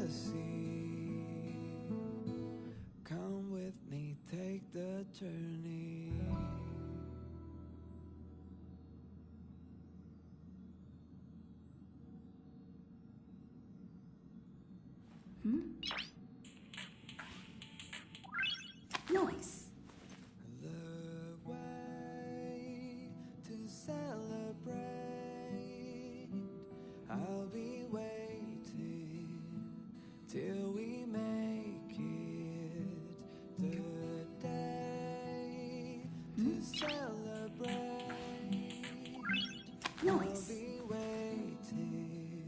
will see. Come with me, take the journey. Noise. The way to celebrate. I'll be waiting till we make it the day to celebrate. Noise. I'll be waiting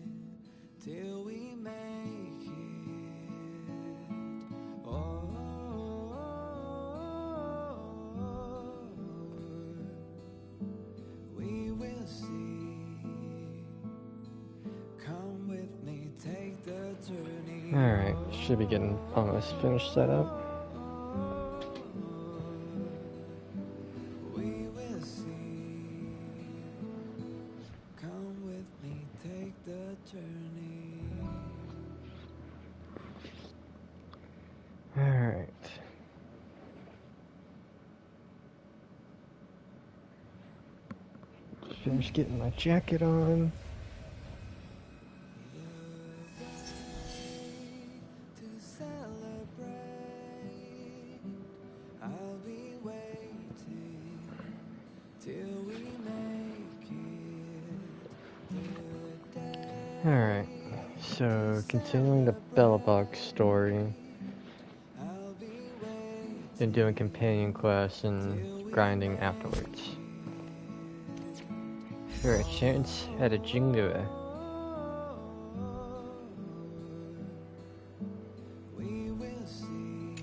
till we make it. Oh, we will see. Come with me, take the journey. Alright, should be getting almost finished setup. We will see. Come with me, take the journey. Alright. Just finished getting my jacket on. To celebrate, I'll be waiting till we make it the day. Alright, so continuing the beelebog story. I'll be waiting Been doing companion quests and grinding afterwards. There a chance at a Jinglue. we will see.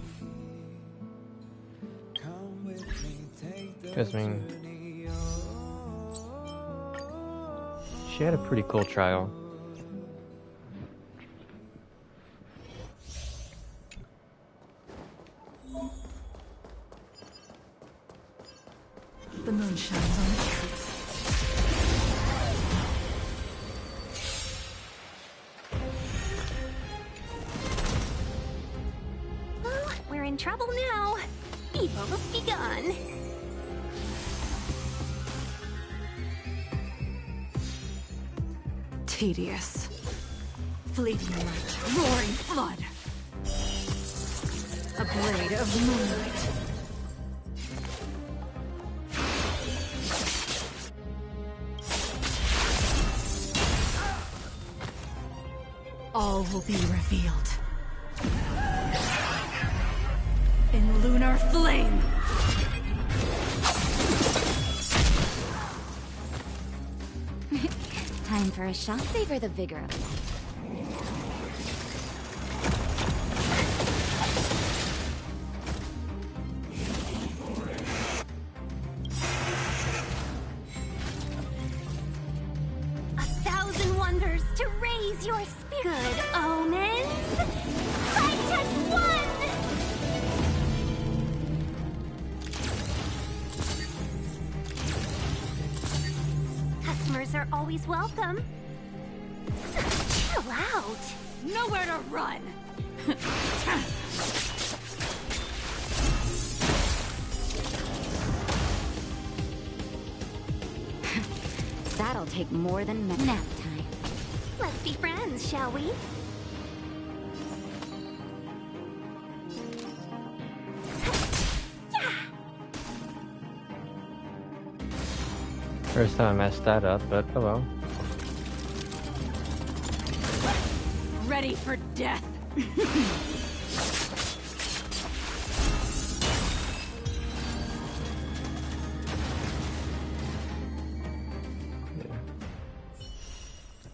Come with me, take the Because, I mean, journey. she had a pretty cool trial. The moon shines on the trees. Oh, we're in trouble now. Evil's begun. Tedious. Fleeting light, roaring flood. A blade of moonlight. All will be revealed. In lunar flame! Time for a shot. Savor the vigor of life. A thousand wonders to raise your spirit. Good omens. Fight as one. Customers are always welcome. Chill out. Nowhere to run! That'll take more than nap time. Let's be friends, shall we? First time I messed that up, but oh well. Ready for death!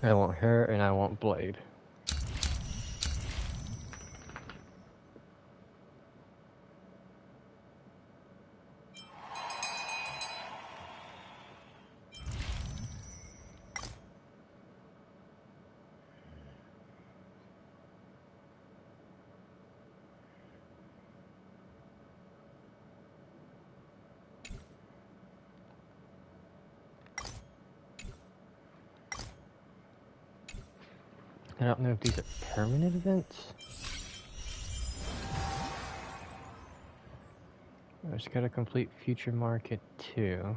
I want her and I want Blade. I don't know if these are permanent events. I just gotta complete Future Market 2.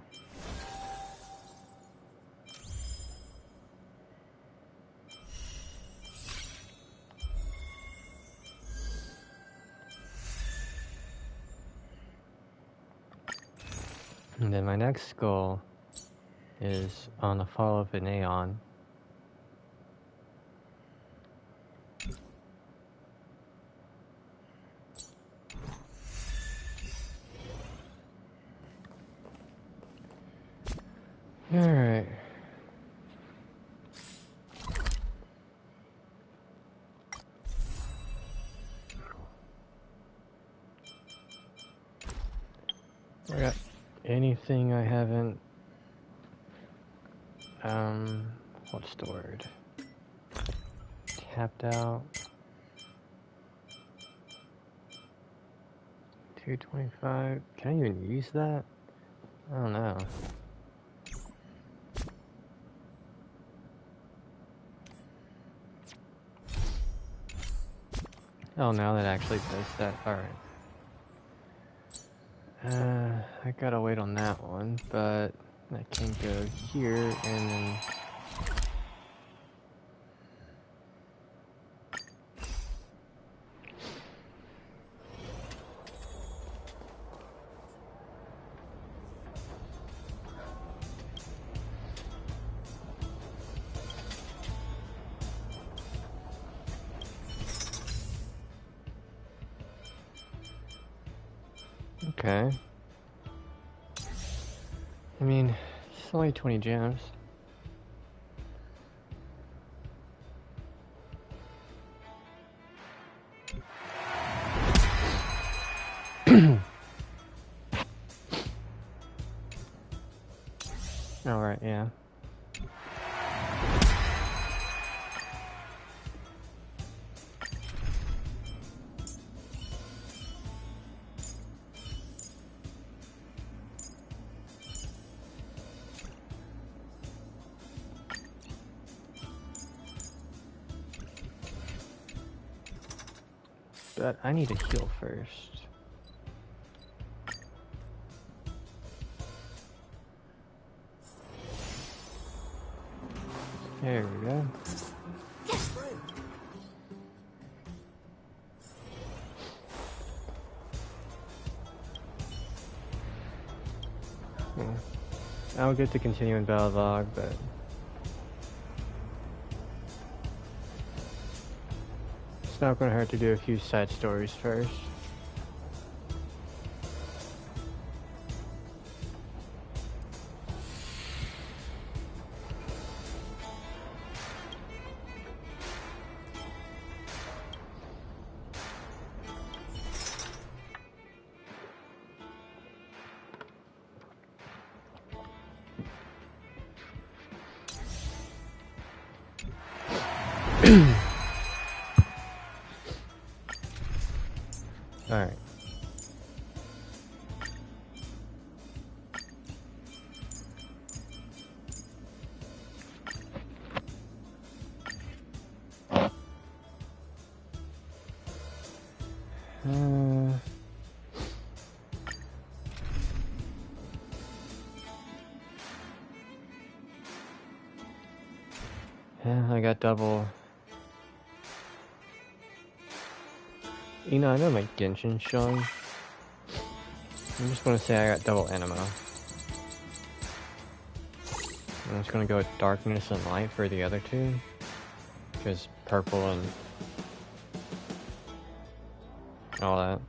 And then my next goal is on the fall of an Aeon. Alright. I got anything I haven't what's the word? Tapped out. 225. Can I even use that? I don't know. Oh, now that actually does that. Alright. I gotta wait on that one, but I can go here and then. Okay. I mean, it's only 20 gems. Alright, yeah. But I need to heal first. There we go. I'll get to continue in beelebog, but it's not gonna hurt to do a few side stories first. Alright. Yeah, I got double. You know, I know my Genshin's showing. I'm just gonna say I got double anima. I'm just gonna go with darkness and light for the other two. Because purple and all that.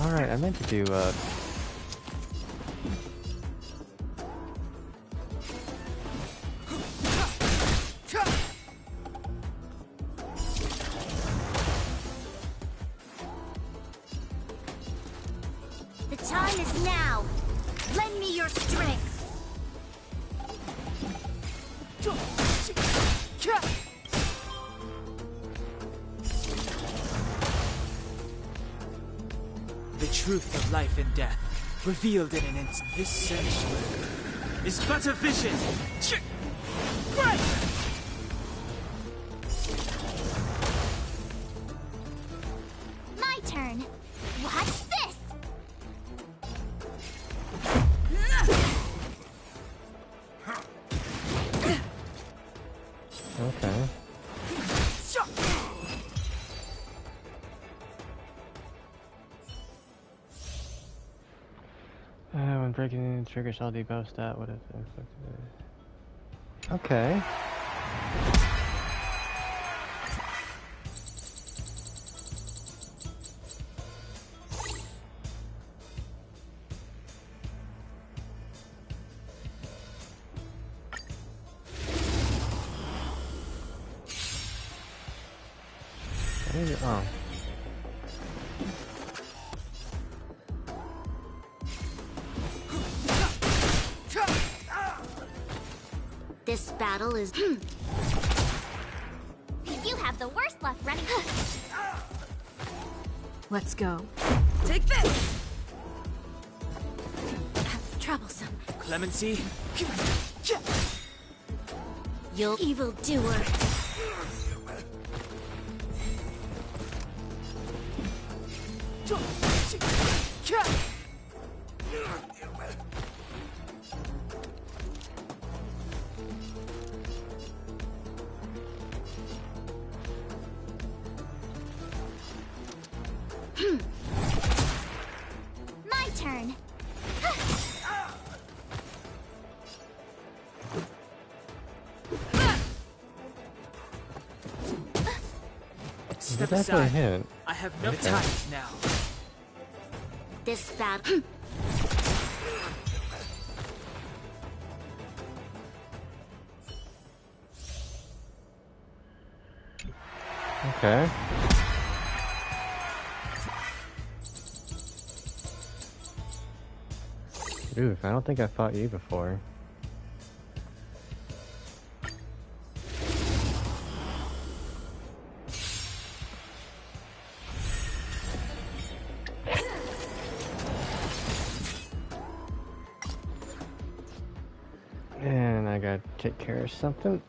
Alright, I meant to do The time is now. Lend me your strength. The truth of life and death. Revealed in an instant. This sanctuary is but a vision. Fight! My turn. Watch this! Okay. When breaking in, triggers all debuff stat. What if inflicted? Okay. Oh. This battle is... You have the worst luck running... Let's go. Take this! Troublesome. Clemency. You evildoer. My turn. Step That's a aside. hint. I have no Okay. time now. This battle... Okay. Oof, I don't think I fought you before. And I gotta take care of something.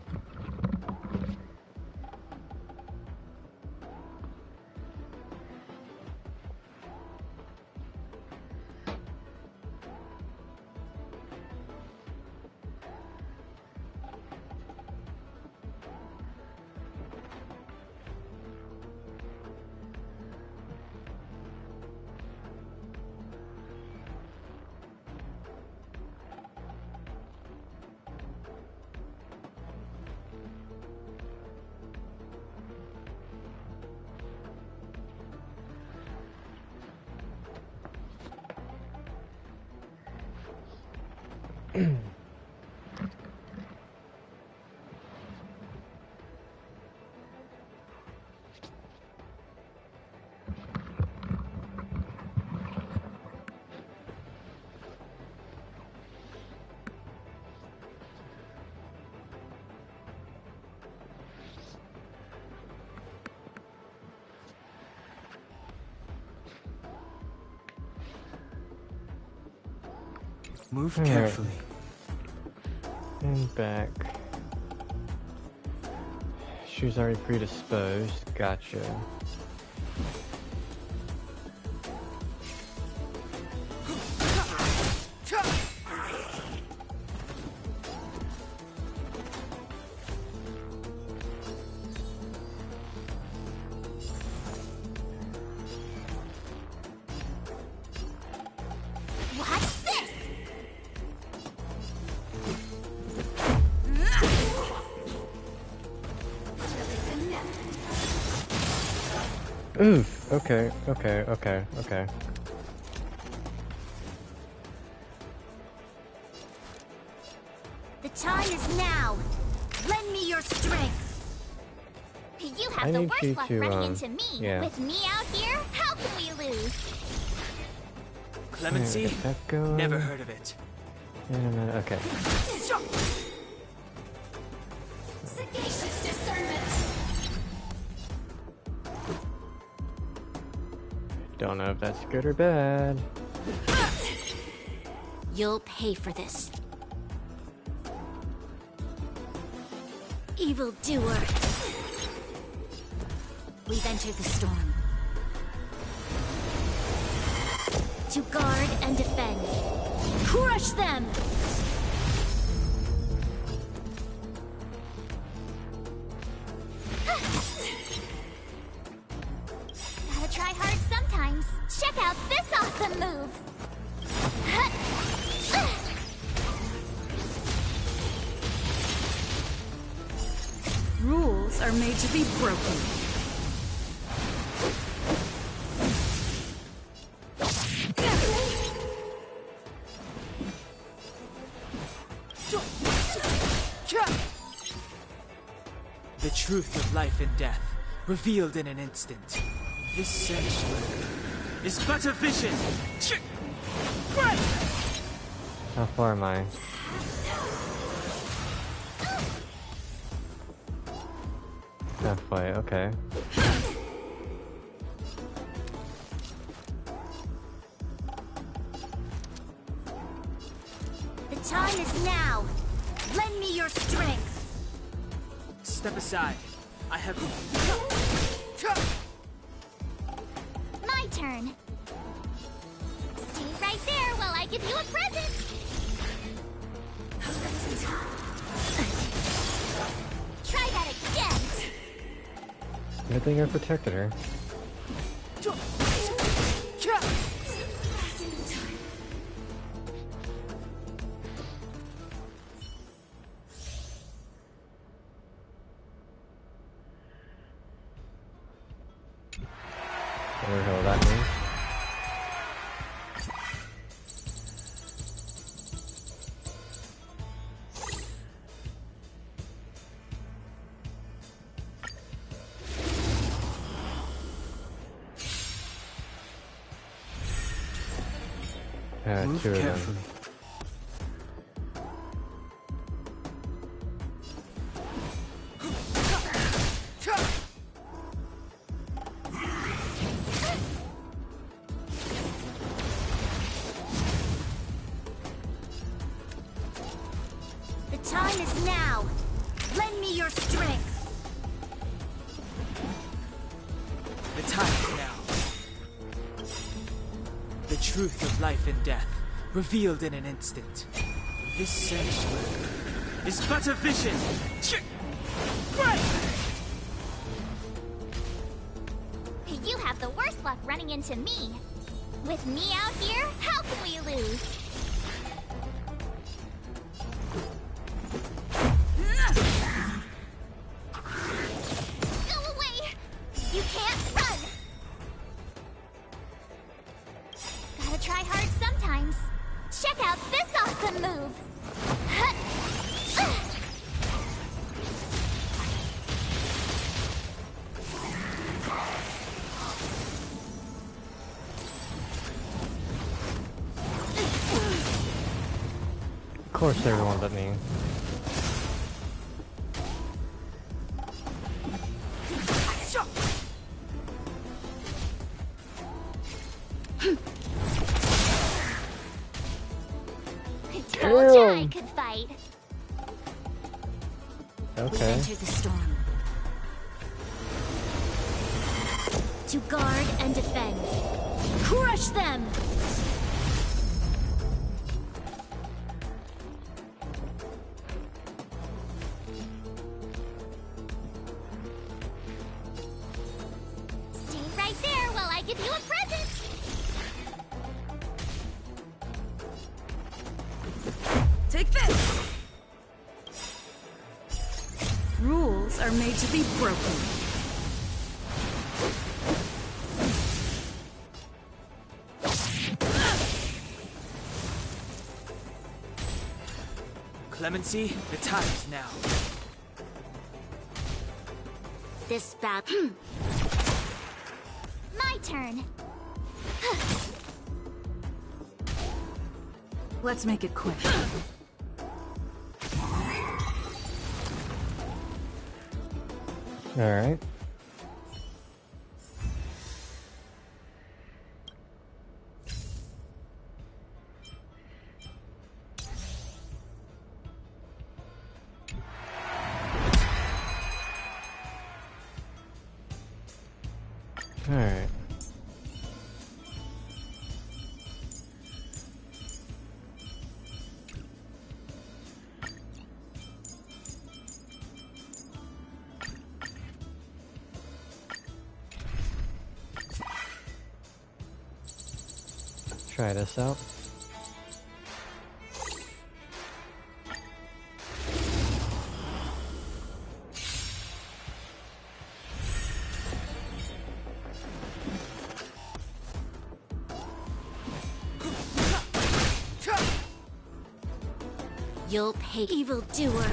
Move Alright. carefully. And back. She's already predisposed. Gotcha. Watch this! Oof. Okay. Okay. Okay. Okay. The time is now. Lend me your strength. You I have the need worst you luck to, running into me. yeah. With me out here, how can we lose? Clemency? Get that going. Never heard of it. Okay. Sagacious discernment. Don't know if that's good or bad. You'll pay for this. Evildoer. We've entered the storm. To guard and defend. Crush them! Gotta try hard sometimes. Check out this awesome move. Rules are made to be broken. The truth of life and death, revealed in an instant. This sanctuary is but a vision. How far am I? Halfway, okay. The time is now. Lend me your strength. Step aside. I have... My turn. Stay right there while I give you a present. Try that again. Good thing I protected her. Whatever the hell that means. Move Two of them. carefully. The time is now. Lend me your strength. The time is now. The truth of life and death, revealed in an instant. This sanctuary is but a vision. You have the worst luck running into me. With me out here, how can we lose? Go away! You can't run! Gotta try hard sometimes. Check out this awesome move! Of course, everyone but me. I told ya I Damn. could fight. We've Okay. entered the storm. To guard and defend. Crush them! Stay right there while I give you a present. Take this! Rules are made to be broken. Clemency, the time is now. This battle. My turn. Let's make it quick. Alright. try this out. You'll pay, evildoer.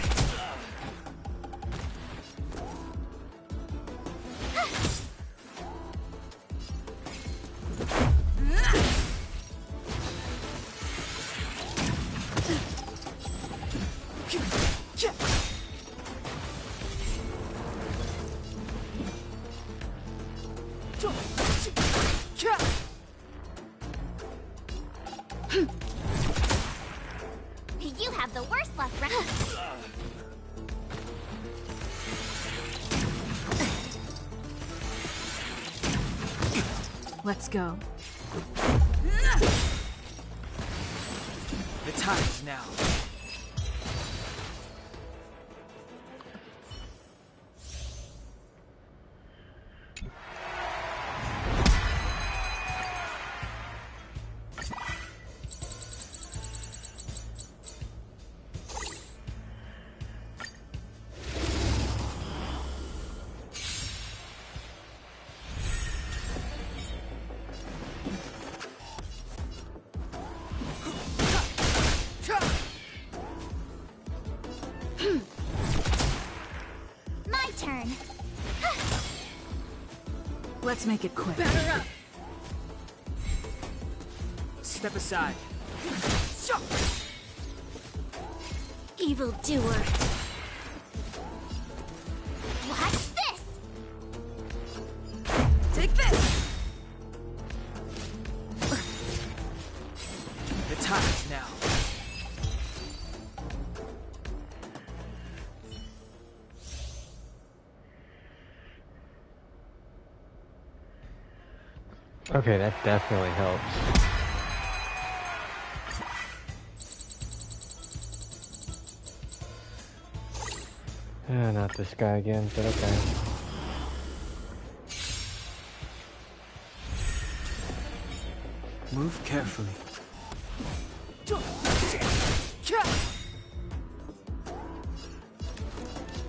You have the worst luck, right? Let's go. The time is now. My turn. Let's make it quick. Batter up. Step aside. Evildoer. Watch this. Take this! The time is now. Okay, that definitely helps. Not this guy again, but okay. Move carefully.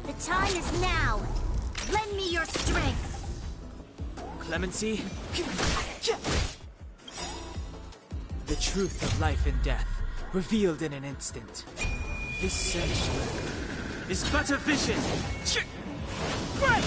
The time is now. Lend me your strength. Clemency? The truth of life and death, revealed in an instant. This sanctuary is but a vision. Right!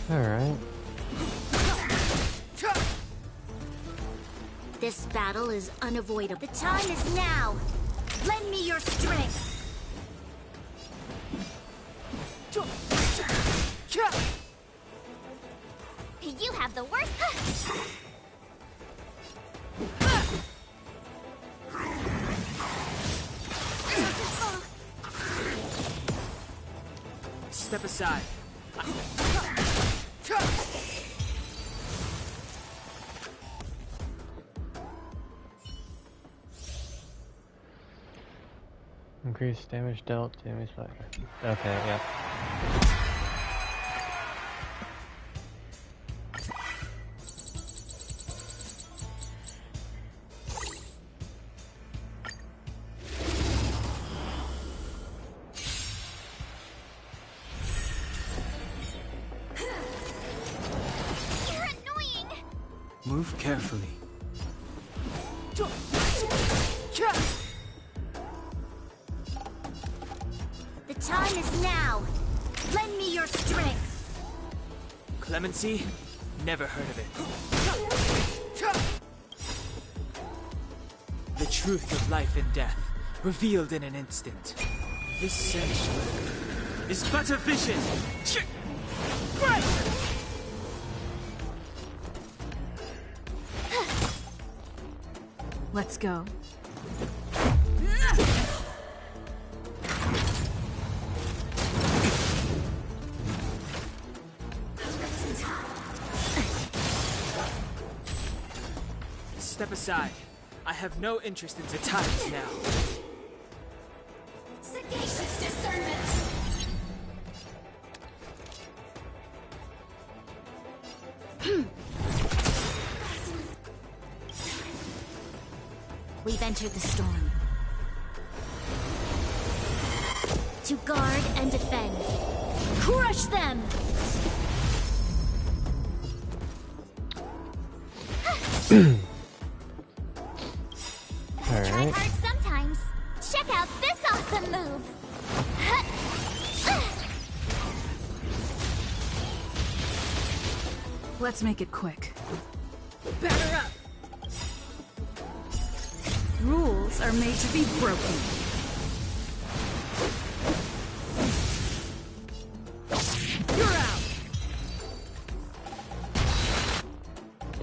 Alright. This battle is unavoidable. The time is now. Lend me your strength. You have the worst. Step aside. Increase damage dealt, damage fire. Okay, yeah. You're annoying. Move carefully. The time is now. Lend me your strength. Clemency? Never heard of it. The truth of life and death, revealed in an instant. This sanctuary is but a vision. Right! Let's go. Step aside. I have no interest in the times now. Sagacious discernment. We've entered the storm. To guard and defend. Crush them! All Try right. hard sometimes. Check out this awesome move! Let's make it quick. Batter up. Rules are made to be broken. You're out.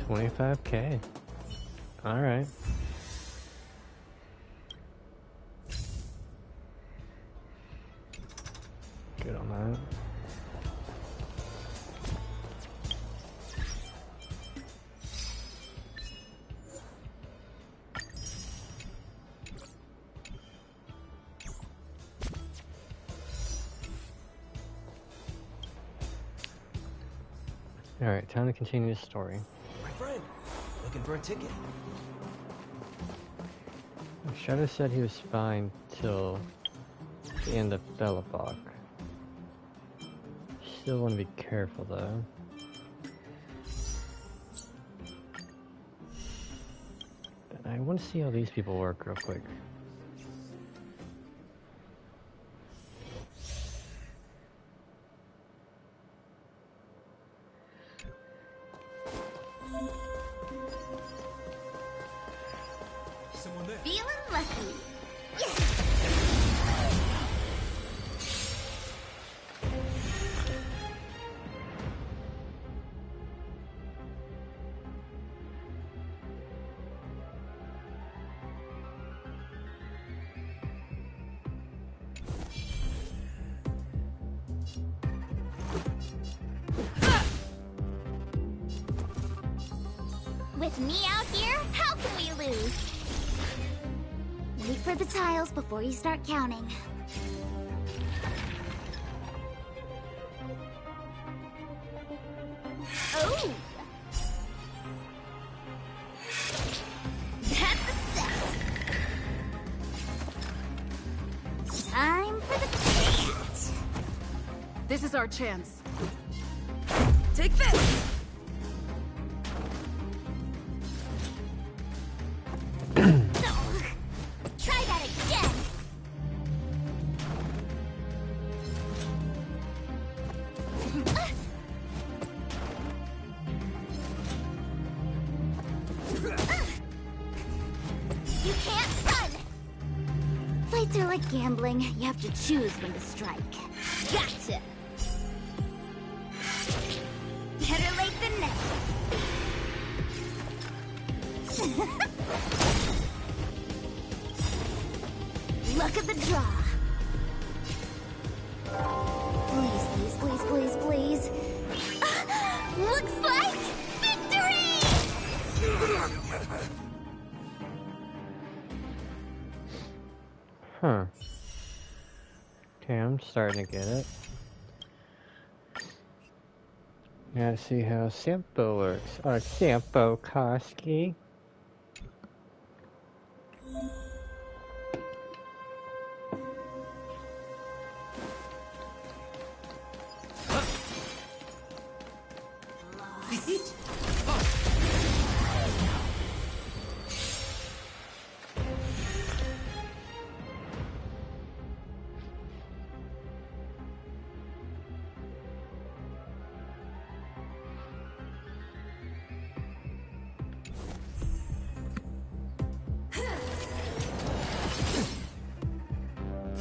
25K. All right. Good on that. All right, time to continue the story. My friend, looking for a ticket. Shadow said he was fine till the end of beelebog. Still want to be careful though. I want to see how these people work real quick. Someone there. Feeling lucky. With me out here, how can we lose? Wait for the tiles before you start counting. Oh! That's a set! Time for the dance! This is our chance. Take this! Try that again! You can't run! Fights are like gambling. You have to choose when to strike. Gotcha! Better late than never. Look at the draw. Please, please, please, please, please. Looks like victory! Huh. Okay, I'm starting to get it. Gotta see how Sampo works. Or Sampo Koski.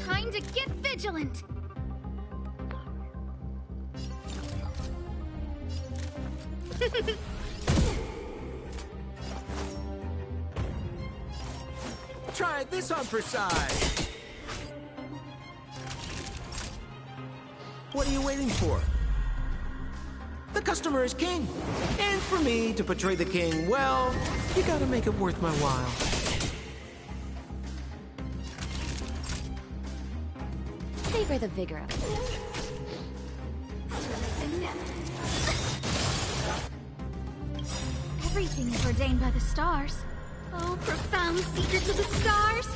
Time to get vigilant. Try this on for size. What are you waiting for? The customer is king. And for me to portray the king well, you gotta make it worth my while. Savor the vigor of it. Everything is ordained by the stars. Oh, profound secrets of the stars!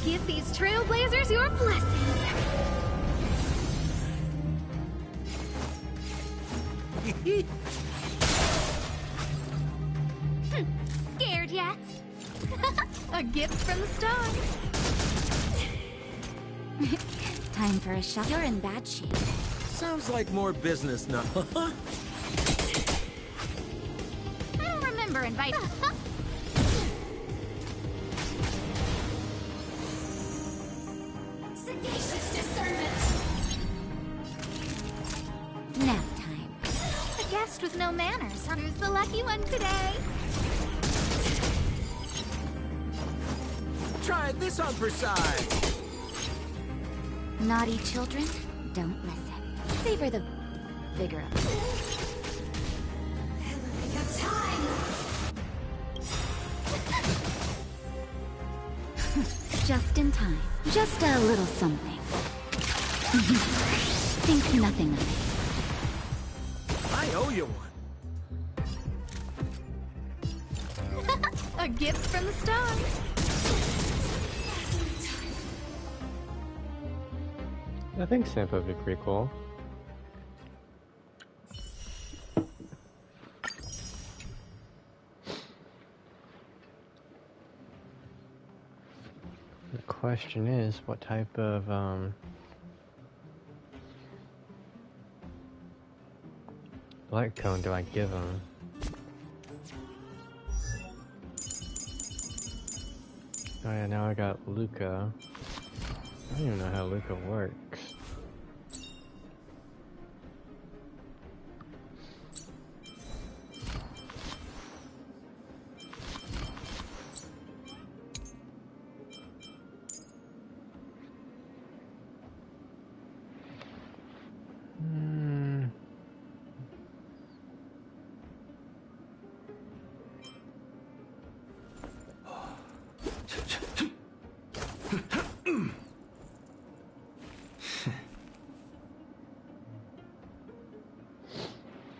Give these trailblazers your blessing! Scared yet? A gift from the stars. Time for a shot. You're in bad shape. Sounds like more business now. I don't remember inviting. Sagacious discernment! Nap time. A guest with no manners. Who's the lucky one today? Try this on for size. Naughty children, don't listen. Savor the vigor of it. Hillary of time! Just in time. Just a little something. Think nothing of it. I owe you one. A gift from the stars. I think Sampa would be pretty cool. The question is, what type of light cone do I give him? Oh yeah, now I got Luca. I don't even know how Luca works.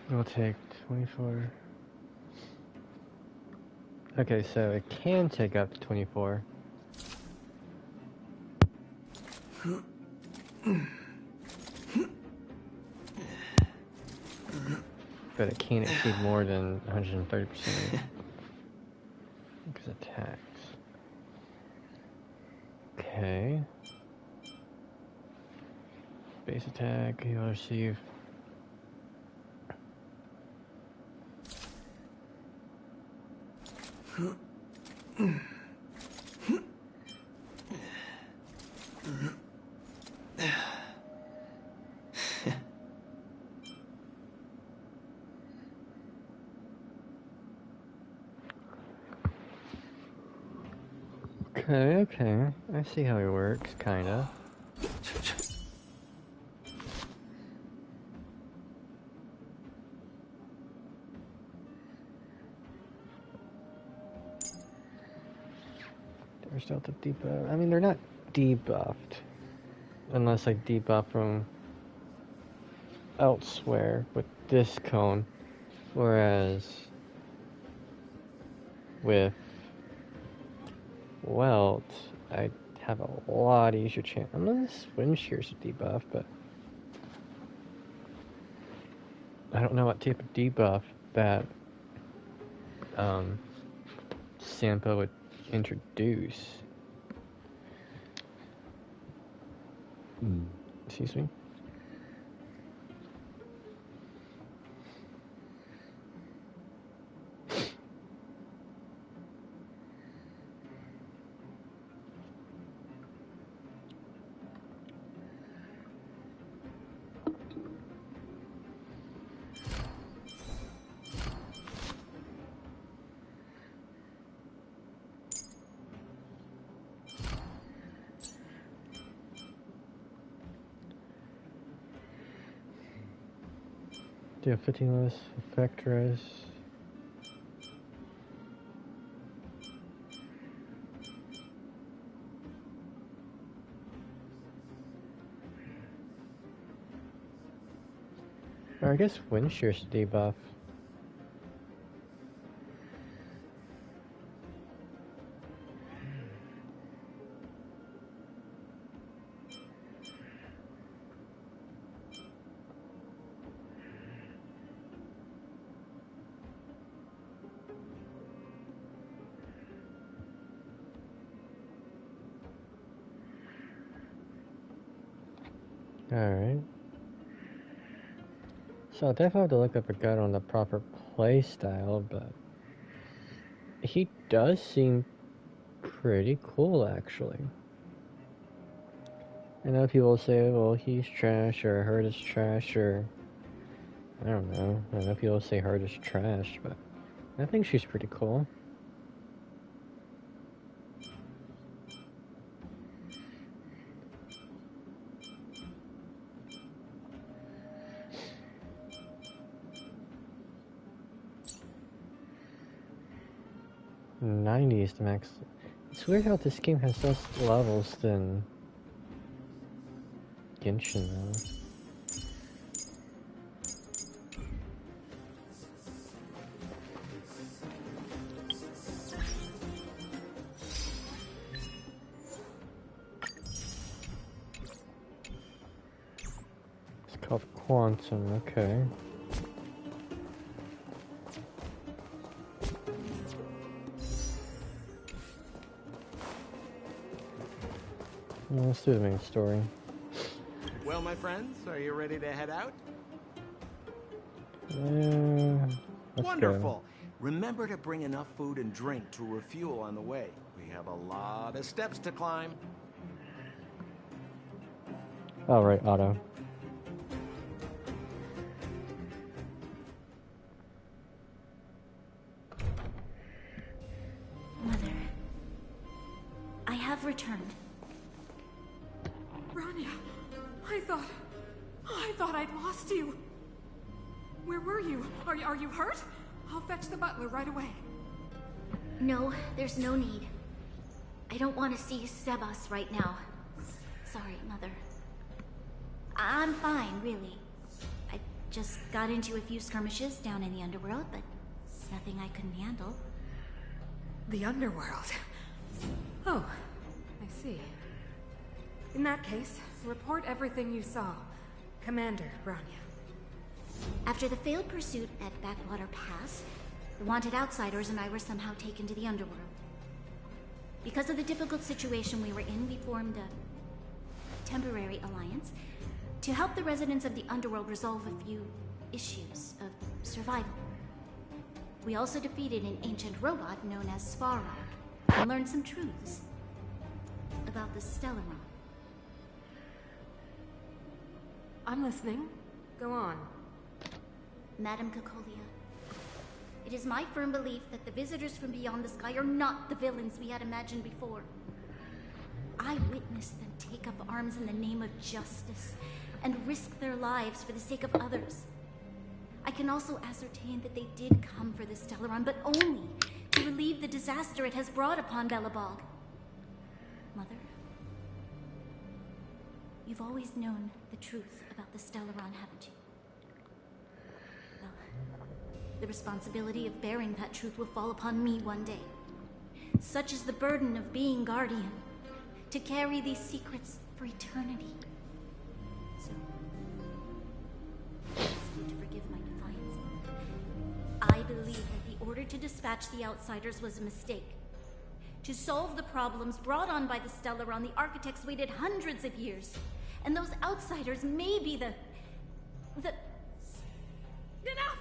It'll take 24. Okay, so it can take up to 24. But it can't exceed more than 130% because attacks. Okay. Base attack, you'll receive. Okay, I see how it works, kinda. They're still to debuff. I mean, they're not debuffed. Unless I debuff from elsewhere with this cone. Whereas with Welt, I have a lot easier chance. Unless Wind Shear's a debuff, but I don't know what type of debuff that Sampa would introduce. Excuse me. Do you have 15 less effect res? Or I guess wind shear's debuff. Alright. So I'll definitely have to look up a guide on the proper play style, but he does seem pretty cool actually. I know people say, well, he's trash, or Herd is trash, or I don't know. I know people say Herd is trash, but I think she's pretty cool. '90 is the max. It's weird how this game has less levels than Genshin though. It's called Quantum, okay. Well, let's do the main story. Well, my friends, are you ready to head out? Let's Wonderful. go. Remember to bring enough food and drink to refuel on the way. We have a lot of steps to climb. All right, Otto. Mother, I have returned. Rania, I thought I'd lost you. Where were you? Are you hurt? I'll fetch the butler right away. No, there's no need. I don't want to see Sebas right now. Sorry, Mother. I'm fine, really. I just got into a few skirmishes down in the underworld, but nothing I couldn't handle. The underworld. Oh, I see. In that case, report everything you saw. Commander Rania. After the failed pursuit at Backwater Pass, the wanted outsiders and I were somehow taken to the underworld. Because of the difficult situation we were in, we formed a temporary alliance to help the residents of the underworld resolve a few issues of survival. We also defeated an ancient robot known as Svarog and learned some truths about the Stellaron. I'm listening. Go on. Madam Cacolia, it is my firm belief that the visitors from beyond the sky are not the villains we had imagined before. I witnessed them take up arms in the name of justice and risk their lives for the sake of others. I can also ascertain that they did come for the Stellaron, but only to relieve the disaster it has brought upon beelebog. Mother, you've always known the truth about the Stellaron, haven't you? Well, the responsibility of bearing that truth will fall upon me one day. Such is the burden of being guardian, to carry these secrets for eternity. So, I ask you to forgive my defiance. I believe that the order to dispatch the outsiders was a mistake. To solve the problems brought on by the Stellaron, the architects waited hundreds of years. And those outsiders may be the... Enough!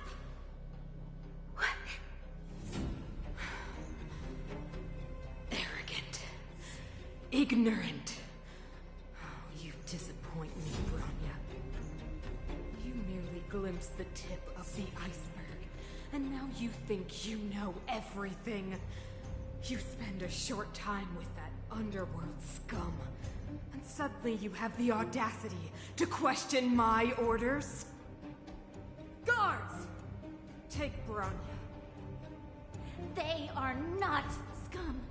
What? Arrogant. Ignorant. Oh, you disappoint me, Bronya. You merely glimpsed the tip of the iceberg, and now you think you know everything. You spend a short time with that underworld scum, and suddenly you have the audacity to question my orders? Guards! Take Bronya. They are not scum.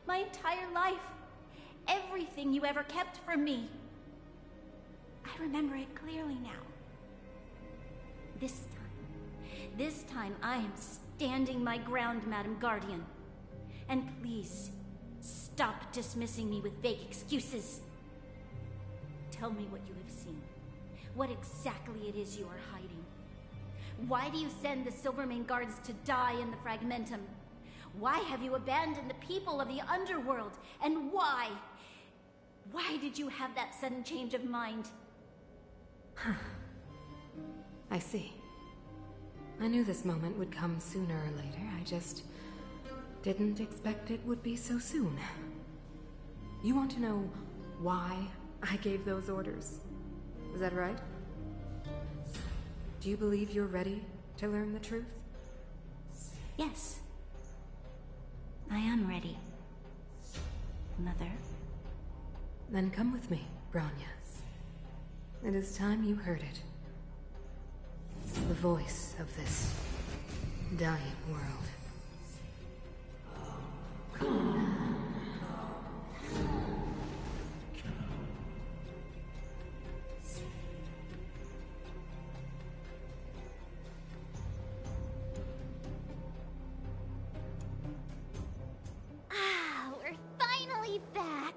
My entire life, everything you ever kept from me. I remember it clearly now. This time I am standing my ground, Madam Guardian. And please, stop dismissing me with vague excuses. Tell me what you have seen. What exactly it is you are hiding. Why do you send the Silvermane Guards to die in the Fragmentum? Why have you abandoned the people of the underworld? And why? Why did you have that sudden change of mind? I see. I knew this moment would come sooner or later. I just didn't expect it would be so soon. You want to know why I gave those orders? Is that right? Do you believe you're ready to learn the truth? Yes. I am ready. Mother. Then come with me, Branya. It is time you heard it. The voice of this dying world. We're finally back.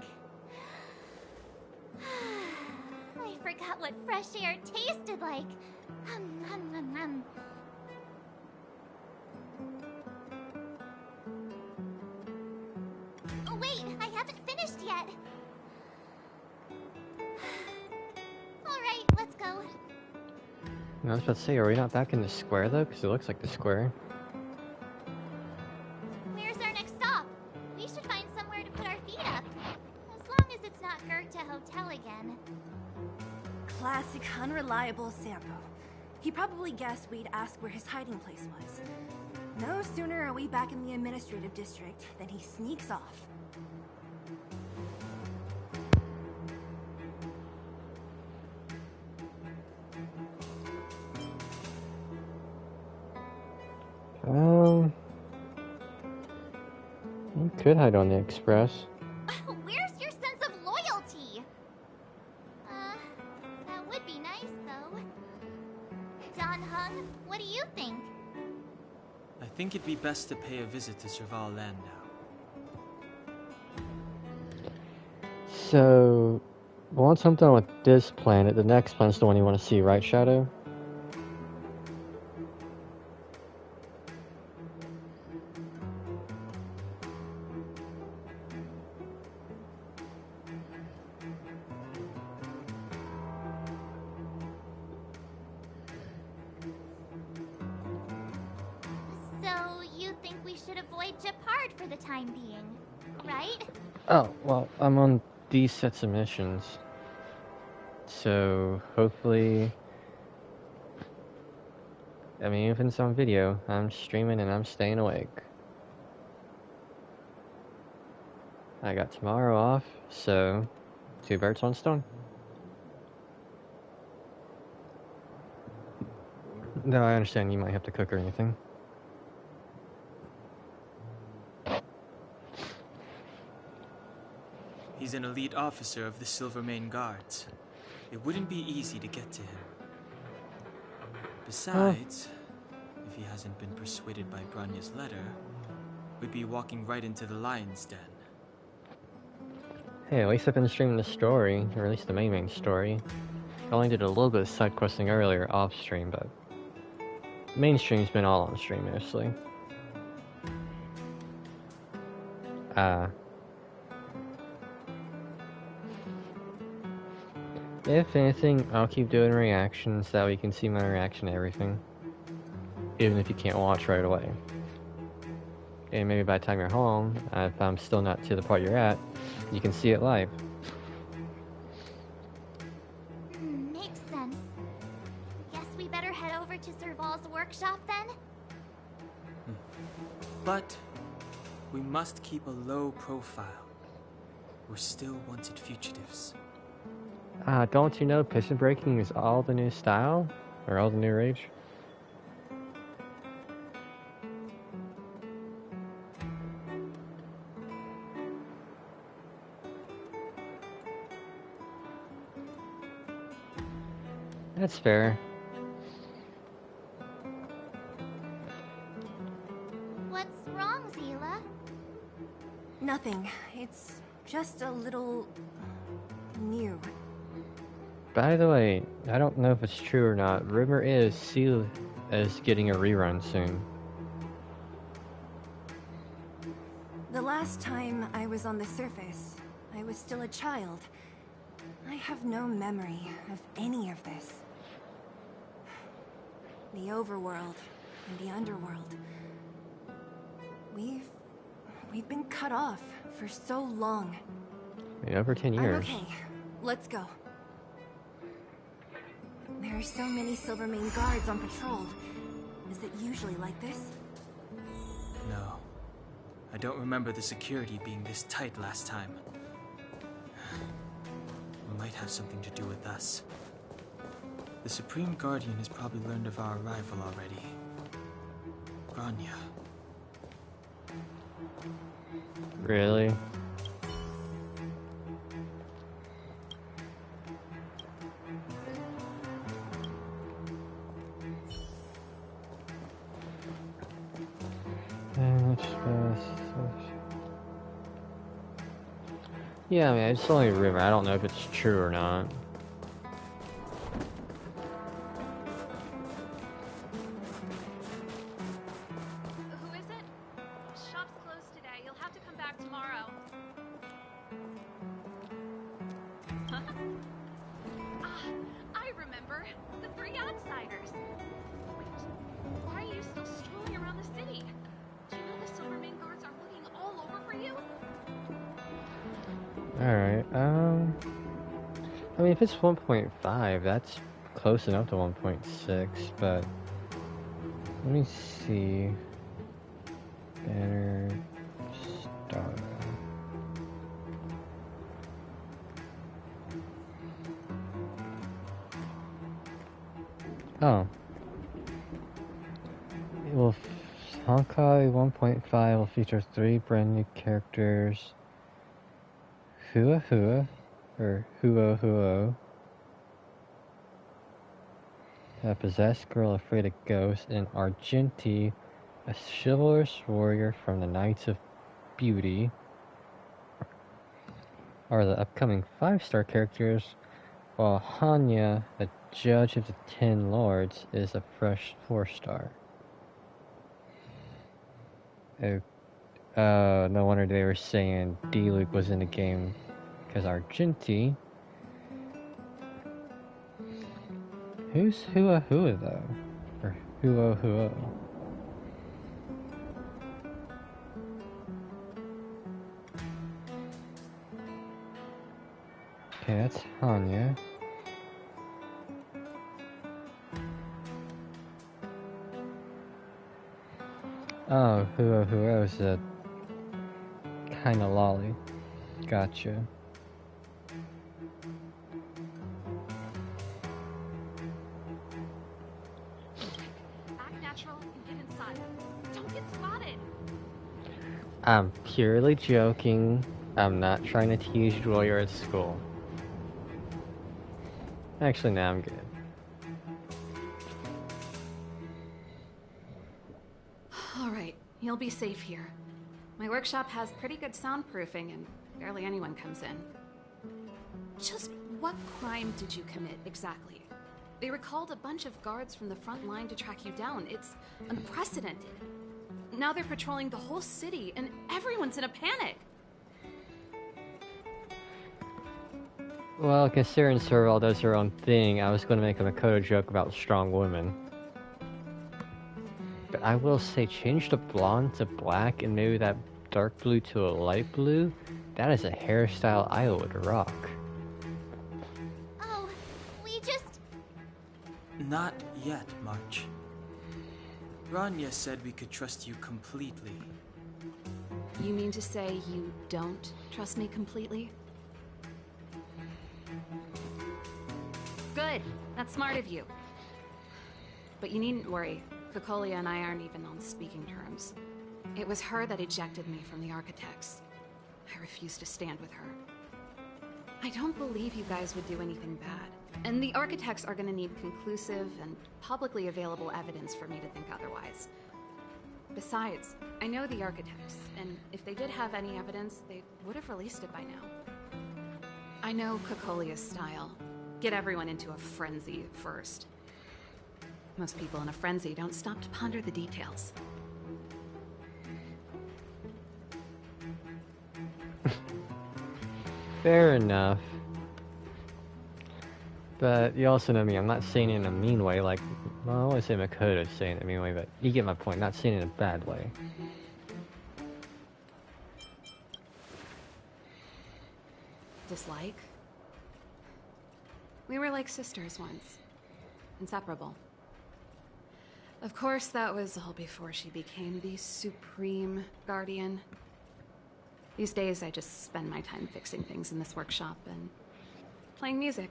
I forgot what fresh air tasted like. Oh, wait, I haven't finished yet. Alright, let's go. I was about to say, are we not back in the square though? Because it looks like the square. Where's our next stop? We should find somewhere to put our feet up. As long as it's not Goethe Hotel again. Classic unreliable Sampo. He probably guessed we'd ask where his hiding place was. No sooner are we back in the administrative district than he sneaks off. You could hide on the express. Where's your sense of loyalty? That would be nice, though. Don Hung, what do you think? I think it'd be best to pay a visit to Serval Land now. So, once I'm done with this planet, the next planet's the one you want to see, right, Shadow? So, you think we should avoid Japard for the time being, right? Oh, well, I'm on these sets of missions. So, hopefully... I mean, if it's on video, I'm streaming and I'm staying awake. I got tomorrow off, so 2 birds, 1 stone. No, I understand you might have to cook or anything. He's an elite officer of the Silvermane Guards. It wouldn't be easy to get to him. Besides, if he hasn't been persuaded by Branya's letter, we'd be walking right into the lion's den. Hey, at least I've been streaming the story, or at least the main story. I only did a little bit of side questing earlier off stream, but mainstream's been all on stream mostly. If anything, I'll keep doing reactions so that we can see my reaction to everything. Even if you can't watch right away. And maybe by the time you're home, if I'm still not to the part you're at, you can see it live. Makes sense. Guess we better head over to Serval's workshop then? But we must keep a low profile. We're still wanted fugitives. Don't you know piston braking is all the new style? Or all the new rage? That's fair. nothing. It's just a little... new. By the way, I don't know if it's true or not. Rumor is Seal is getting a rerun soon. The last time I was on the surface, I was still a child. I have no memory of any of this. The overworld and the underworld. We've been cut off for so long. Over 10 years. I'm okay. Let's go. There are so many Silvermane guards on patrol. Is it usually like this? No. I don't remember the security being this tight last time. It might have something to do with us. The Supreme Guardian has probably learned of our arrival already. Grania. Really? Yeah, I mean, it's only a rumor. I don't know if it's true or not. Who is it? Shop's closed today. You'll have to come back tomorrow. I remember. The three outsiders. Wait, why are you still strolling around the city? Do you know the Silvermane guards are looking all over for you? Alright, I mean, if it's 1.5, that's close enough to 1.6, but let me see. Banner star. Oh. It will Honkai 1.5 will feature 3 brand new characters. Hua Hua, or Huo Huo, a possessed girl afraid of ghosts, and Argenti, a chivalrous warrior from the Knights of Beauty, are the upcoming 5-star characters, while Hanya, the Judge of the 10 Lords, is a fresh 4-star. No wonder they were saying D-Luke was in the game, because Argenti... Who's Hua Hua, though? Or Huo Huo? Okay, that's Hanya. Oh, Huo Huo is a kinda lolly. Gotcha. Act natural and get inside. Don't get spotted. I'm purely joking. I'm not trying to tease you while you're at school. Actually, now I'm good. Alright, you'll be safe here. My workshop has pretty good soundproofing and barely anyone comes in. Just what crime did you commit, exactly? They recalled a bunch of guards from the front line to track you down. It's unprecedented. Now they're patrolling the whole city and everyone's in a panic. Well, considering Sorrel does her own thing, I was going to make a Makoto joke about strong women. But I will say, change the blonde to black and maybe that dark blue to a light blue, that is a hairstyle I would rock. Oh, we just... Not yet, March. Grania said we could trust you completely. You mean to say you don't trust me completely? Good. That's smart of you. But you needn't worry. Cocolia and I aren't even on speaking terms. It was her that ejected me from the Architects. I refuse to stand with her. I don't believe you guys would do anything bad. And the Architects are gonna need conclusive and publicly available evidence for me to think otherwise. Besides, I know the architects, and if they did have any evidence, they would have released it by now. I know Cocolia's style. Get everyone into a frenzy first. Most people in a frenzy don't stop to ponder the details. Fair enough. But you also know me, I'm not saying it in a mean way, like, well, I always say Makoto's saying it in a mean way, but you get my point, not saying it in a bad way. Dislike? We were like sisters once. Inseparable. Of course, that was all before she became the supreme guardian. These days, I just spend my time fixing things in this workshop and playing music.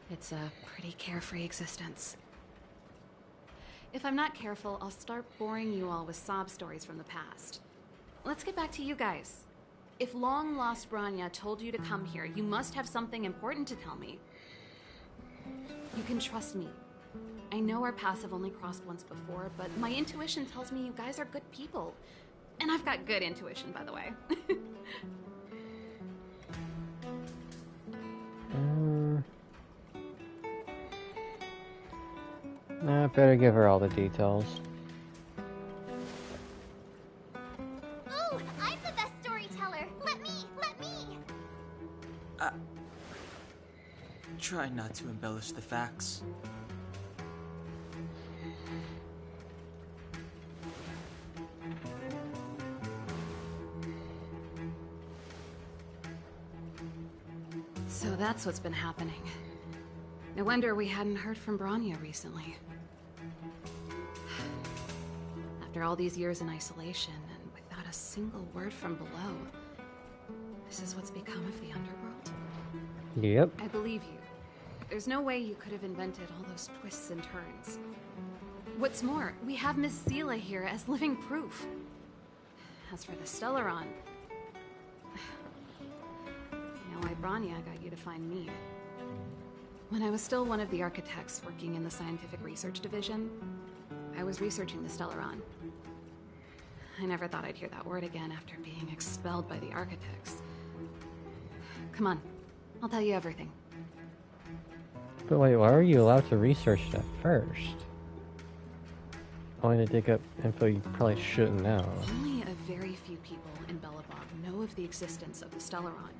It's a pretty carefree existence. If I'm not careful, I'll start boring you all with sob stories from the past. Let's get back to you guys. If long-lost Branya told you to come here, you must have something important to tell me. You can trust me. I know our paths have only crossed once before, but my intuition tells me you guys are good people. And I've got good intuition, by the way. I better give her all the details. Ooh, I'm the best storyteller. Let me. Try not to embellish the facts. So that's what's been happening. No wonder we hadn't heard from Branya recently. After all these years in isolation and without a single word from below, this is what's become of the underworld? Yep. I believe you. There's no way you could have invented all those twists and turns. What's more, we have Miss Seela here as living proof. As for the Stellaron, you know why Branya got you to find me. When I was still one of the architects working in the scientific research division, I was researching the Stellaron. I never thought I'd hear that word again after being expelled by the architects. Come on, I'll tell you everything. But wait, why were you allowed to research that first? Only to dig up info you probably shouldn't know. Only a very few people in beelebog know of the existence of the Stellaron.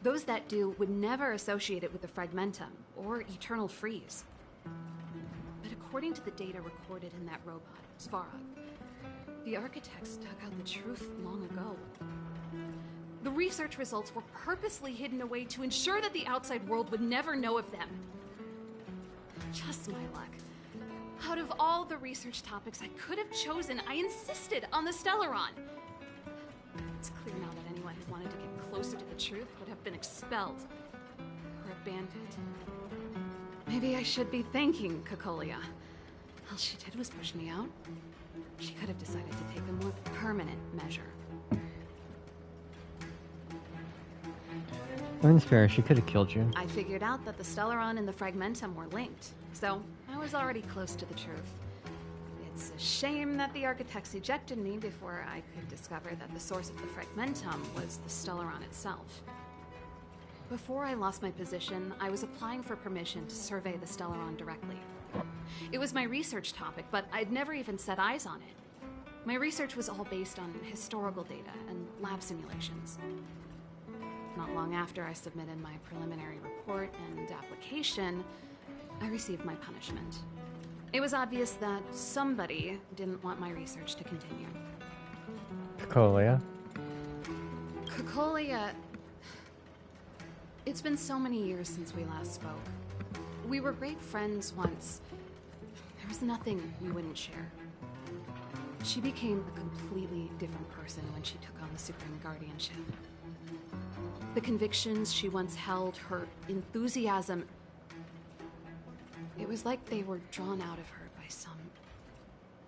Those that do would never associate it with the Fragmentum or Eternal Freeze. But according to the data recorded in that robot, Svarog, the architects dug out the truth long ago. The research results were purposely hidden away to ensure that the outside world would never know of them. Just my luck. Out of all the research topics I could have chosen, I insisted on the Stellaron. It's clear now that anyone who wanted to get closer to the truth would have been expelled or abandoned. Maybe I should be thanking Cocolia. All she did was push me out. She could have decided to take a more permanent measure. That's fair, she could have killed you. I figured out that the Stellaron and the Fragmentum were linked, so I was already close to the truth. It's a shame that the architects ejected me before I could discover that the source of the Fragmentum was the Stellaron itself. Before I lost my position, I was applying for permission to survey the Stellaron directly. It was my research topic, but I'd never even set eyes on it. My research was all based on historical data and lab simulations. Not long after I submitted my preliminary report and application, I received my punishment. It was obvious that somebody didn't want my research to continue. Cocolia. Cocolia... It's been so many years since we last spoke. We were great friends once. There was nothing we wouldn't share. She became a completely different person when she took on the Supreme Guardianship. The convictions she once held, her enthusiasm, it was like they were drawn out of her by some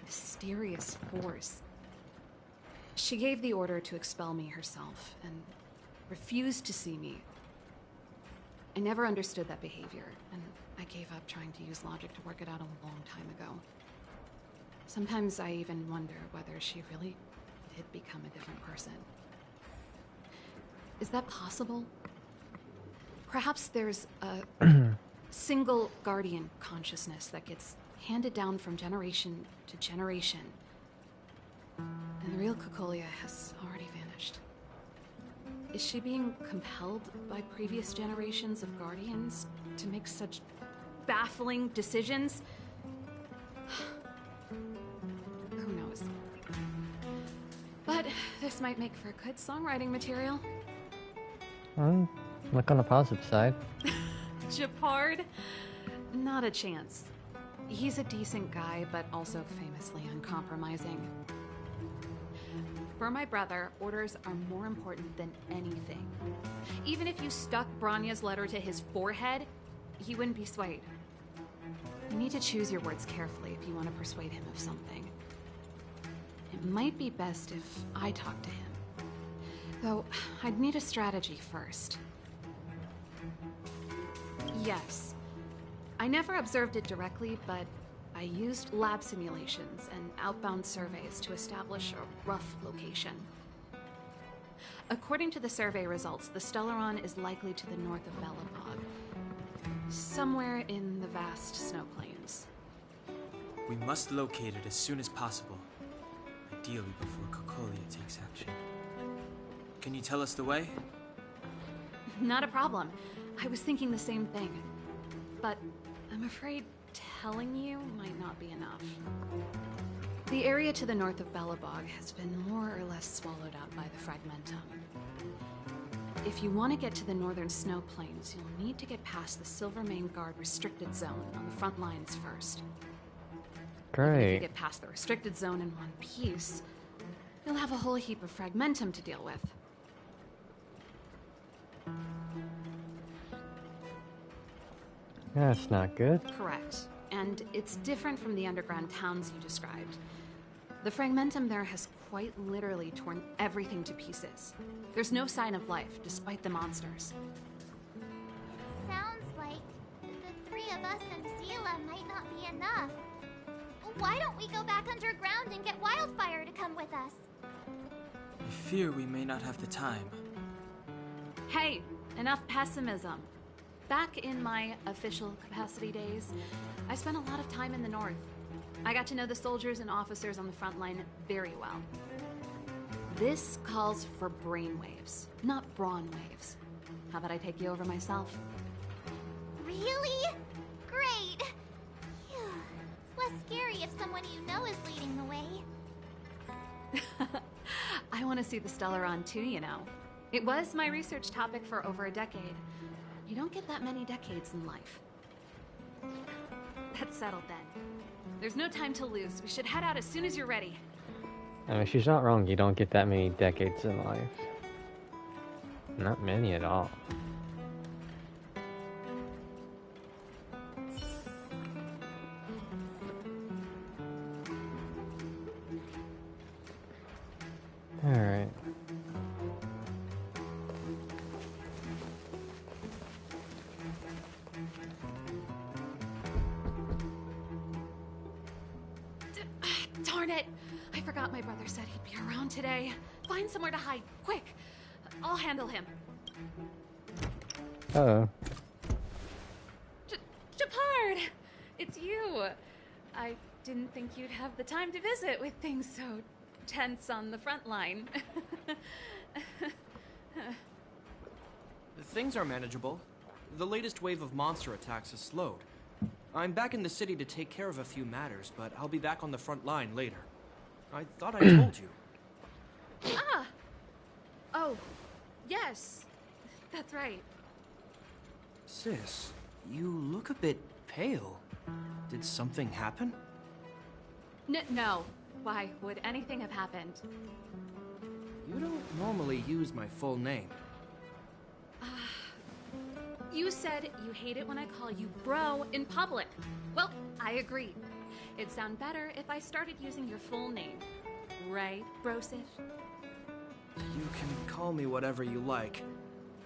mysterious force. She gave the order to expel me herself and refused to see me. I never understood that behavior, and I gave up trying to use logic to work it out a long time ago. Sometimes I even wonder whether she really did become a different person. Is that possible? Perhaps there's a single guardian consciousness that gets handed down from generation to generation. And the real Cocolia has already vanished. Is she being compelled by previous generations of guardians to make such baffling decisions? Who knows? But this might make for good songwriting material. Look on the positive side. Japard? Not a chance. He's a decent guy, but also famously uncompromising. For my brother, orders are more important than anything. Even if you stuck Branya's letter to his forehead, he wouldn't be swayed. You need to choose your words carefully if you want to persuade him of something. It might be best if I talk to him. Though, I'd need a strategy first. Yes. I never observed it directly, but I used lab simulations and outbound surveys to establish a rough location. According to the survey results, the Stellaron is likely to the north of beelebog, somewhere in the vast snow plains. We must locate it as soon as possible, ideally before Cocolia takes action. Can you tell us the way? Not a problem. I was thinking the same thing. But I'm afraid telling you might not be enough. The area to the north of beelebog has been more or less swallowed out by the fragmentum. If you want to get to the northern snow plains, you'll need to get past the Silvermane Guard restricted zone on the front lines first. Even if you get past the restricted zone in one piece, you'll have a whole heap of fragmentum to deal with. That's not good. Correct. And it's different from the underground towns you described. The fragmentum there has quite literally torn everything to pieces. There's no sign of life, despite the monsters. Sounds like the three of us and Zila might not be enough. Why don't we go back underground and get Wildfire to come with us? I fear we may not have the time. Hey, enough pessimism. Back in my official capacity days, I spent a lot of time in the north. I got to know the soldiers and officers on the front line very well. This calls for brainwaves, not brawn waves. How about I take you over myself? Really? Great! Phew. It's less scary if someone you know is leading the way. I want to see the Stellaron too, you know. It was my research topic for over a decade. You don't get that many decades in life. That's settled then. There's no time to lose. We should head out as soon as you're ready. I mean, she's not wrong. You don't get that many decades in life. Not many at all. Alright. Darn it! I forgot my brother said he'd be around today. Find somewhere to hide, quick! I'll handle him. Uh-oh. Japard! It's you! I didn't think you'd have the time to visit with things so tense on the front line. Things are manageable. The latest wave of monster attacks has slowed. I'm back in the city to take care of a few matters, but I'll be back on the front line later. I thought I told you. Ah! Oh, yes. That's right. Sis, you look a bit pale. Did something happen? No. Why would anything have happened? You don't normally use my full name. You said you hate it when I call you bro in public. Well, I agree. It'd sound better if I started using your full name. Right, Brosif? You can call me whatever you like.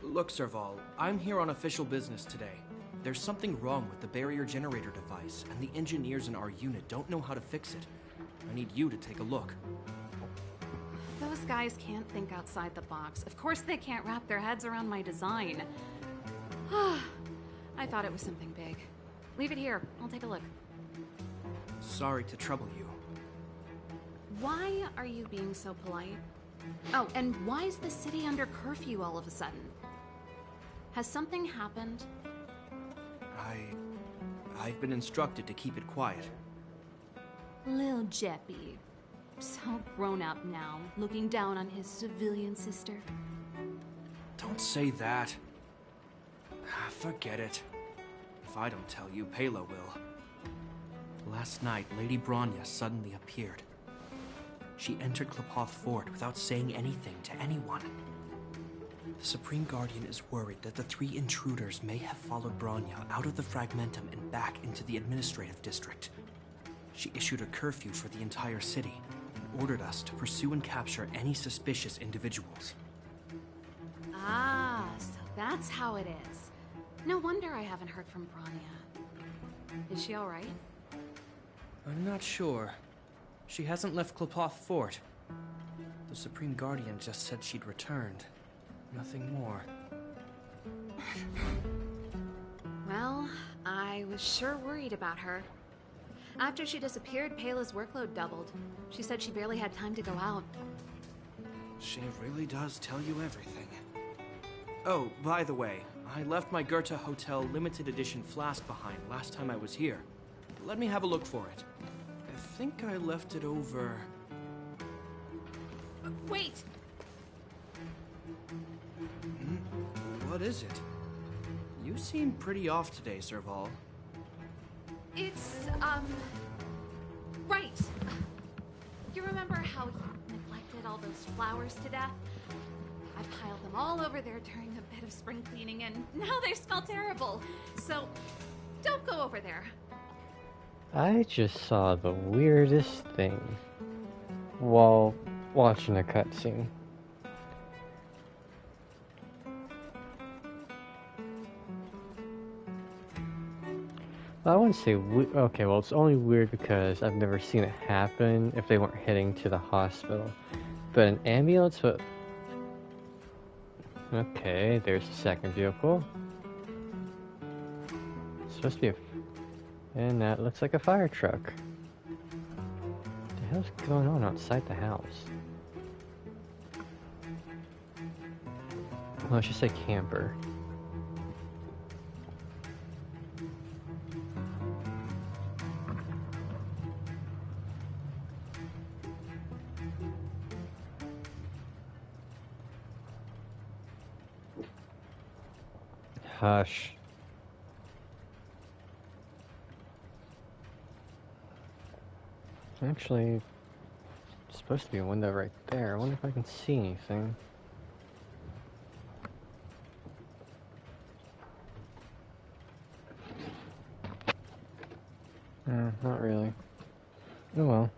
Look, Serval, I'm here on official business today. There's something wrong with the barrier generator device, and the engineers in our unit don't know how to fix it. I need you to take a look. Those guys can't think outside the box. Of course they can't wrap their heads around my design. I thought it was something big. Leave it here. I'll take a look. Sorry to trouble you. Why are you being so polite? Oh, and why is the city under curfew all of a sudden? Has something happened? I've been instructed to keep it quiet. Lil Jeppy. So grown up now, looking down on his civilian sister. Don't say that. Forget it. If I don't tell you, Pela will. Last night, Lady Bronya suddenly appeared. She entered Klepoth Fort without saying anything to anyone. The Supreme Guardian is worried that the 3 intruders may have followed Bronya out of the Fragmentum and back into the administrative district. She issued a curfew for the entire city and ordered us to pursue and capture any suspicious individuals. Ah, so that's how it is. No wonder I haven't heard from Bronya. Is she all right? I'm not sure. She hasn't left Klepoth Fort. The Supreme Guardian just said she'd returned. Nothing more. Well, I was sure worried about her. After she disappeared, Pela's workload doubled. She said she barely had time to go out. She really does tell you everything. Oh, by the way, I left my Goethe Hotel limited edition flask behind last time I was here. Let me have a look for it. I think I left it over... Wait! What is it? You seem pretty off today, Serval. It's, right. You remember how you neglected all those flowers to death? I piled them all over there during a bit of spring cleaning, and now they smell terrible. So, don't go over there. I just saw the weirdest thing while watching a cutscene. I wouldn't say okay, well, it's only weird because I've never seen it happen if they weren't heading to the hospital. But an ambulance, but... Okay, there's the second vehicle. It's supposed to be a... And that looks like a fire truck. What the hell's going on outside the house? Well, let's just say camper. Hush. Actually, it's supposed to be a window right there. I wonder if I can see anything. Not really. Oh well.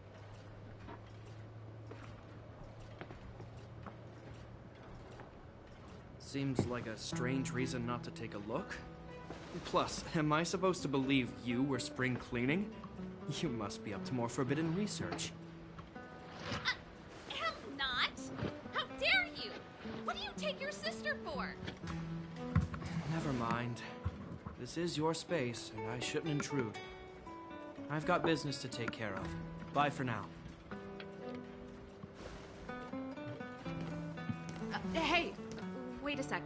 Seems like a strange reason not to take a look. Plus, am I supposed to believe you were spring cleaning? You must be up to more forbidden research. Am not! How dare you! What do you take your sister for? Never mind. This is your space, and I shouldn't intrude. I've got business to take care of. Bye for now. Hey! Wait a sec.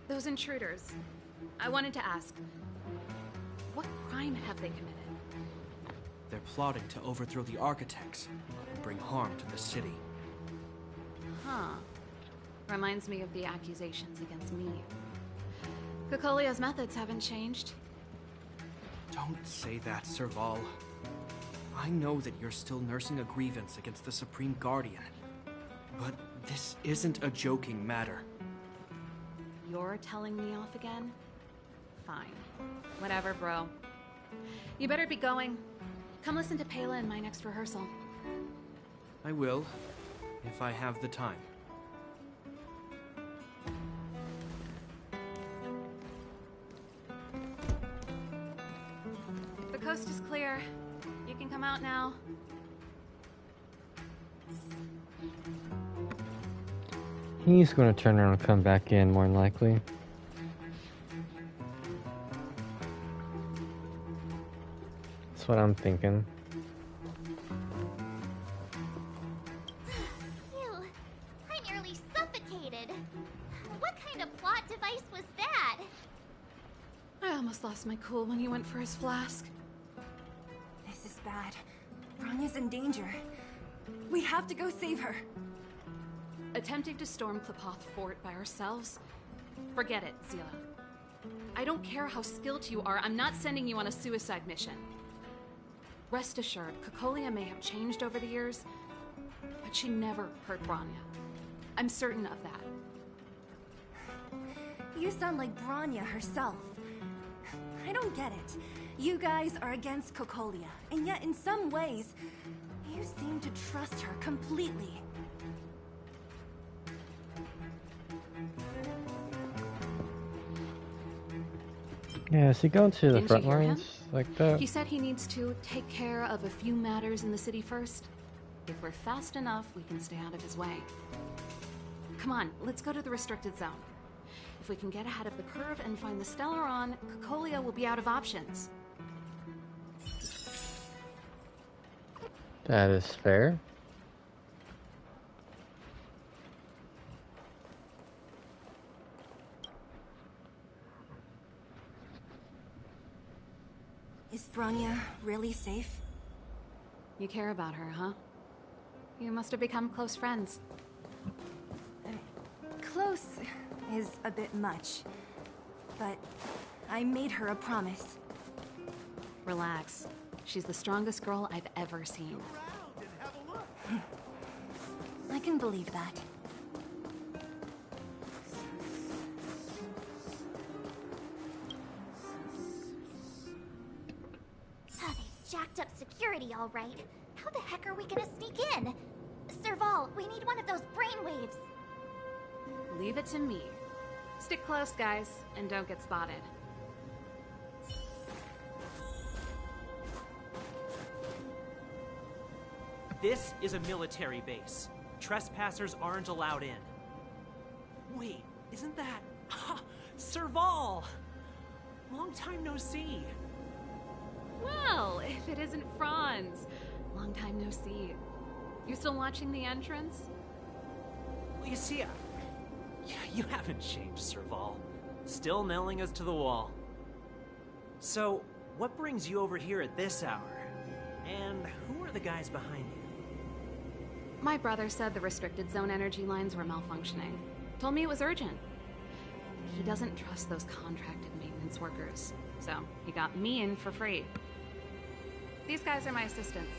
Those intruders. I wanted to ask, what crime have they committed? They're plotting to overthrow the architects and bring harm to the city. Huh. Reminds me of the accusations against me. Kokolio's methods haven't changed. Don't say that, Serval. I know that you're still nursing a grievance against the Supreme Guardian. But this isn't a joking matter. You're telling me off again? Fine. Whatever, bro. You better be going. Come listen to Pela in my next rehearsal. I will, if I have the time. The coast is clear. You You can come out now. He's going to turn around and come back in, more than likely. That's what I'm thinking. Phew, I nearly suffocated. What kind of plot device was that? I almost lost my cool when he went for his flask. This is bad. Bronya's in danger. We have to go save her. Attempting to storm Klepoth Fort by ourselves? Forget it, Zila. I don't care how skilled you are, I'm not sending you on a suicide mission. Rest assured, Cocolia may have changed over the years, but she never hurt Bronya. I'm certain of that. You sound like Bronya herself. I don't get it. You guys are against Cocolia, and yet in some ways, you seem to trust her completely. Yeah, is he going to the Didn't front you hear him? lines like that? He said he needs to take care of a few matters in the city first. If we're fast enough, we can stay out of his way. Come on, let's go to the restricted zone. If we can get ahead of the curve and find the Stellaron, Cocolia will be out of options. That is fair. Is Bronya really safe? You care about her, huh? You must have become close friends. Close is a bit much, but I made her a promise. Relax. She's the strongest girl I've ever seen. I can believe that. Oh, they jacked up security, all right. How the heck are we gonna sneak in? Serval, we need one of those brainwaves. Leave it to me. Stick close, guys, and don't get spotted. This is a military base. Trespassers aren't allowed in. Wait, isn't that... Serval! Long time no see. Well, if it isn't Franz. Long time no see. You still watching the entrance? Well, you see, you haven't changed, Serval. Still nailing us to the wall. So, what brings you over here at this hour? And who are the guys behind you? My brother said the restricted zone energy lines were malfunctioning. Told me it was urgent. He doesn't trust those contracted maintenance workers, so he got me in for free. These guys are my assistants.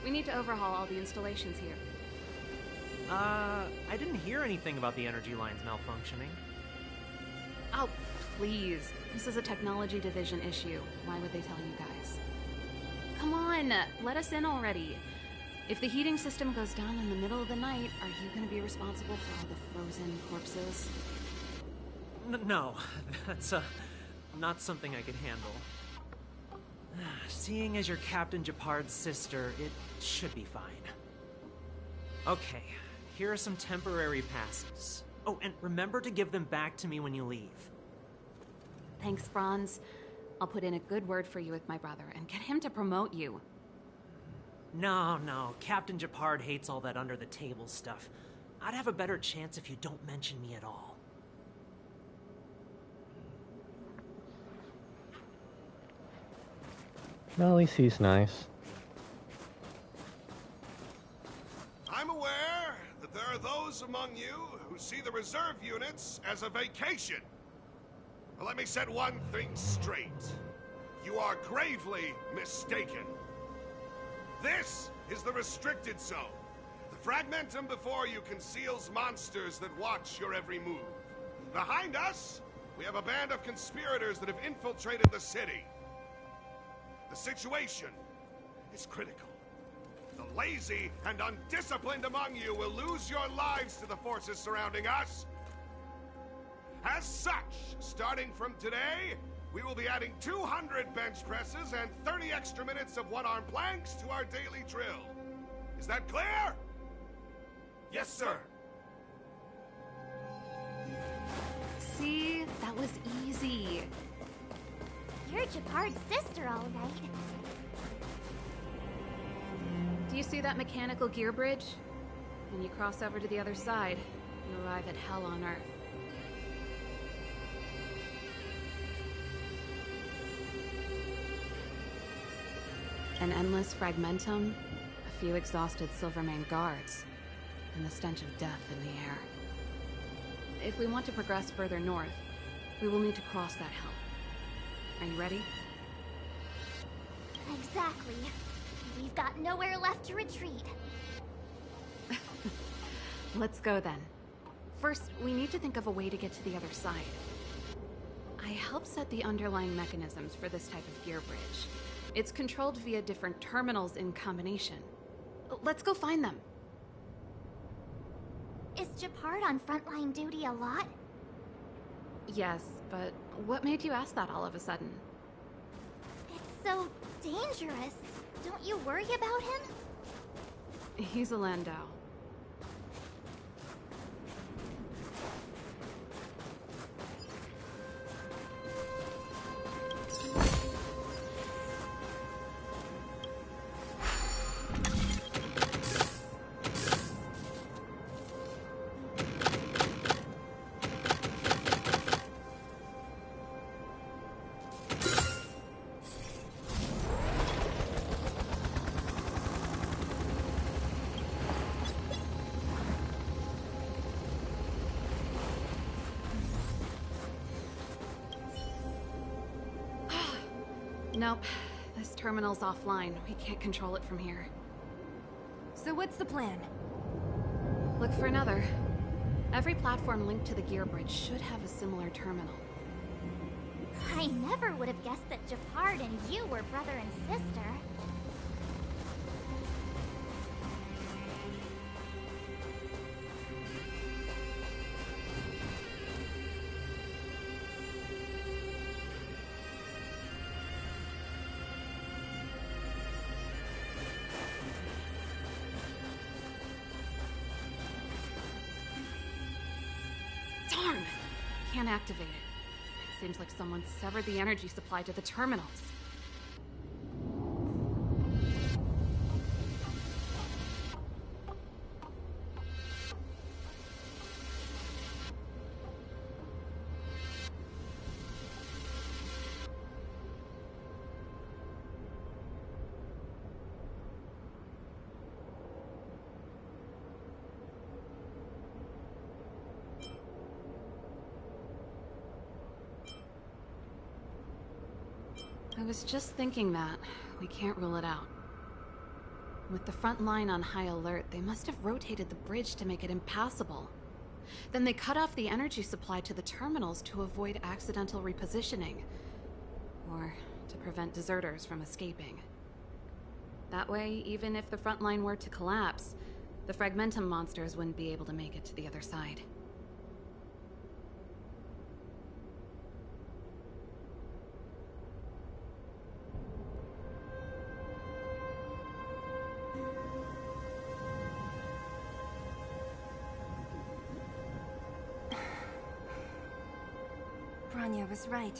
We need to overhaul all the installations here. I didn't hear anything about the energy lines malfunctioning. Oh, please. This is a technology division issue. Why would they tell you guys? Come on, let us in already. If the heating system goes down in the middle of the night, are you going to be responsible for all the frozen corpses? No, that's not something I could handle. Seeing as you're Captain Japard's sister, it should be fine. Okay, here are some temporary passes. Oh, and remember to give them back to me when you leave. Thanks, Franz. I'll put in a good word for you with my brother and get him to promote you. No, Captain Japard hates all that under-the-table stuff. I'd have a better chance if you don't mention me at all. Well, at least he's nice. I'm aware that there are those among you who see the reserve units as a vacation. Well, let me set one thing straight. You are gravely mistaken. This is the restricted zone. The fragmentum before you conceals monsters that watch your every move. Behind us, we have a band of conspirators that have infiltrated the city. The situation is critical. The lazy and undisciplined among you will lose your lives to the forces surrounding us. As such, starting from today, we will be adding 200 bench presses and 30 extra minutes of one-arm planks to our daily drill. Is that clear? Yes, sir. See? That was easy. You're Japard's sister, all right. Do you see that mechanical gear bridge? When you cross over to the other side, you arrive at hell on Earth. An endless fragmentum, a few exhausted Silvermane guards, and the stench of death in the air. If we want to progress further north, we will need to cross that hell. Are you ready? Exactly. We've got nowhere left to retreat. Let's go then. First, we need to think of a way to get to the other side. I helped set the underlying mechanisms for this type of gear bridge. It's controlled via different terminals in combination. Let's go find them. Is Japard on frontline duty a lot? Yes, but what made you ask that all of a sudden? It's so dangerous. Don't you worry about him? He's a Landau. Nope. This terminal's offline. We can't control it from here. So what's the plan? Look for another. Every platform linked to the gear bridge should have a similar terminal. I never would have guessed that Japard and you were brother and sister. Darn! Can't activate it. It seems like someone severed the energy supply to the terminals. I was just thinking that. We can't rule it out. With the front line on high alert, they must have rotated the bridge to make it impassable. Then they cut off the energy supply to the terminals to avoid accidental repositioning. Or to prevent deserters from escaping. That way, even if the front line were to collapse, the Fragmentum monsters wouldn't be able to make it to the other side. Bronya was right.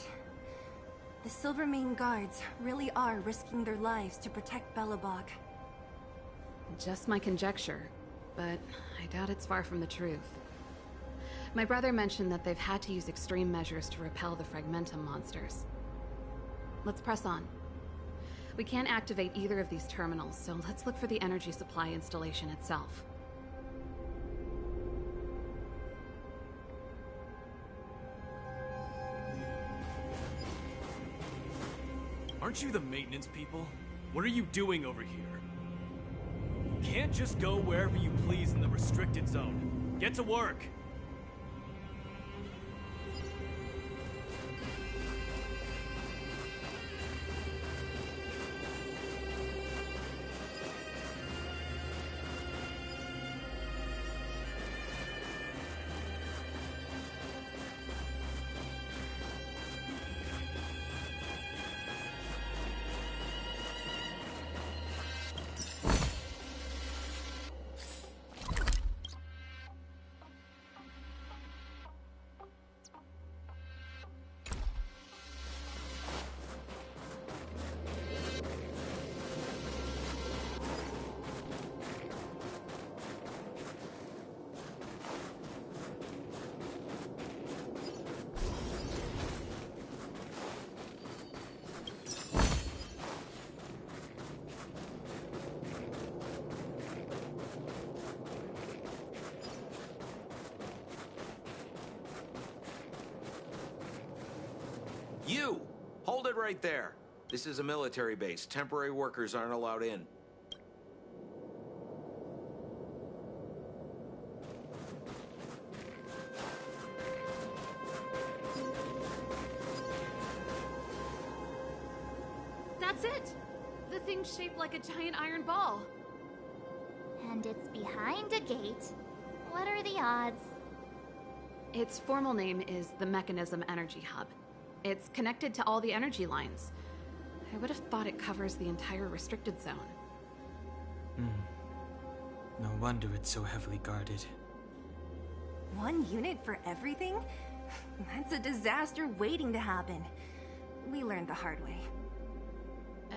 The Silvermane guards really are risking their lives to protect Beelebog. Just my conjecture, but I doubt it's far from the truth. My brother mentioned that they've had to use extreme measures to repel the Fragmentum monsters. Let's press on. We can't activate either of these terminals, so let's look for the energy supply installation itself. Aren't you the maintenance people? What are you doing over here? You can't just go wherever you please in the restricted zone. Get to work! You! Hold it right there. This is a military base. Temporary workers aren't allowed in. That's it! The thing's shaped like a giant iron ball. And it's behind a gate. What are the odds? Its formal name is the Mechanism Energy Hub. It's connected to all the energy lines. I would have thought it covers the entire restricted zone. No wonder it's so heavily guarded. One unit for everything? That's a disaster waiting to happen. We learned the hard way.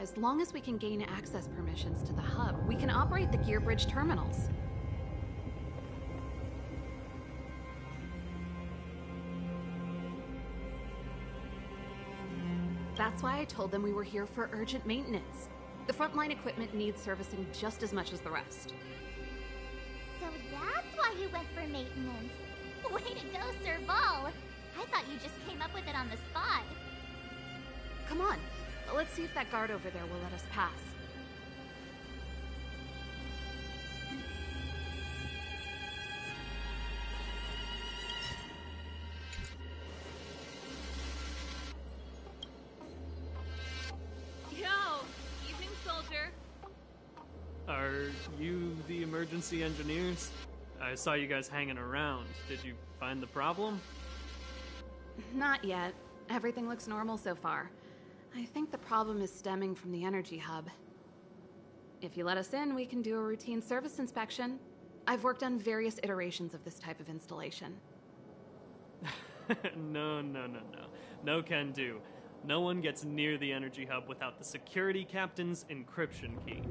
As long as we can gain access permissions to the hub, we can operate the gear bridge terminals. That's why I told them we were here for urgent maintenance. The frontline equipment needs servicing just as much as the rest. So that's why you went for maintenance. Way to go, Serval! I thought you just came up with it on the spot. Come on, let's see if that guard over there will let us pass. Yo! Evening, soldier. Are you the emergency engineers? I saw you guys hanging around. Did you find the problem? Not yet. Everything looks normal so far. I think the problem is stemming from the energy hub. If you let us in, we can do a routine service inspection. I've worked on various iterations of this type of installation. No. No can do. No one gets near the energy hub without the security captain's encryption key.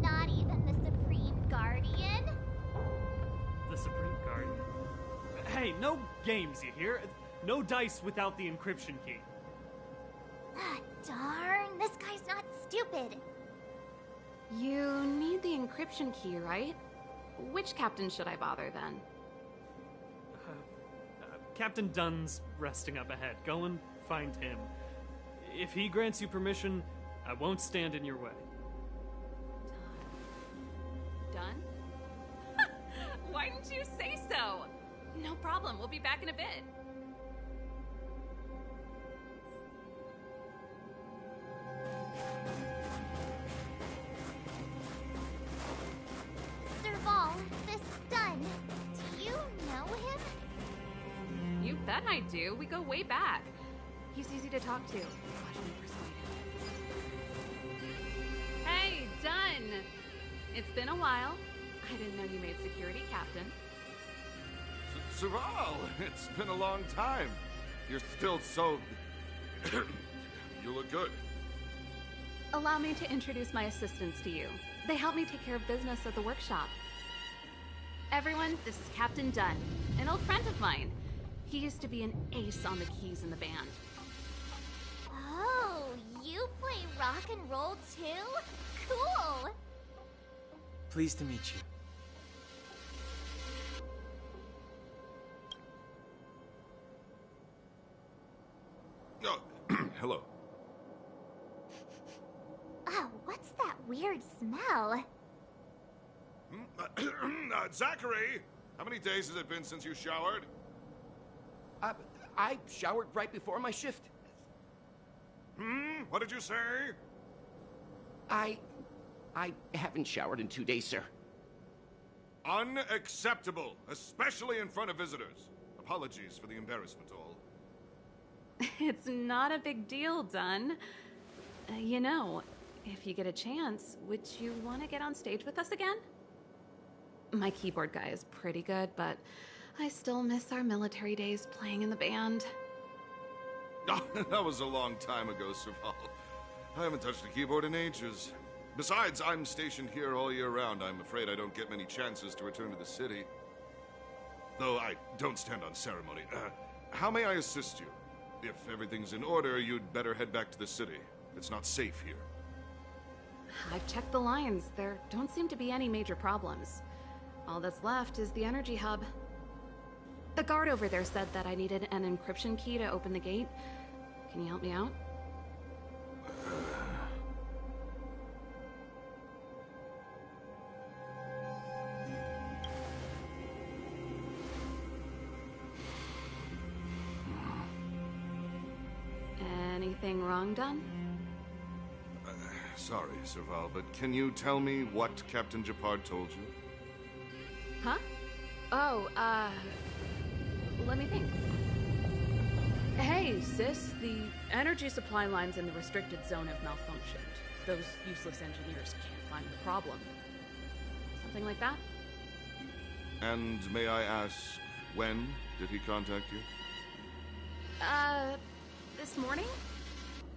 Not even the Supreme Guardian? The Supreme Guardian? Hey, no games, you hear? No dice without the encryption key. Ah, darn, this guy's not stupid. You need the encryption key, right? Which captain should I bother then? Captain Dunn's resting up ahead. Go and find him. If he grants you permission, I won't stand in your way. Done? Why didn't you say so? No problem, we'll be back in a bit. Serval, this Dunn, do you know him? You bet I do. We go way back. He's easy to talk to. Watch me persuade him. Hey, Dunn! It's been a while. I didn't know you made security captain. Serval, it's been a long time. You're still so... You look good. Allow me to introduce my assistants to you. They help me take care of business at the workshop. Everyone, this is Captain Dunn, an old friend of mine. He used to be an ace on the keys in the band. Oh, you play rock and roll too? Cool! Pleased to meet you. Oh, hello. Oh, what's that weird smell? Zachary, how many days has it been since you showered? I showered right before my shift. What did you say? I haven't showered in 2 days, sir. Unacceptable, especially in front of visitors. Apologies for the embarrassment, all. It's not a big deal, Dunn. You know, if you get a chance, would you want to get on stage with us again? My keyboard guy is pretty good, but I still miss our military days playing in the band. Oh, that was a long time ago, Serval. I haven't touched a keyboard in ages. Besides, I'm stationed here all year round. I'm afraid I don't get many chances to return to the city. Though I don't stand on ceremony. How may I assist you? If everything's in order, you'd better head back to the city. It's not safe here. I've checked the lines. There don't seem to be any major problems. All that's left is the energy hub. The guard over there said that I needed an encryption key to open the gate. Can you help me out? Anything wrong done? Sorry, Serval, but can you tell me what Captain Japard told you? Huh? Oh, let me think. Hey, sis, the energy supply lines in the restricted zone have malfunctioned. Those useless engineers can't find the problem. Something like that? And may I ask, when did he contact you? This morning?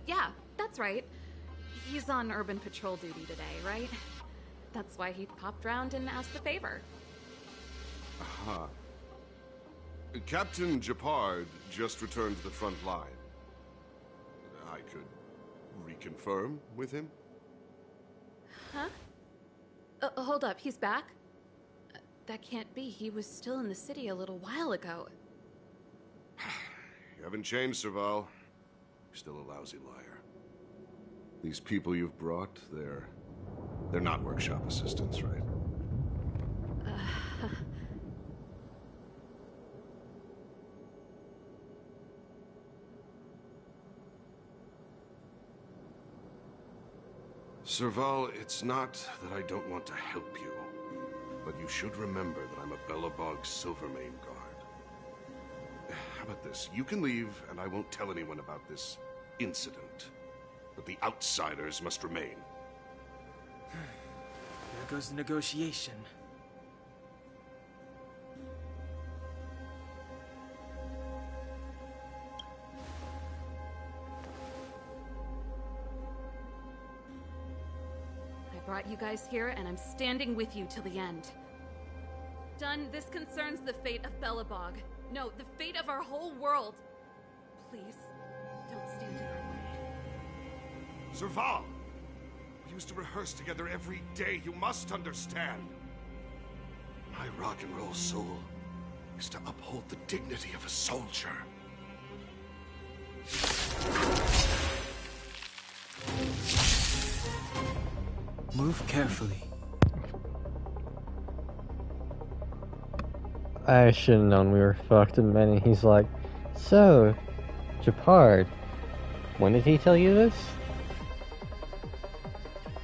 Yeah, that's right. He's on urban patrol duty today, right? That's why he popped round and asked the favor. Aha. Captain Japard just returned to the front line. I could reconfirm with him? Huh? Hold up, he's back? That can't be. He was still in the city a little while ago. You haven't changed, Serval. You're still a lousy liar. These people you've brought, they're not workshop assistants, right? Serval, it's not that I don't want to help you, but you should remember that I'm a beelebog Silvermane guard. How about this? You can leave, and I won't tell anyone about this incident. But the outsiders must remain. There goes the negotiation. I brought you guys here, and I'm standing with you till the end. Done, this concerns the fate of Beelebog. No, the fate of our whole world. Please, don't stand in our way. Serval! We used to rehearse together every day, you must understand. My rock and roll soul is to uphold the dignity of a soldier. Move carefully. I should have known we were fucked in many. He's like, so, Japard, when did he tell you this?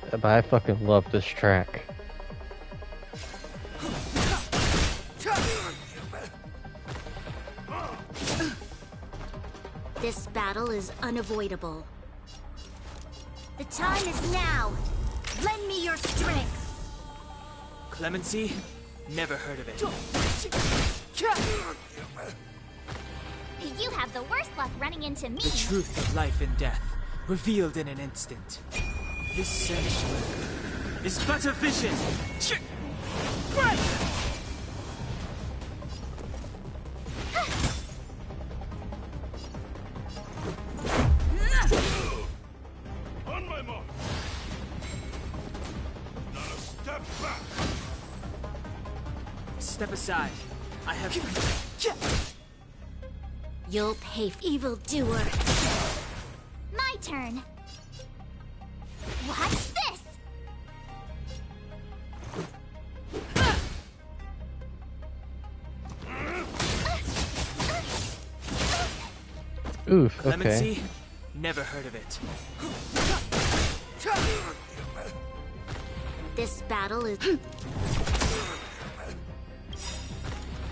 But I fucking love this track. This battle is unavoidable. The time is now. Lend me your strength. Clemency? Never heard of it. You have the worst luck running into me. The truth of life and death, revealed in an instant. This sanctuary is but a vision. On my mark. Not a step back. Step aside. I have... You'll pay, evildoer. My turn. Watch this! Oof, okay. Clemency? Never heard of it. This battle is...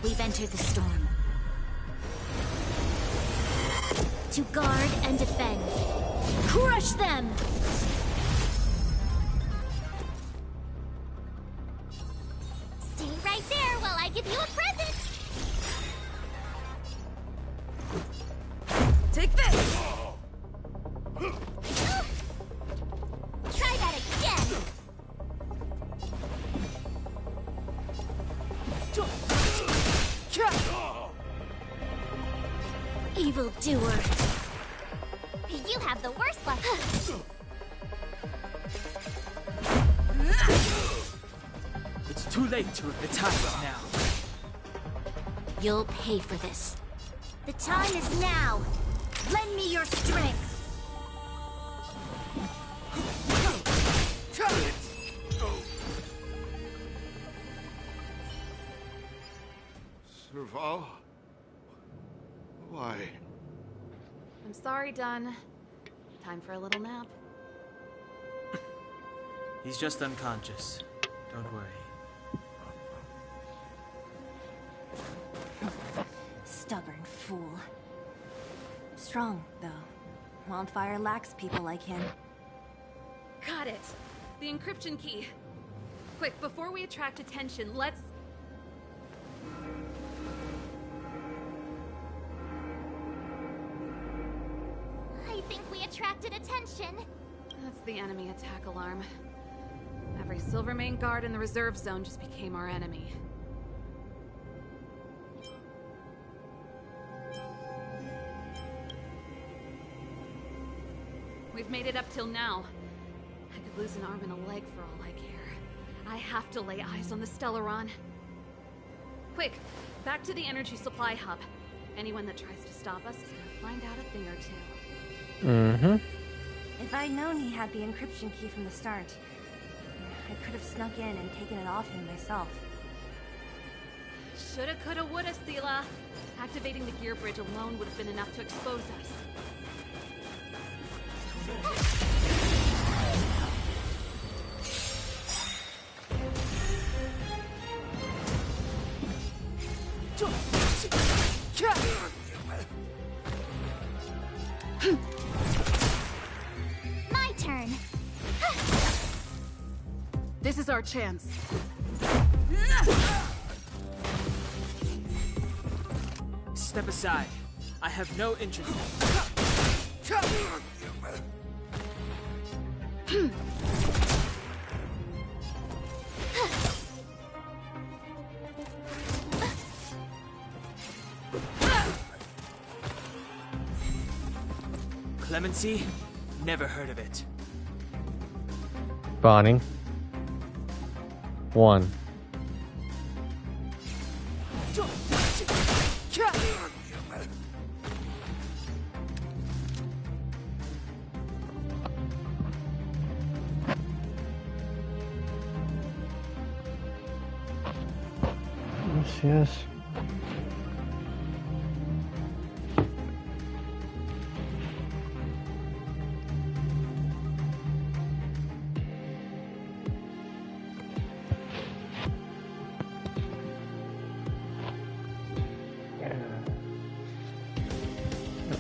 We've entered the storm. To guard and defend. Crush them! Stay right there while I give you a present! Take this! Try that again! Evildoer. You have the worst luck. It's too late to rip the tie now. You'll pay for this. The time is now. Lend me your strength. Serval? Why? I'm sorry, Dunn. Time for a little nap. He's just unconscious. Don't worry. Stubborn fool. Strong, though. Wildfire lacks people like him. Got it. The encryption key. Quick, before we attract attention, let's... I think we attracted attention. That's the enemy attack alarm. Every Silvermane guard in the reserve zone just became our enemy. We've made it up till now. I could lose an arm and a leg for all I care. I have to lay eyes on the Stellaron. Quick, back to the energy supply hub. Anyone that tries to stop us is gonna find out a thing or two. Mm-hmm. If I'd known he had the encryption key from the start, I could have snuck in and taken it off him myself. Shoulda, coulda, woulda, Sela. Activating the gear bridge alone would have been enough to expose us. My turn. This is our chance. Step aside. I have no interest. Clemency? Never heard of it. Bonnie. 1. Yes.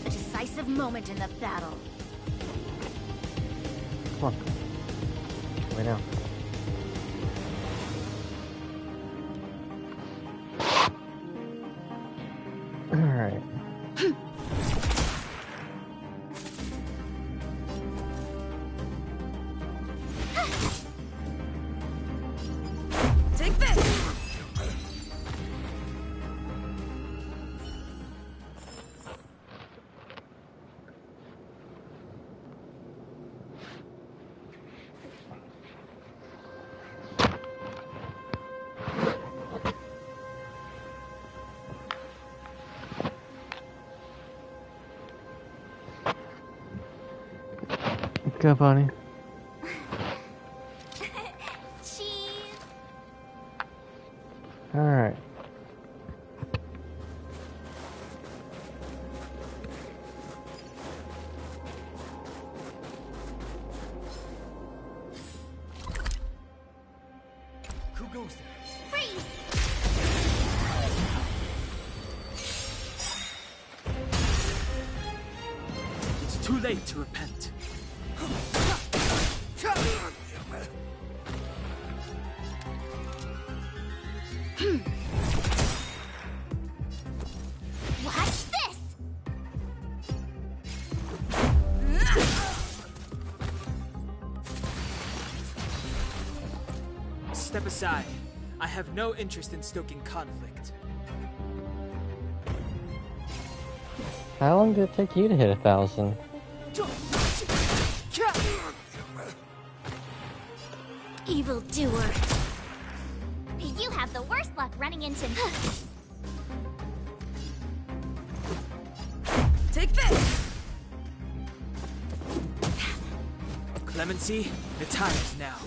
Decisive moment in the battle. Come on. Right now. Alright. Take this! Go, Bonnie. Cheese. Alright. Who goes there? Freeze. It's too late to repent. Watch this. Step aside. I have no interest in stoking conflict. How long did it take you to hit 1,000? Evildoer. You have the worst luck running into me. Clemency, the time is now.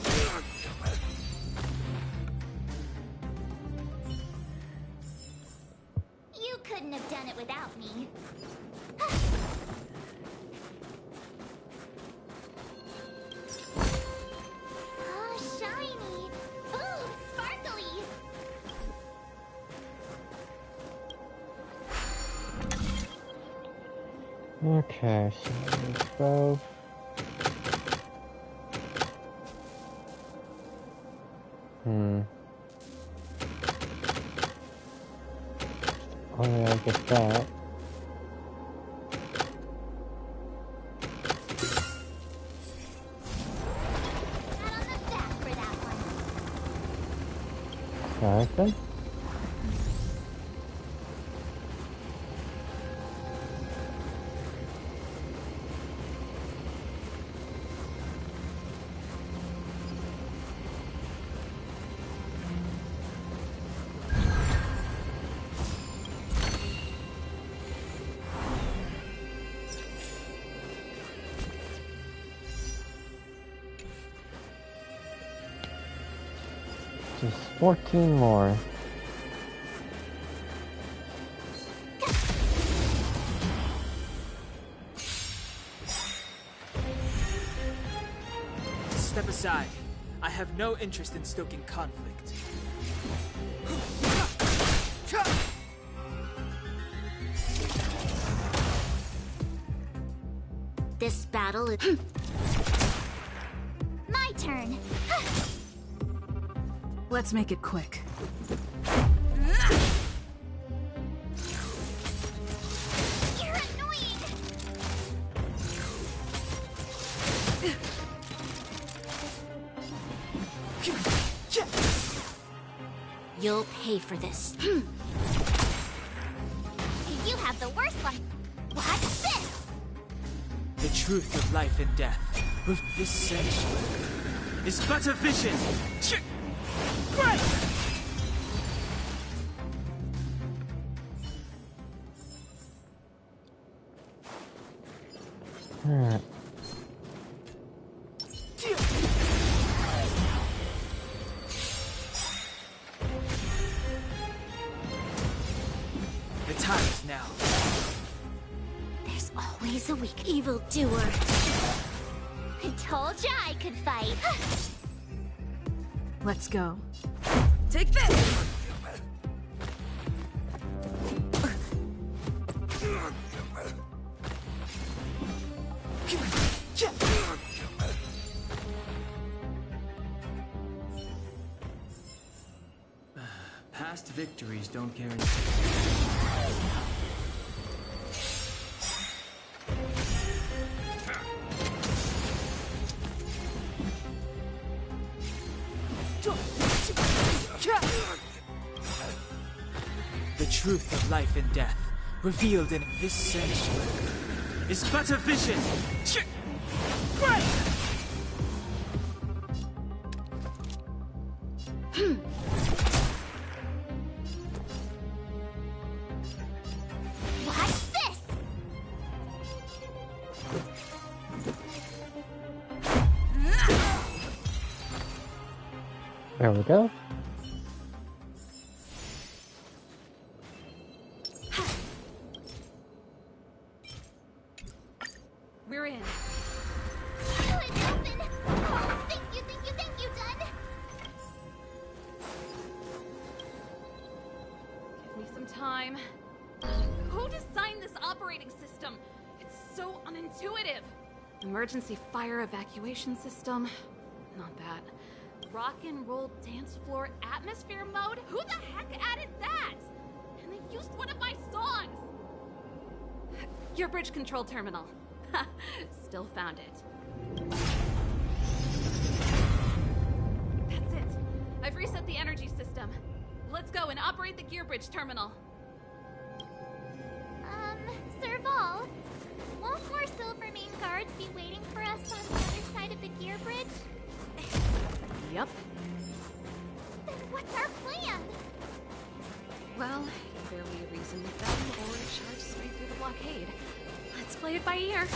You couldn't have done it without me. Oh, shiny! Ooh, sparkly! Okay, so there's both. Oh yeah, I get that. Pat on the back for that one. Alright then. Just 14 more. Step aside. I have no interest in stoking conflict. This battle is... My turn. Let's make it quick. You're annoying. You'll pay for this. You have the worst one. What's this? The truth of life and death, with this century, is but a vision. Right. Alright. The time is now. There's always a weak evildoer. I told ya I could fight. Let's go. Take this! Past victories don't guarantee. The truth of life and death, revealed in this century, is but a vision. Right. What's this? There we go. We're in. It's open. Oh, thank you, Dad. Give me some time. Who designed this operating system? It's so unintuitive. Emergency fire evacuation system? Not that. Rock and roll dance floor atmosphere mode? Who the heck added that? And they used one of my songs! Your bridge control terminal. Still found it. That's it. I've reset the energy system. Let's go and operate the gear bridge terminal. Serval, won't more Silvermane guards be waiting for us on the other side of the gear bridge? Yep. Then what's our plan? Well, either we reason with them or charge straight through the blockade. Let's play it by ear.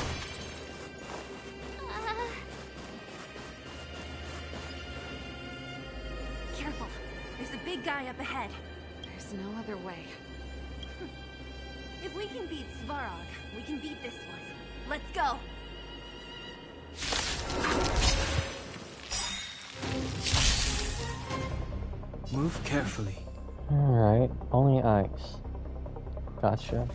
big guy up ahead. There's no other way. If we can beat Svarog, we can beat this one. Let's go! Move carefully. Alright, only ice. Gotcha.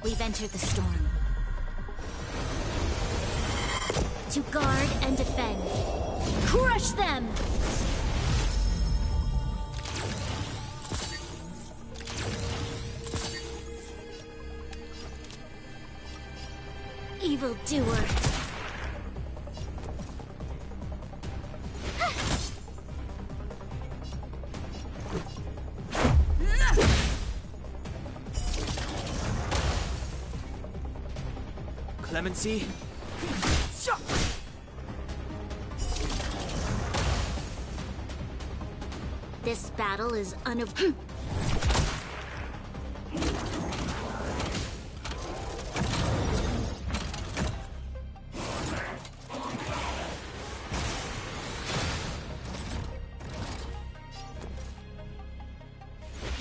We've entered the storm. To guard and defend. Crush them! Evildoer. Clemency? This battle is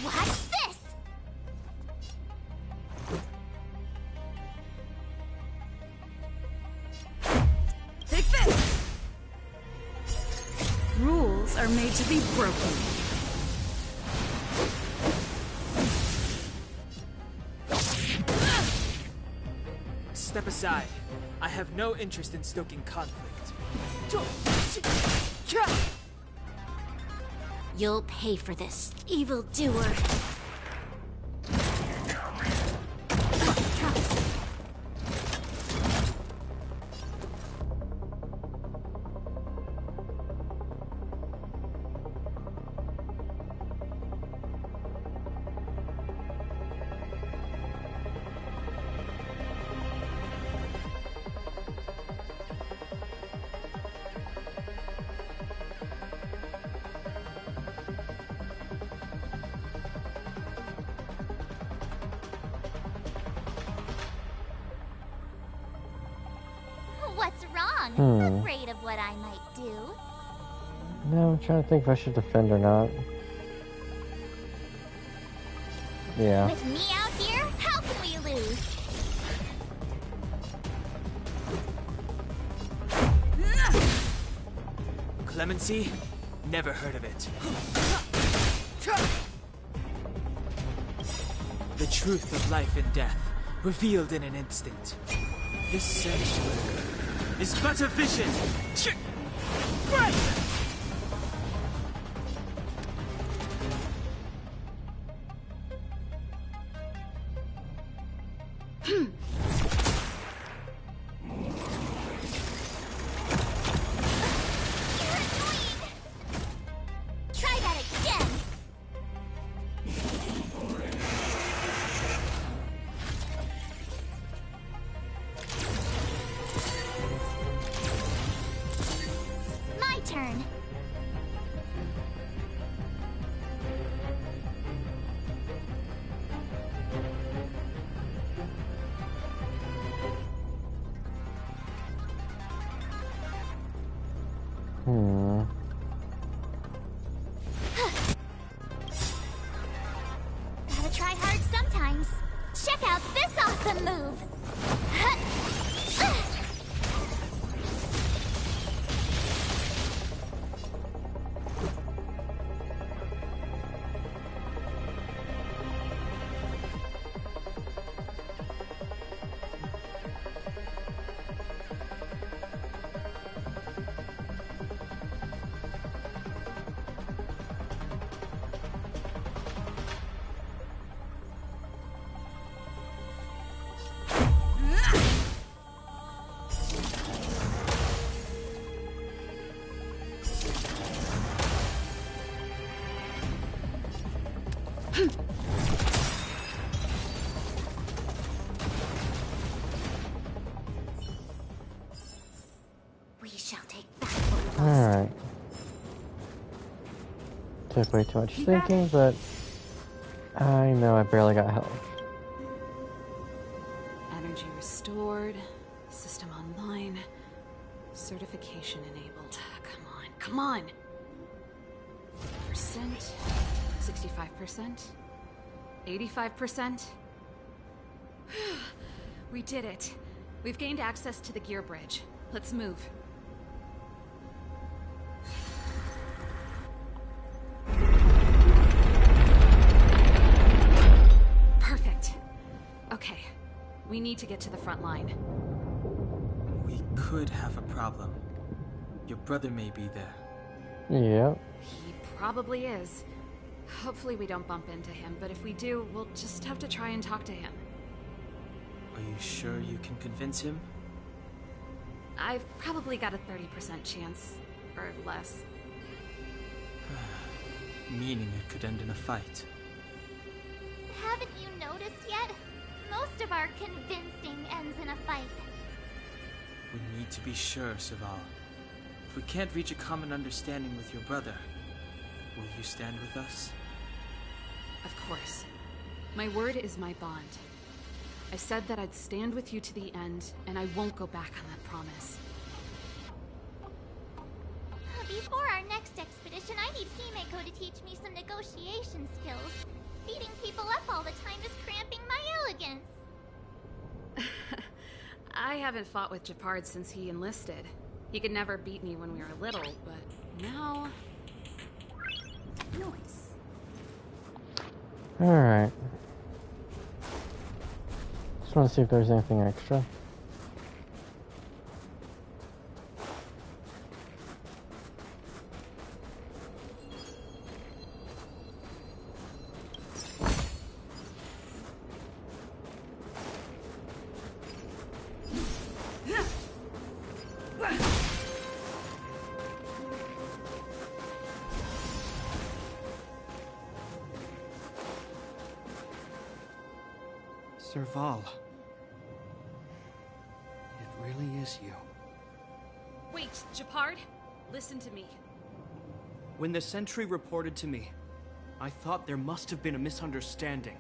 What's this? Take this! Rules are made to be broken. Step aside. I have no interest in stoking conflict. You'll pay for this, evildoer. What's wrong? Afraid of what I might do? No, I'm trying to think if I should defend or not. Yeah. With me out here, how can we lose? Clemency? Never heard of it. The truth of life and death, revealed in an instant. This sanctuary is but a vision. Right! Try that again! My turn. Gotta try hard sometimes. Check out this awesome move! Took way too much thinking, but I know I barely got health. Energy restored. System online. Certification enabled. Come on. Percent. 65%. 85%. We did it. We've gained access to the gear bridge. Let's move. Perfect. Okay. We need to get to the front line. We could have a problem. Your brother may be there. Yep. He probably is. Hopefully we don't bump into him, but if we do, we'll just have to try and talk to him. Are you sure you can convince him? I've probably got a 30% chance, or less. Meaning it could end in a fight. Haven't you noticed yet? Most of our convincing ends in a fight. We need to be sure, Serval. If we can't reach a common understanding with your brother, will you stand with us? Of course. My word is my bond. I said that I'd stand with you to the end, and I won't go back on that promise. Before our next expedition, I need Himeko to teach me some negotiation skills. Beating people up all the time is cramping my elegance. I haven't fought with Japard since he enlisted. He could never beat me when we were little, but now... Noise. Alright. Just want to see if there's anything extra. Serval. It really is you. Wait, Japard, listen to me. When the sentry reported to me, I thought there must have been a misunderstanding.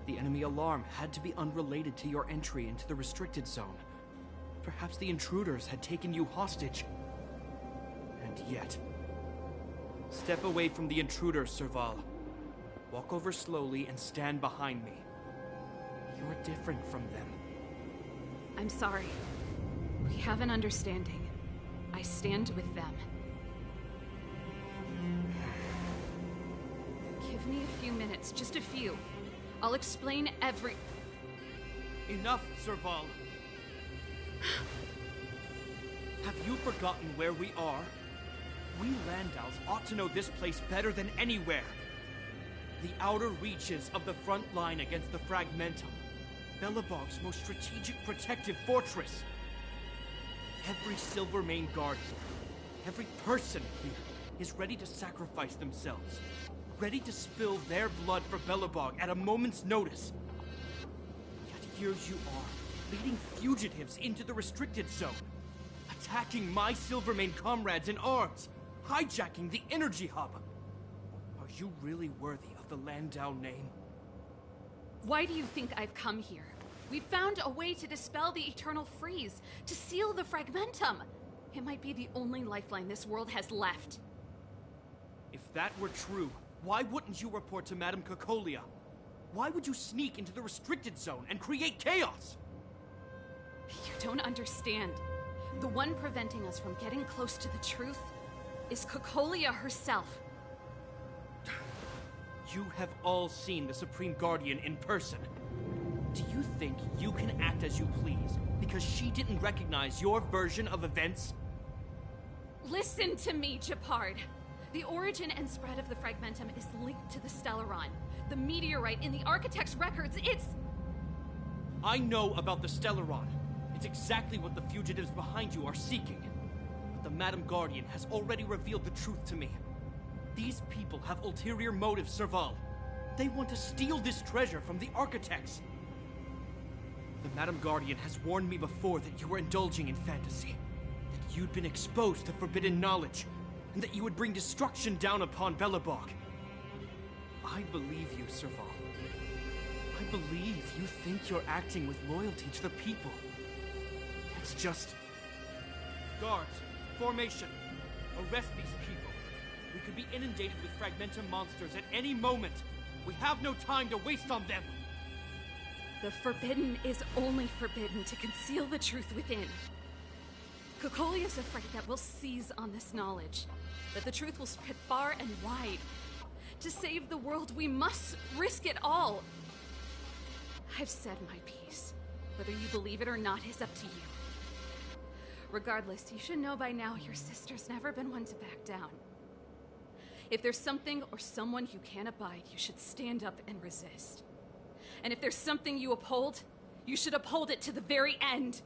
The enemy alarm had to be unrelated to your entry into the restricted zone. Perhaps the intruders had taken you hostage. And yet... Step away from the intruders, Serval. Walk over slowly and stand behind me. You're different from them. I'm sorry. We have an understanding. I stand with them. Give me a few minutes, just a few. I'll explain every... Enough, Serval. Have you forgotten where we are? We Landaus ought to know this place better than anywhere. The outer reaches of the front line against the Fragmentum. Beelebog's most strategic protective fortress. Every Silvermane Guardian, every person here is ready to sacrifice themselves. Ready to spill their blood for Beelebog at a moment's notice. Yet here you are, leading fugitives into the restricted zone. Attacking my Silvermane comrades in arms. Hijacking the energy hub. Are you really worthy of the Landau name? Why do you think I've come here? We found a way to dispel the eternal freeze, to seal the Fragmentum. It might be the only lifeline this world has left. If that were true, why wouldn't you report to Madame Cocolia? Why would you sneak into the restricted zone and create chaos? You don't understand. The one preventing us from getting close to the truth is Cocolia herself. You have all seen the Supreme Guardian in person. Do you think you can act as you please because she didn't recognize your version of events? Listen to me, Japard. The origin and spread of the Fragmentum is linked to the Stellaron. The meteorite in the Architect's records, it's... I know about the Stellaron. It's exactly what the fugitives behind you are seeking. But the Madam Guardian has already revealed the truth to me. These people have ulterior motives, Serval. They want to steal this treasure from the Architects. The Madam Guardian has warned me before that you were indulging in fantasy. That you'd been exposed to forbidden knowledge. and that you would bring destruction down upon Beelebog. I believe you, Serval. I believe you think you're acting with loyalty to the people. It's just... Guards, formation, arrest these people. We could be inundated with Fragmentum monsters at any moment. We have no time to waste on them. The forbidden is only forbidden to conceal the truth within. Kokoli is afraid that we'll seize on this knowledge, that the truth will spread far and wide. To save the world, we must risk it all. I've said my piece. Whether you believe it or not is up to you. Regardless, you should know by now your sister's never been one to back down. If there's something or someone you can't abide, you should stand up and resist. And if there's something you uphold, you should uphold it to the very end.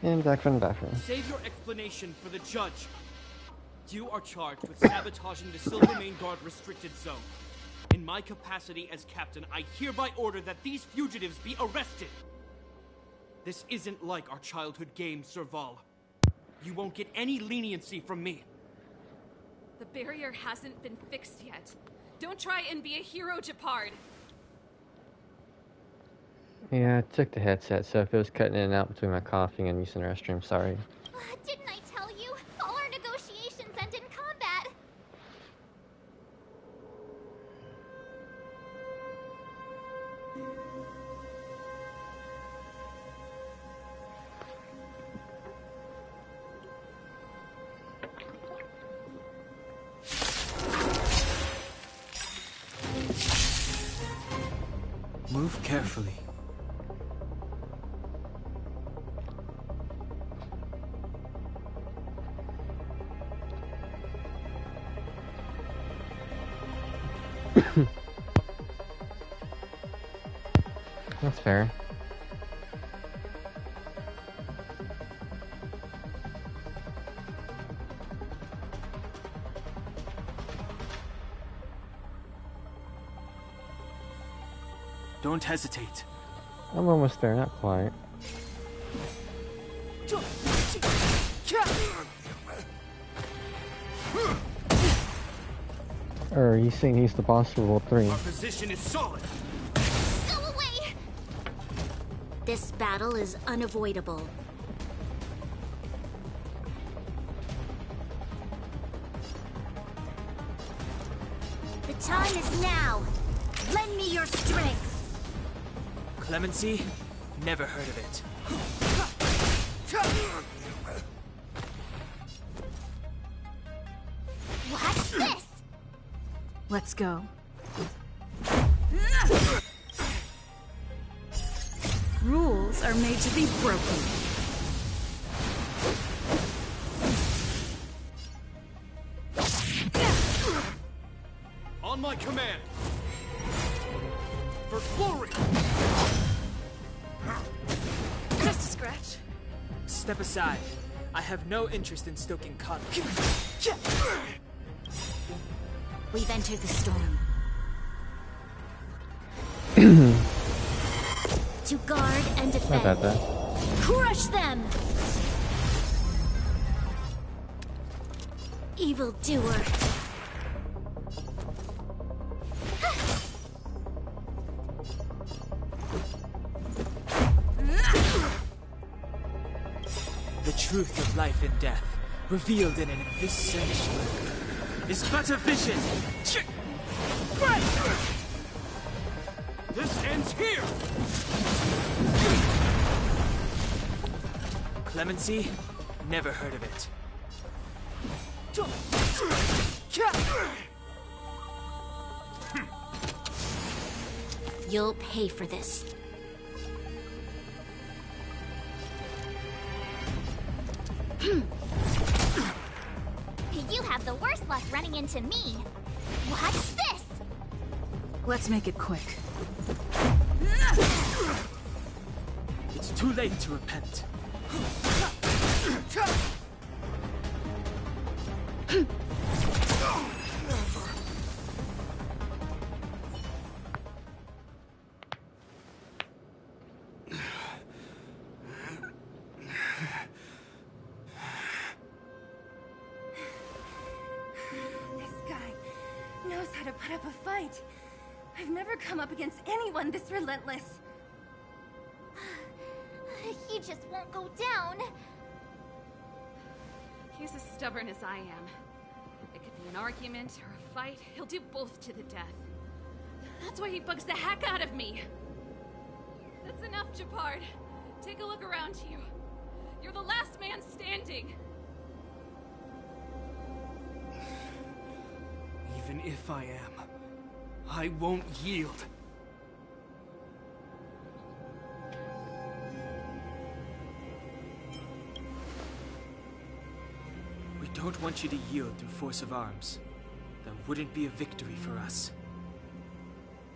And back from the bathroom. Save your explanation for the judge. You are charged with sabotaging the Silvermane Guard restricted zone. In my capacity as captain, I hereby order that these fugitives be arrested. This isn't like our childhood game, Serval. You won't get any leniency from me. The barrier hasn't been fixed yet. Don't try and be a hero, Gepard. Yeah, I took the headset, so if it was cutting in and out between my coughing and using the restroom, sorry. Didn't I tell you? All our negotiations end in combat. Move carefully. That's fair. Don't hesitate. I'm almost there, not quite. Or you saying he's the boss for World 3? Our position is solid. Go away! This battle is unavoidable. The time is now. Lend me your strength. Clemency? Never heard of it. What's this? Let's go. Rules are made to be broken. On my command. For glory! Just a scratch. Step aside. I have no interest in stoking conflict. We've entered the storm. To guard and defend. Not bad, Crush them! Evildoer. The truth of life and death, revealed in an abyss is but a vision. This ends here! Clemency? Never heard of it. You'll pay for this. You have the worst luck running into me. What's this? Let's make it quick. It's too late to repent. Put up a fight. I've never come up against anyone this relentless. He just won't go down. He's as stubborn as I am. It could be an argument or a fight. He'll do both to the death. That's why he bugs the heck out of me. That's enough, Gepard. Take a look around you. You're the last man standing. Even if I am, I won't yield. We don't want you to yield through force of arms. That wouldn't be a victory for us.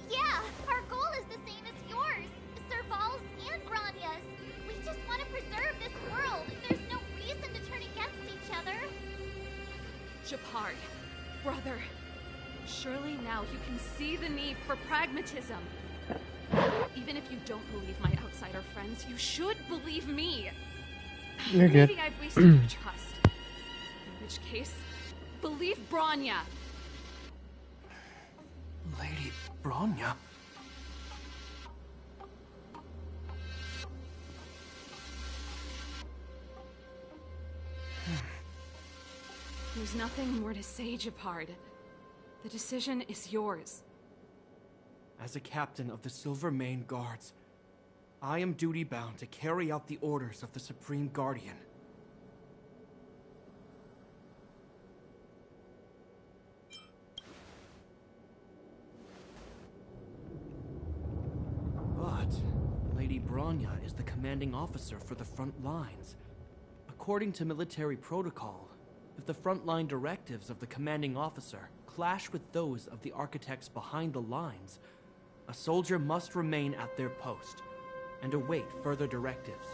Yeah, our goal is the same as yours. Serval's and Granya's. We just want to preserve this world. There's no reason to turn against each other. hard. Brother, surely now you can see the need for pragmatism. Even if you don't believe my outsider friends, you should believe me. You're good. Maybe I've wasted your trust. In which case, believe Bronya. Lady Bronya? There's nothing more to say, Japard. The decision is yours. As a captain of the Silvermane Guards, I am duty-bound to carry out the orders of the Supreme Guardian. But Lady Bronya is the commanding officer for the front lines. According to military protocol, if the frontline directives of the commanding officer clash with those of the architects behind the lines, a soldier must remain at their post and await further directives.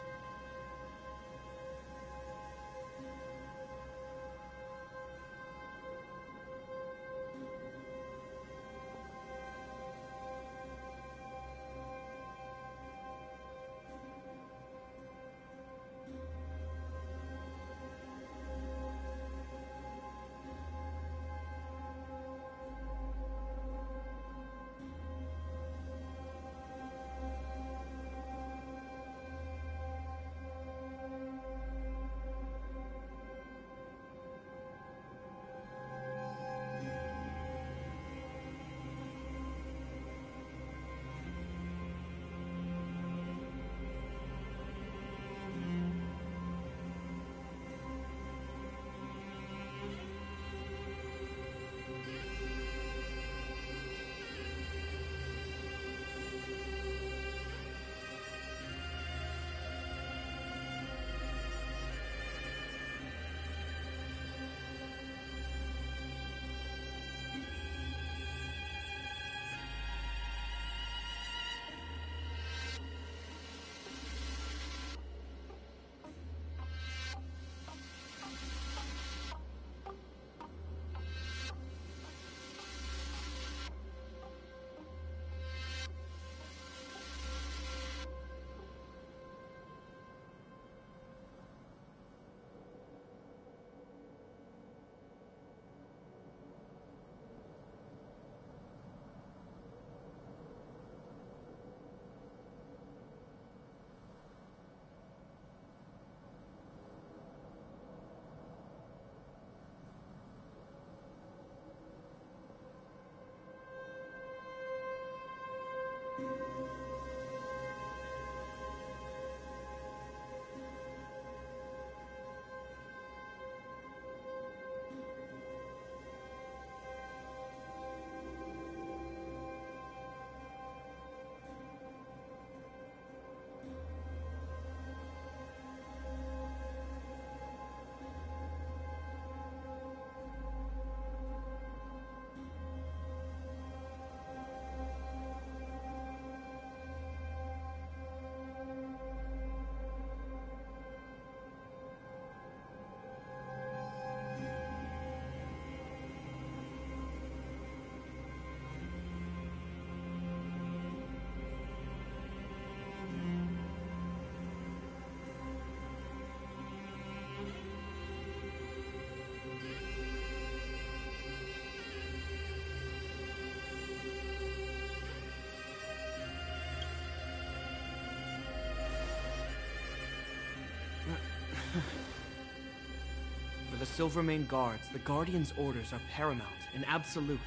For the Silvermane Guards, the Guardian's orders are paramount and absolute.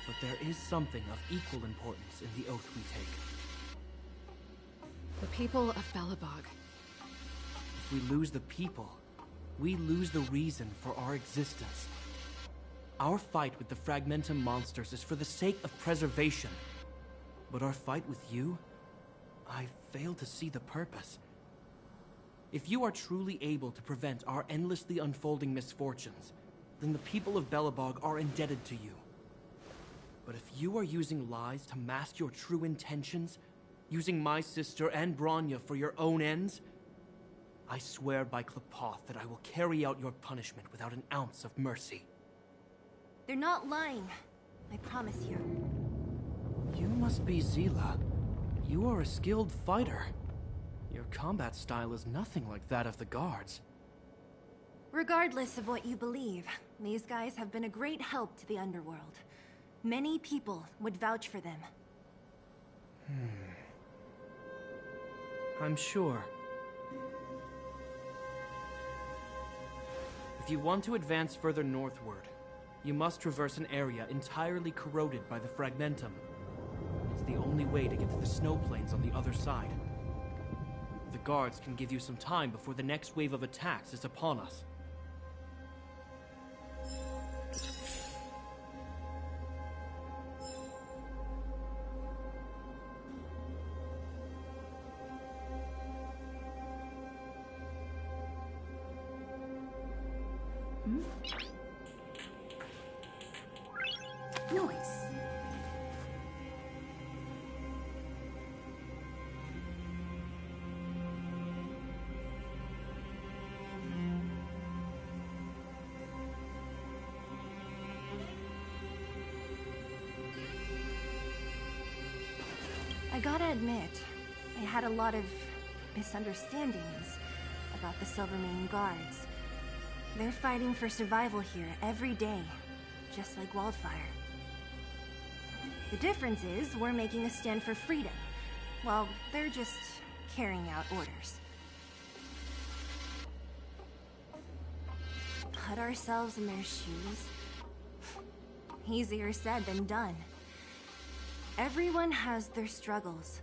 But there is something of equal importance in the oath we take. The people of Beelebog. If we lose the people, we lose the reason for our existence. Our fight with the Fragmentum monsters is for the sake of preservation. But our fight with you, I fail to see the purpose. If you are truly able to prevent our endlessly unfolding misfortunes, then the people of Beelebog are indebted to you. But if you are using lies to mask your true intentions, using my sister and Bronya for your own ends, I swear by Klepoth that I will carry out your punishment without an ounce of mercy. They're not lying. I promise you. You must be Zila. You are a skilled fighter. Your combat style is nothing like that of the guards. Regardless of what you believe, these guys have been a great help to the underworld. Many people would vouch for them. I'm sure. If you want to advance further northward, you must traverse an area entirely corroded by the Fragmentum. It's the only way to get to the snow plains on the other side. The guards can give you some time before the next wave of attacks is upon us. Noise. I gotta admit, I had a lot of misunderstandings about the Silvermane guards. They're fighting for survival here every day, just like Wildfire. The difference is we're making a stand for freedom, while they're just carrying out orders. Put ourselves in their shoes? Easier said than done. Everyone has their struggles,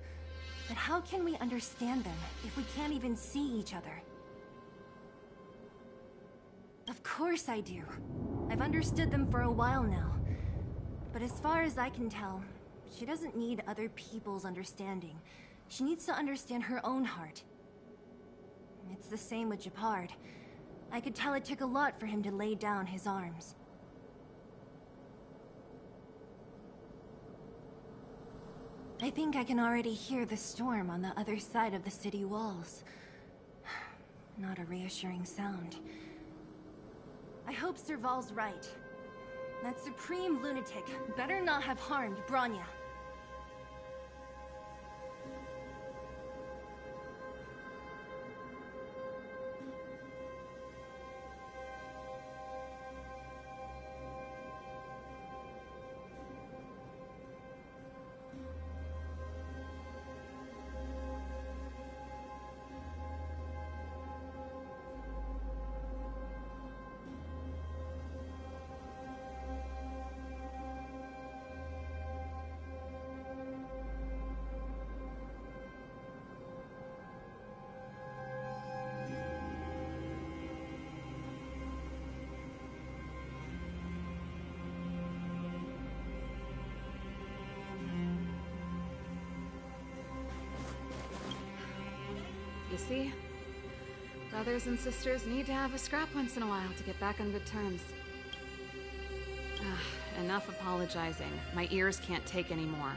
but how can we understand them if we can't even see each other? Of course I do. I've understood them for a while now. But as far as I can tell, she doesn't need other people's understanding. She needs to understand her own heart. It's the same with Japard. I could tell it took a lot for him to lay down his arms. I think I can already hear the storm on the other side of the city walls. Not a reassuring sound. I hope Serval's right. That supreme lunatic better not have harmed Bronya. You see? Brothers and sisters need to have a scrap once in a while to get back on good terms. Enough apologizing. My ears can't take any more.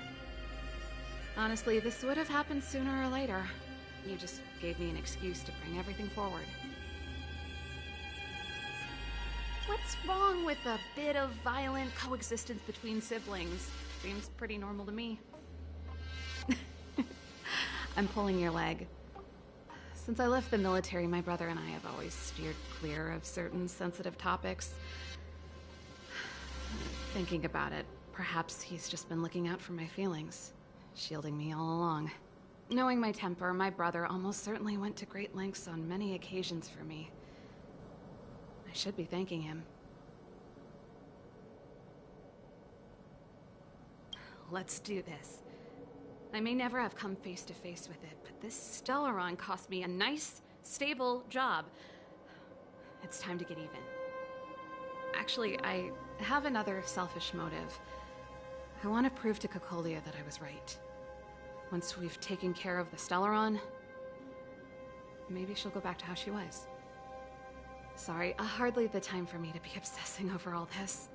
Honestly, this would have happened sooner or later. You just gave me an excuse to bring everything forward. What's wrong with a bit of violent coexistence between siblings? Seems pretty normal to me. I'm pulling your leg. Since I left the military, my brother and I have always steered clear of certain sensitive topics. Thinking about it, perhaps he's just been looking out for my feelings, shielding me all along. Knowing my temper, my brother almost certainly went to great lengths on many occasions for me. I should be thanking him. Let's do this. I may never have come face to face with it, but this Stellaron cost me a nice, stable job. It's time to get even. Actually, I have another selfish motive. I want to prove to Cocolia that I was right. Once we've taken care of the Stellaron, maybe she'll go back to how she was. Sorry, hardly the time for me to be obsessing over all this.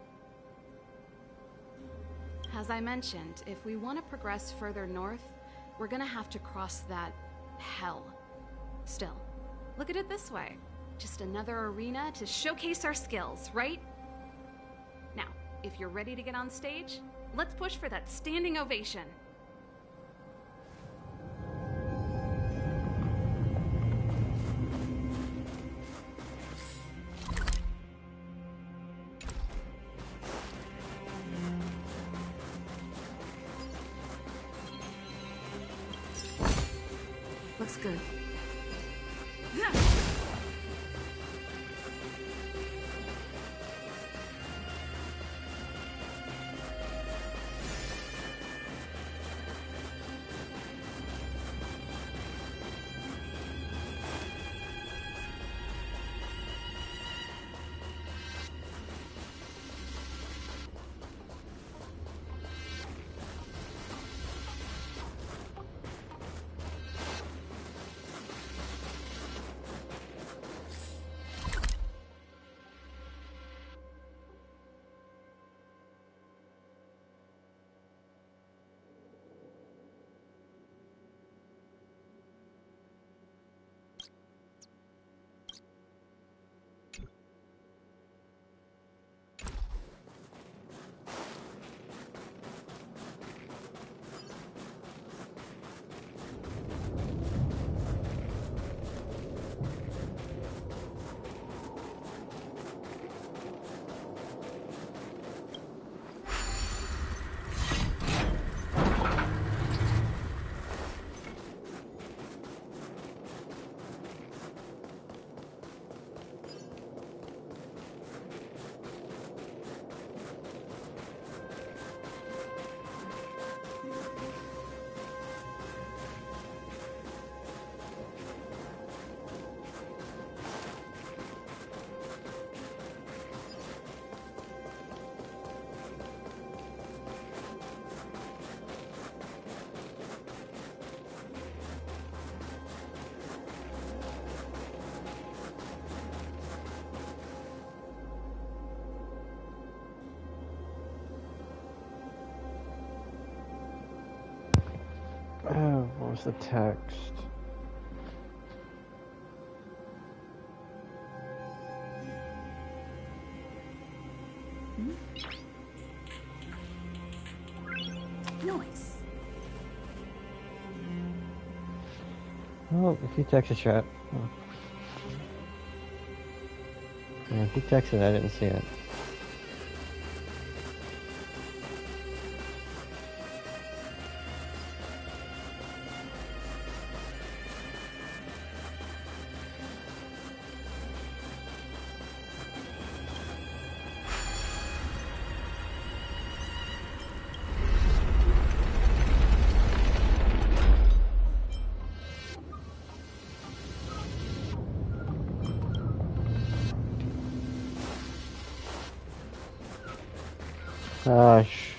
As I mentioned, if we want to progress further north, we're gonna have to cross that hell. Still, Look at it this way. Just another arena to showcase our skills, right? Now, if you're ready to get on stage, let's push for that standing ovation. Looks good. Oh, what was the text? Noise. Oh, if you text a chat. Oh. Yeah, if you texted, I didn't see it. Gosh.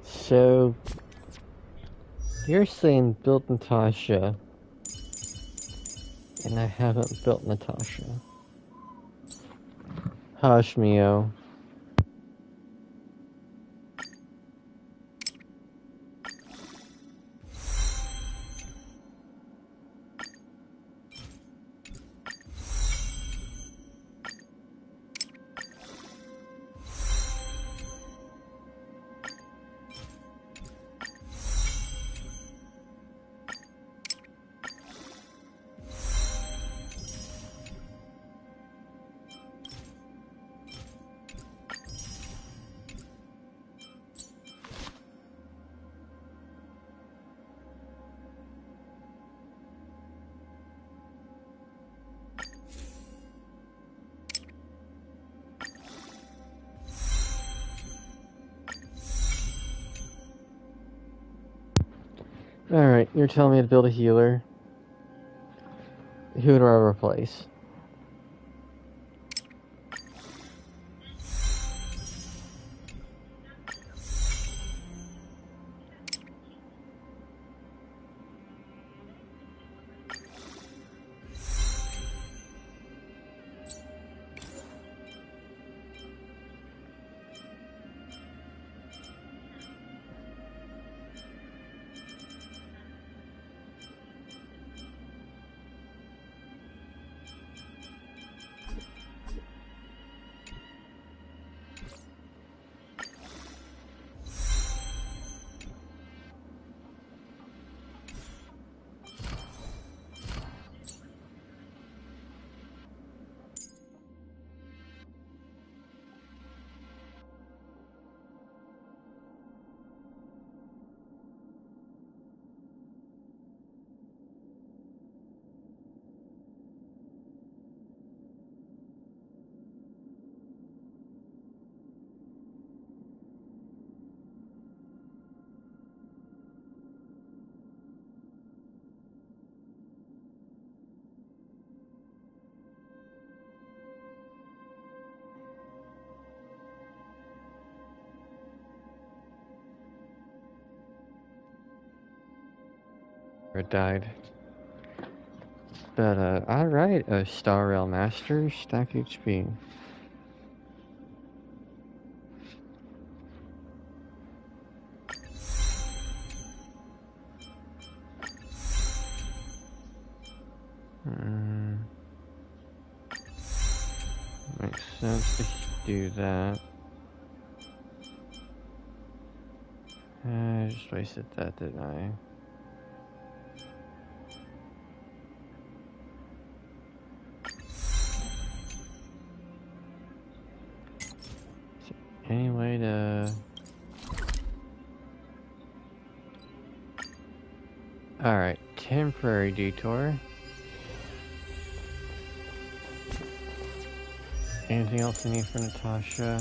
So, you're saying build Natasha, and I haven't built Natasha. Hush, Mio. Alright, you're telling me to build a healer. Who do I replace? or died. But, alright, Star Rail Master, stack HP. Makes sense to do that. I just wasted that, didn't I? Any way to... Alright, temporary detour. Anything else I need for Natasha?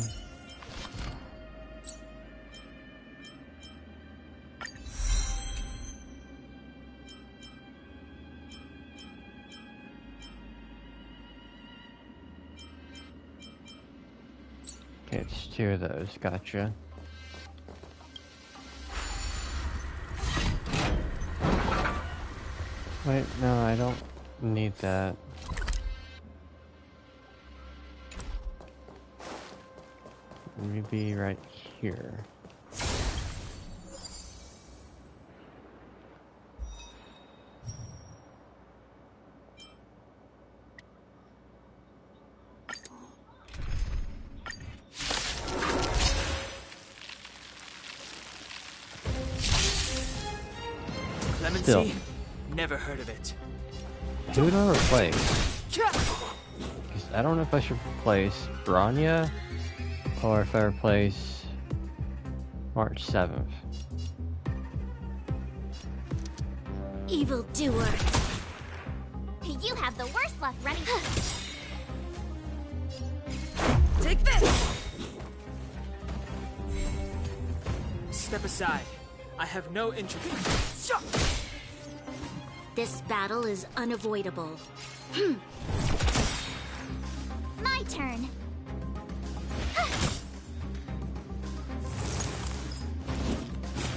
Okay, it's 2 of those, gotcha. Wait, no, I don't need that. Maybe right here. Clemency? Never heard of it. Who do I replace? Because I don't know if I should replace Bronya or if I replace March 7th. Evil doer. You have the worst luck running. Take this! Step aside. I have no interest. This battle is unavoidable. My turn.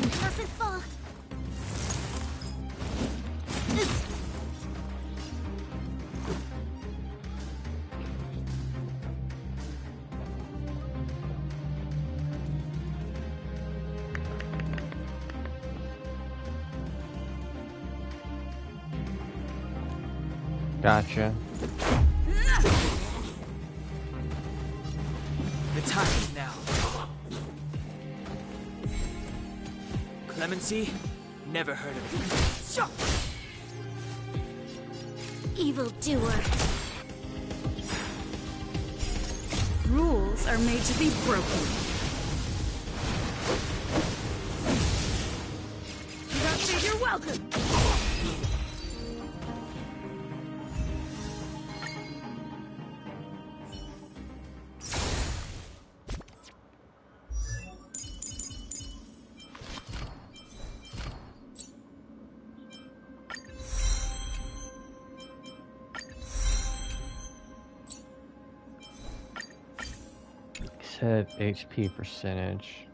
Merciful. Gotcha. The time is now. Clemency? Never heard of it. Evil doer. Rules are made to be broken. You don't say you're welcome! Said HP percentage.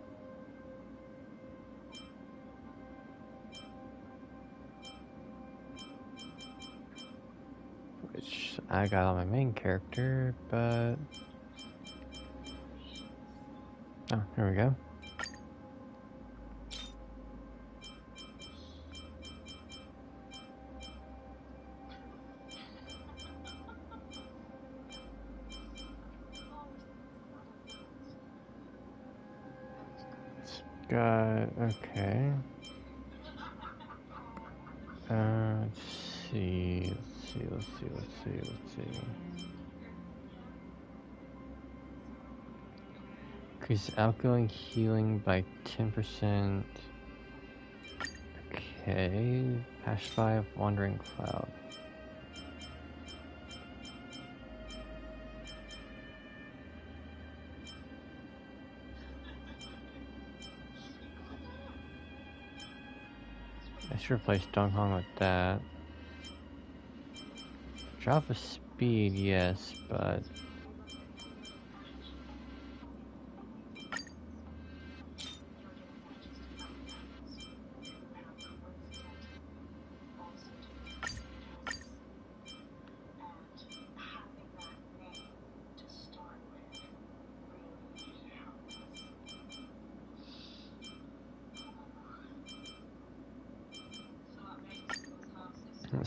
Which I got on my main character, but... Oh, here we go. Got, okay. Let's see. Increase outgoing healing by 10%. Okay. Pacify of Wandering Cloud. I should replace Donghong with that. Drop of speed, yes, but...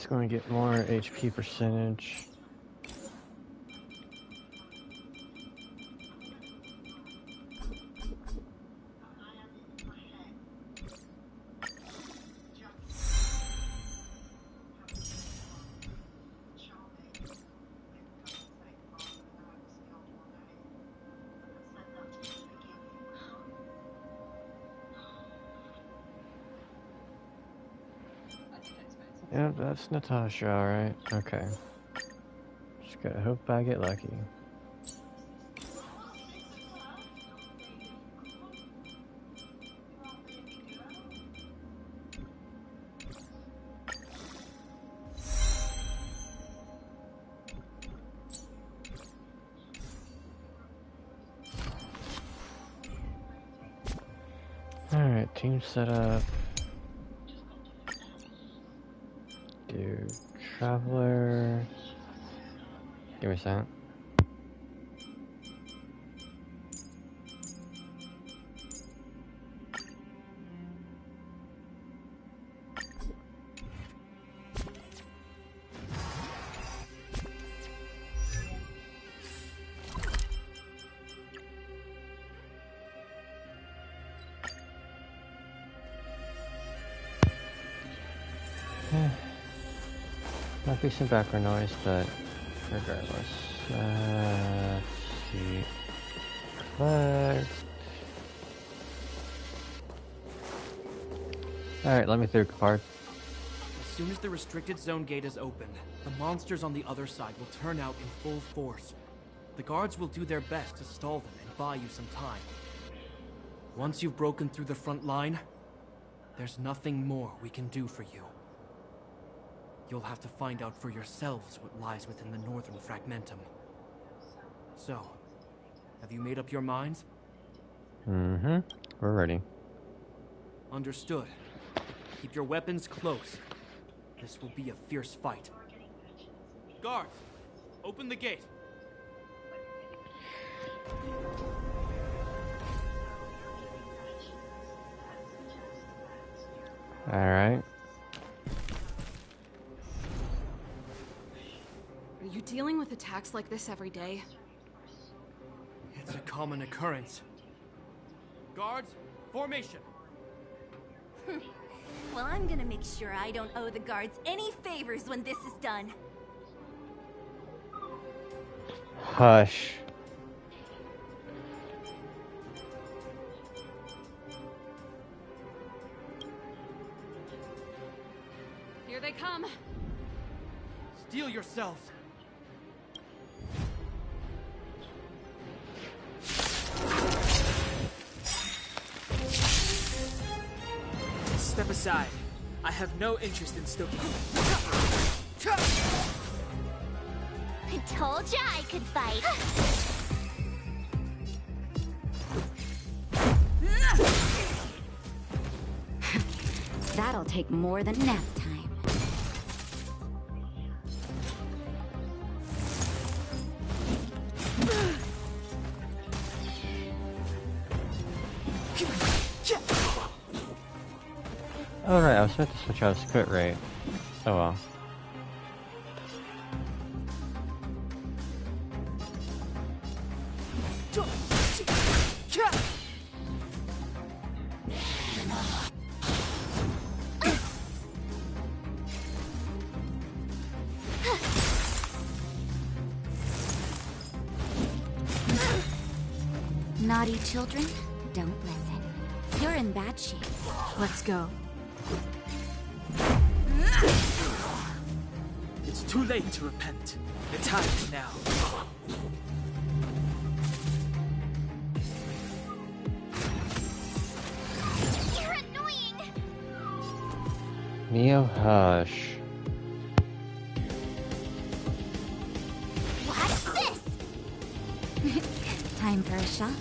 It's going to get more HP percentage. Yep, that's Natasha, alright. Okay. Just gotta hope I get lucky. Alright, team setup. Do Traveler. Give me a second. Might be some background noise, but regardless. Let's see. Alright, let me through, card. As soon as the restricted zone gate is opened, the monsters on the other side will turn out in full force. The guards will do their best to stall them and buy you some time. Once you've broken through the front line, there's nothing more we can do for you. You'll have to find out for yourselves what lies within the northern fragmentum. So, have you made up your minds? Mm-hmm. We're ready. Understood. Keep your weapons close. This will be a fierce fight. Guards, open the gate. Alright. Are you dealing with attacks like this every day? It's a common occurrence. Guards, formation. Well, I'm gonna make sure I don't owe the guards any favors when this is done. Hush. Here they come. Steel yourselves. Step aside. I have no interest in stoking. I told ya I could fight. That'll take more than nap time. Alright, I was meant to switch out spit rate. Oh well. Naughty children, don't listen. You're in bad shape. Let's go. It's too late to repent. The time is now. You're annoying. Neo, hush. What's this? Time for a shot.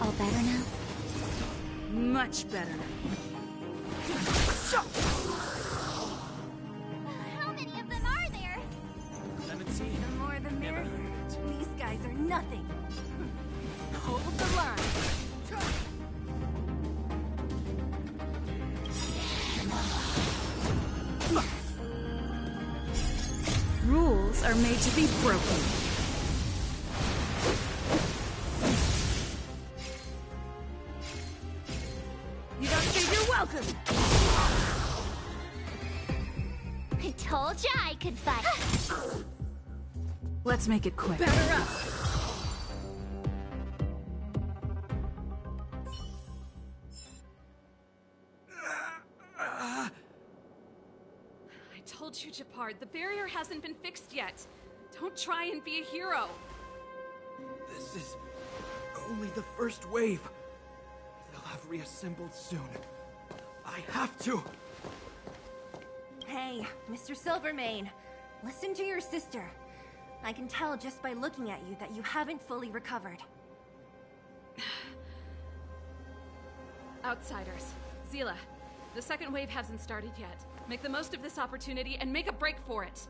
All better now? Much better. How many of them are there? 17. The more the Never merrier. heard of it. These guys are nothing. Hold the line. are made to be broken. You don't think you're welcome! I told ya I could fight. Let's make it quick. Batter up! I told you, Japard, the barrier hasn't been fixed yet. Don't try and be a hero. This is only the first wave. They'll have reassembled soon. I have to. Hey, Mr. Silvermane, listen to your sister. I can tell just by looking at you that you haven't fully recovered. Outsiders. Zila, the second wave hasn't started yet. Make the most of this opportunity and make a break for it.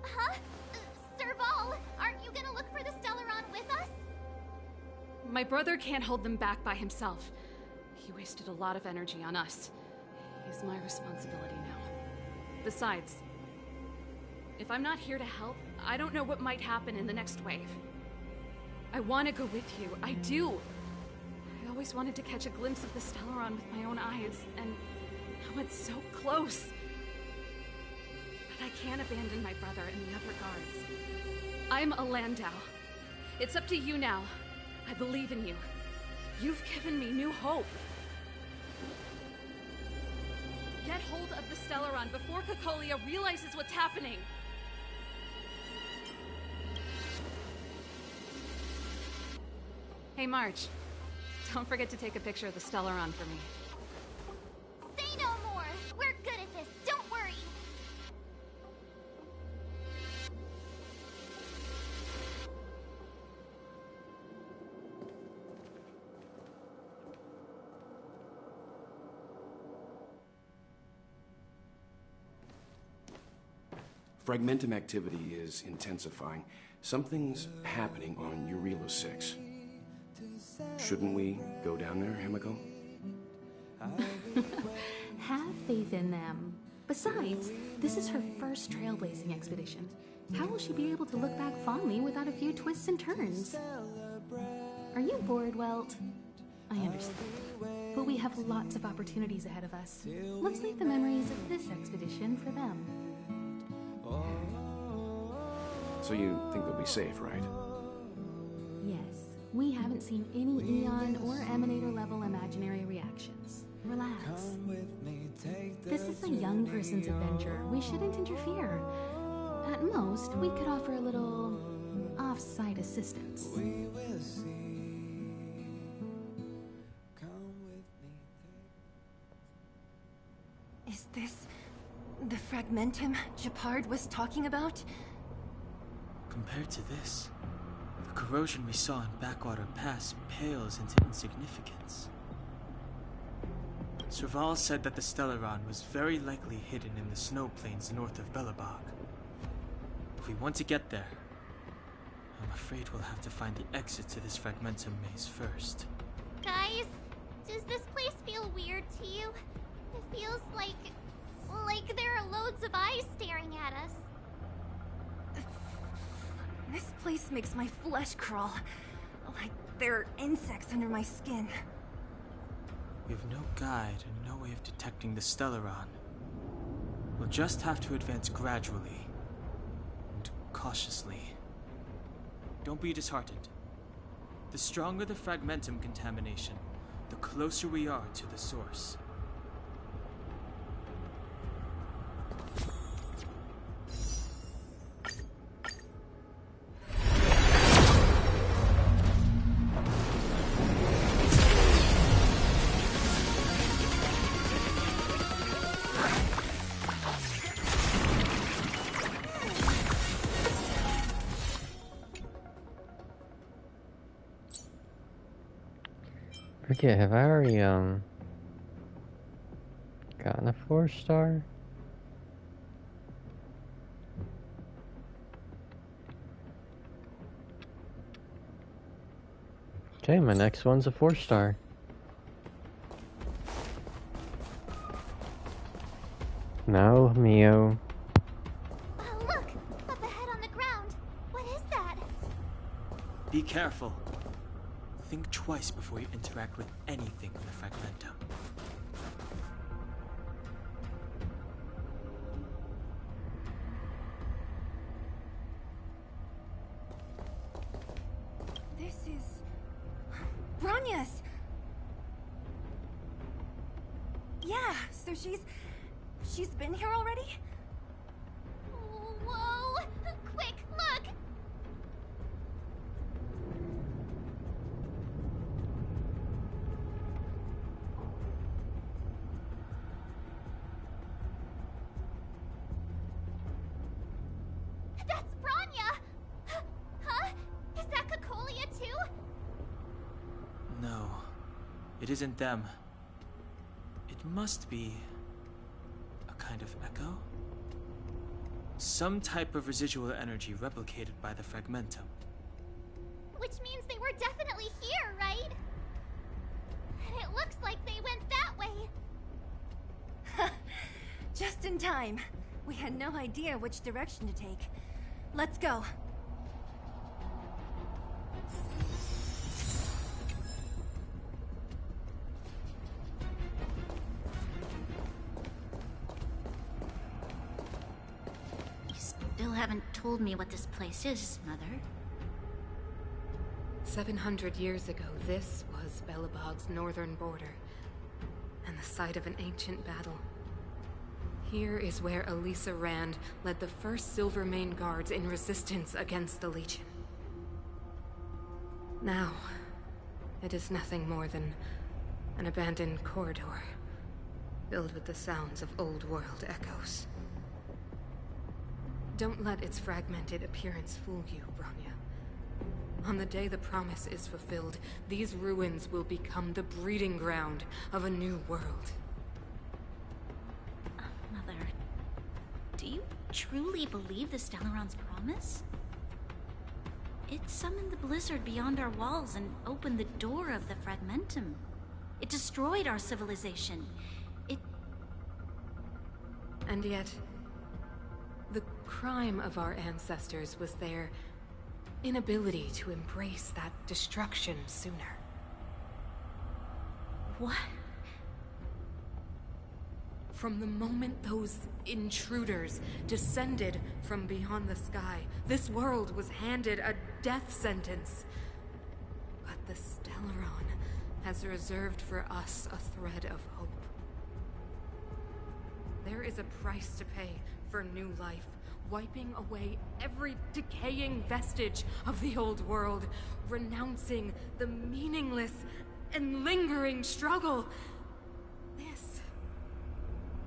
Huh? Serval, aren't you gonna look for the Stellaron with us? My brother can't hold them back by himself. He wasted a lot of energy on us. He's my responsibility now. Besides, if I'm not here to help, I don't know what might happen in the next wave. I want to go with you. I do. I always wanted to catch a glimpse of the Stellaron with my own eyes, and now it's so close. But I can't abandon my brother and the other guards. I'm a Landau. It's up to you now. I believe in you. You've given me new hope. Get hold of the Stellaron before Cocolia realizes what's happening. Hey, March. Don't forget to take a picture of the Stellaron for me. Say no more! We're good at this, don't worry! Fragmentum activity is intensifying. Something's happening on Urilo 6. Shouldn't we go down there, Himiko? Have faith in them. Besides, this is her first trailblazing expedition. How will she be able to look back fondly without a few twists and turns? Are you bored, Welt? I understand. But we have lots of opportunities ahead of us. Let's leave the memories of this expedition for them. So you think they'll be safe, right? Yes. We haven't seen any Eon or Emanator level imaginary reactions. Relax. This is a young person's adventure. We shouldn't interfere. At most, we could offer a little off-site assistance. Is this the Fragmentum Japard was talking about? Compared to this, the corrosion we saw in Backwater Pass pales into insignificance. Serval said that the Stellaron was very likely hidden in the snow plains north of Beelebog. If we want to get there, I'm afraid we'll have to find the exit to this Fragmentum maze first. Guys, does this place feel weird to you? It feels like there are loads of eyes staring at us. This place makes my flesh crawl. Like there are insects under my skin. We have no guide and no way of detecting the Stellaron. We'll just have to advance gradually and cautiously. Don't be disheartened. The stronger the Fragmentum contamination, the closer we are to the source. Forget, have I already, gotten a 4-star? Okay, my next one's a 4-star. No, Mio. Look! Up ahead! Be careful. Think twice before you interact with anything in the Fragmentum. This is... Bronya's! Yeah, so she's been here already? Whoa! Quick, look! That's Bronya! Huh? Is that Cocolia too? No, it isn't them. It must be a kind of echo? Some type of residual energy replicated by the Fragmentum. Which means they were definitely here, right? And it looks like they went that way. Just in time. We had no idea which direction to take. Let's go. Still haven't told me what this place is, Mother. 700 years ago, this was beelebog's northern border, and the site of an ancient battle. Here is where Elisa Rand led the first Silvermane Guards in resistance against the Legion. Now, it is nothing more than an abandoned corridor, filled with the sounds of old-world echoes. Don't let its fragmented appearance fool you, Bronya. On the day the promise is fulfilled, these ruins will become the breeding ground of a new world. Mother, do you truly believe the Stellaron's promise? It summoned the blizzard beyond our walls and opened the door of the Fragmentum. It destroyed our civilization. And yet, the crime of our ancestors was their inability to embrace that destruction sooner. What? From the moment those intruders descended from beyond the sky, this world was handed a death sentence. But the Stellaron has reserved for us a thread of hope. There is a price to pay for new life, wiping away every decaying vestige of the old world, renouncing the meaningless and lingering struggle. This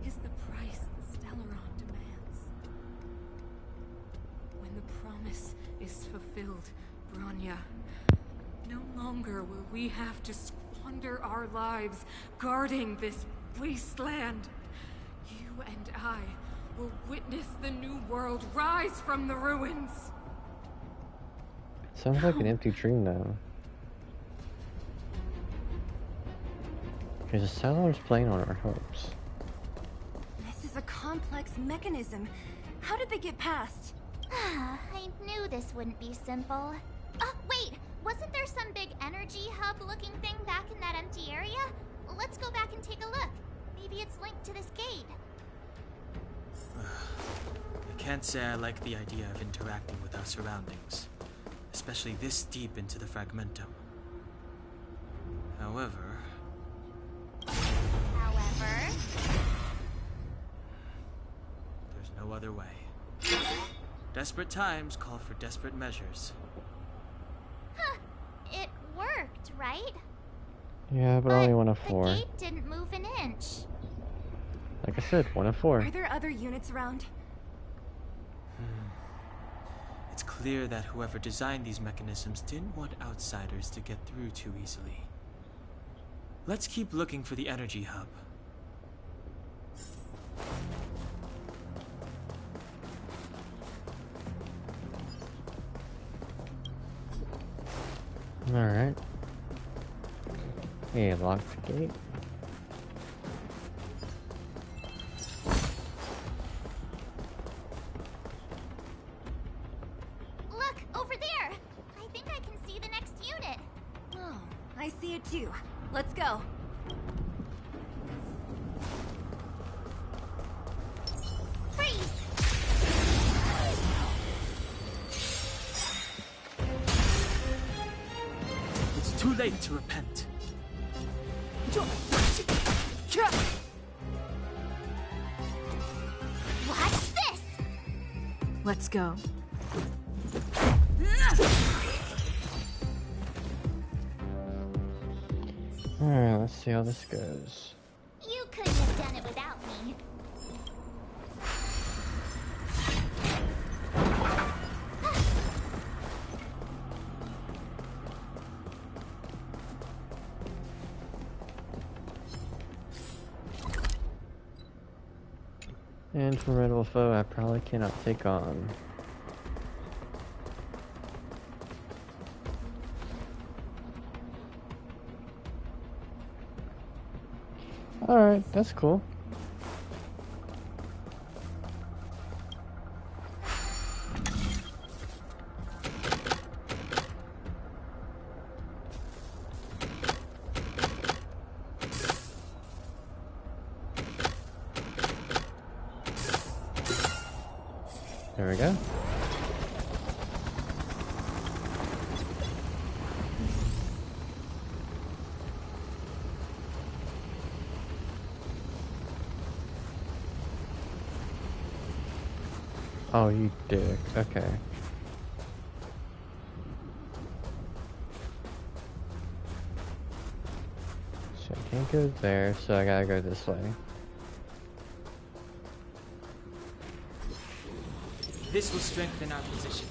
is the price the Stellaron demands. When the promise is fulfilled, Bronya, no longer will we have to squander our lives guarding this wasteland. You and I will witness the new world rise from the ruins. Sounds like an empty dream though. Because the Stellaron's playing on our hopes. This is a complex mechanism. How did they get past? I knew this wouldn't be simple. Wait! Wasn't there some big energy hub-looking thing back in that empty area? Let's go back and take a look. Maybe it's linked to this gate. I can't say I like the idea of interacting with our surroundings, especially this deep into the Fragmentum. However, there's no other way. Desperate times call for desperate measures. Huh. It worked, right? Yeah, but only one of The four. gate didn't move an inch. Like I said, 1 of 4. Are there other units around? It's clear that whoever designed these mechanisms didn't want outsiders to get through too easily. Let's keep looking for the energy hub. Alright. Yeah, lock the gate. Look, over there! I think I I can see the next unit. Oh, I see it too. Let's go. Freeze! It's too late to repent. Watch this! Let's go. Alright, let's see how this goes. You couldn't have done it without me. And formidable foe I probably cannot take on. Alright, that's cool. There we go. Oh, you dick. Okay. So I can't go there, so I gotta go this way. This will strengthen our position.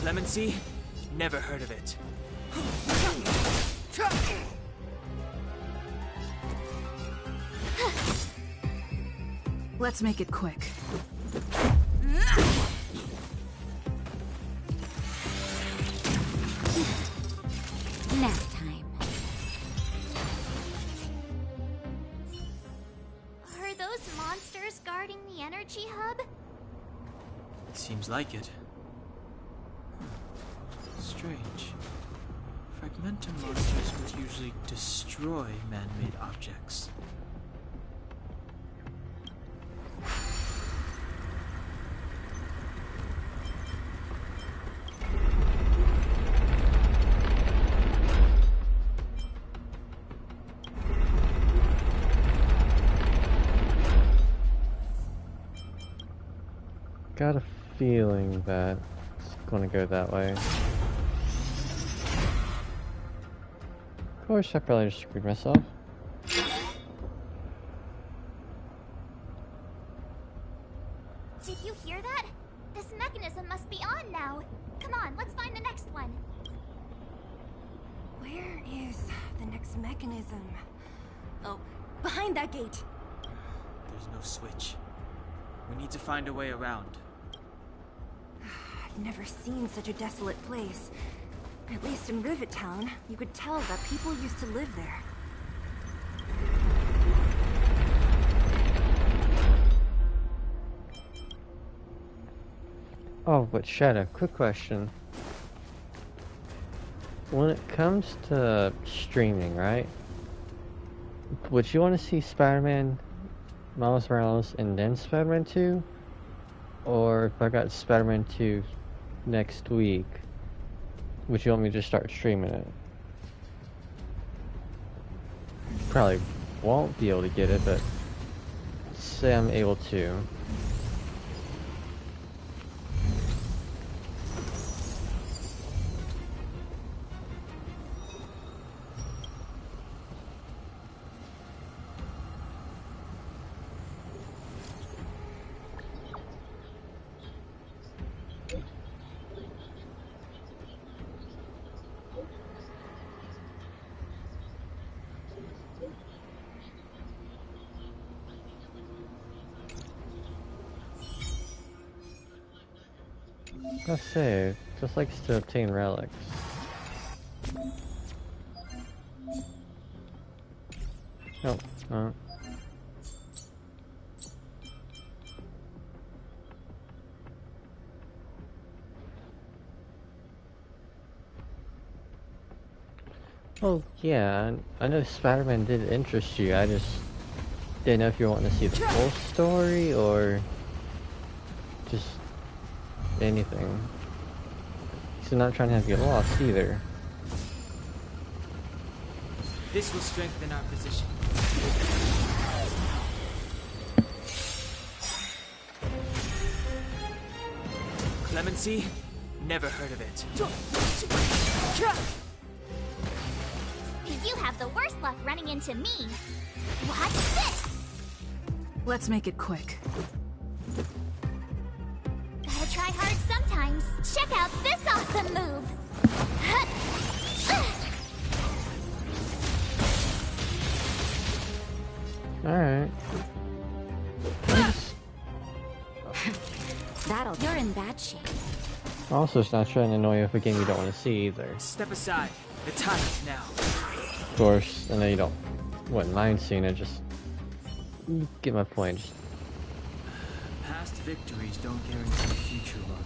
Clemency? Never heard of it. Let's make it quick. Nap time. Are those monsters guarding the energy hub? It seems like it. Strange. Fragmentum monsters would usually destroy man-made objects. Got a feeling that it's gonna go that way. Of course, I probably just screwed myself. Did you hear that? This mechanism must be on now. Come on, let's find the next one. Where is the next mechanism? Oh, behind that gate. There's no switch. We need to find a way around. I've never seen such a desolate place. At least in Rivet Town, you could tell that people used to live there. Oh, but Shadow, quick question. When it comes to streaming, right? Would you want to see Spider-Man, Miles Morales, and then Spider-Man 2? Or if I got Spider-Man 2 next week, would you want me to just start streaming it? Probably won't be able to get it, but say I'm able to. Let's save. Just likes to obtain relics. Nope. Well, yeah, I know Spider-Man did interest you. I just didn't know if you were wanting to see the full story or just anything. So not trying to have you lost either. This will strengthen our position. Clemency? Never heard of it. You have the worst luck running into me. Watch this! Let's make it quick. Gotta try hard sometimes. Check out this awesome move! Alright. You're in bad shape. Also, it's not trying to annoy you with a game you don't want to see either. Step aside. The time is now. Of course, I know you wouldn't mind seeing it, just you get my point. Just Past victories don't guarantee future luck.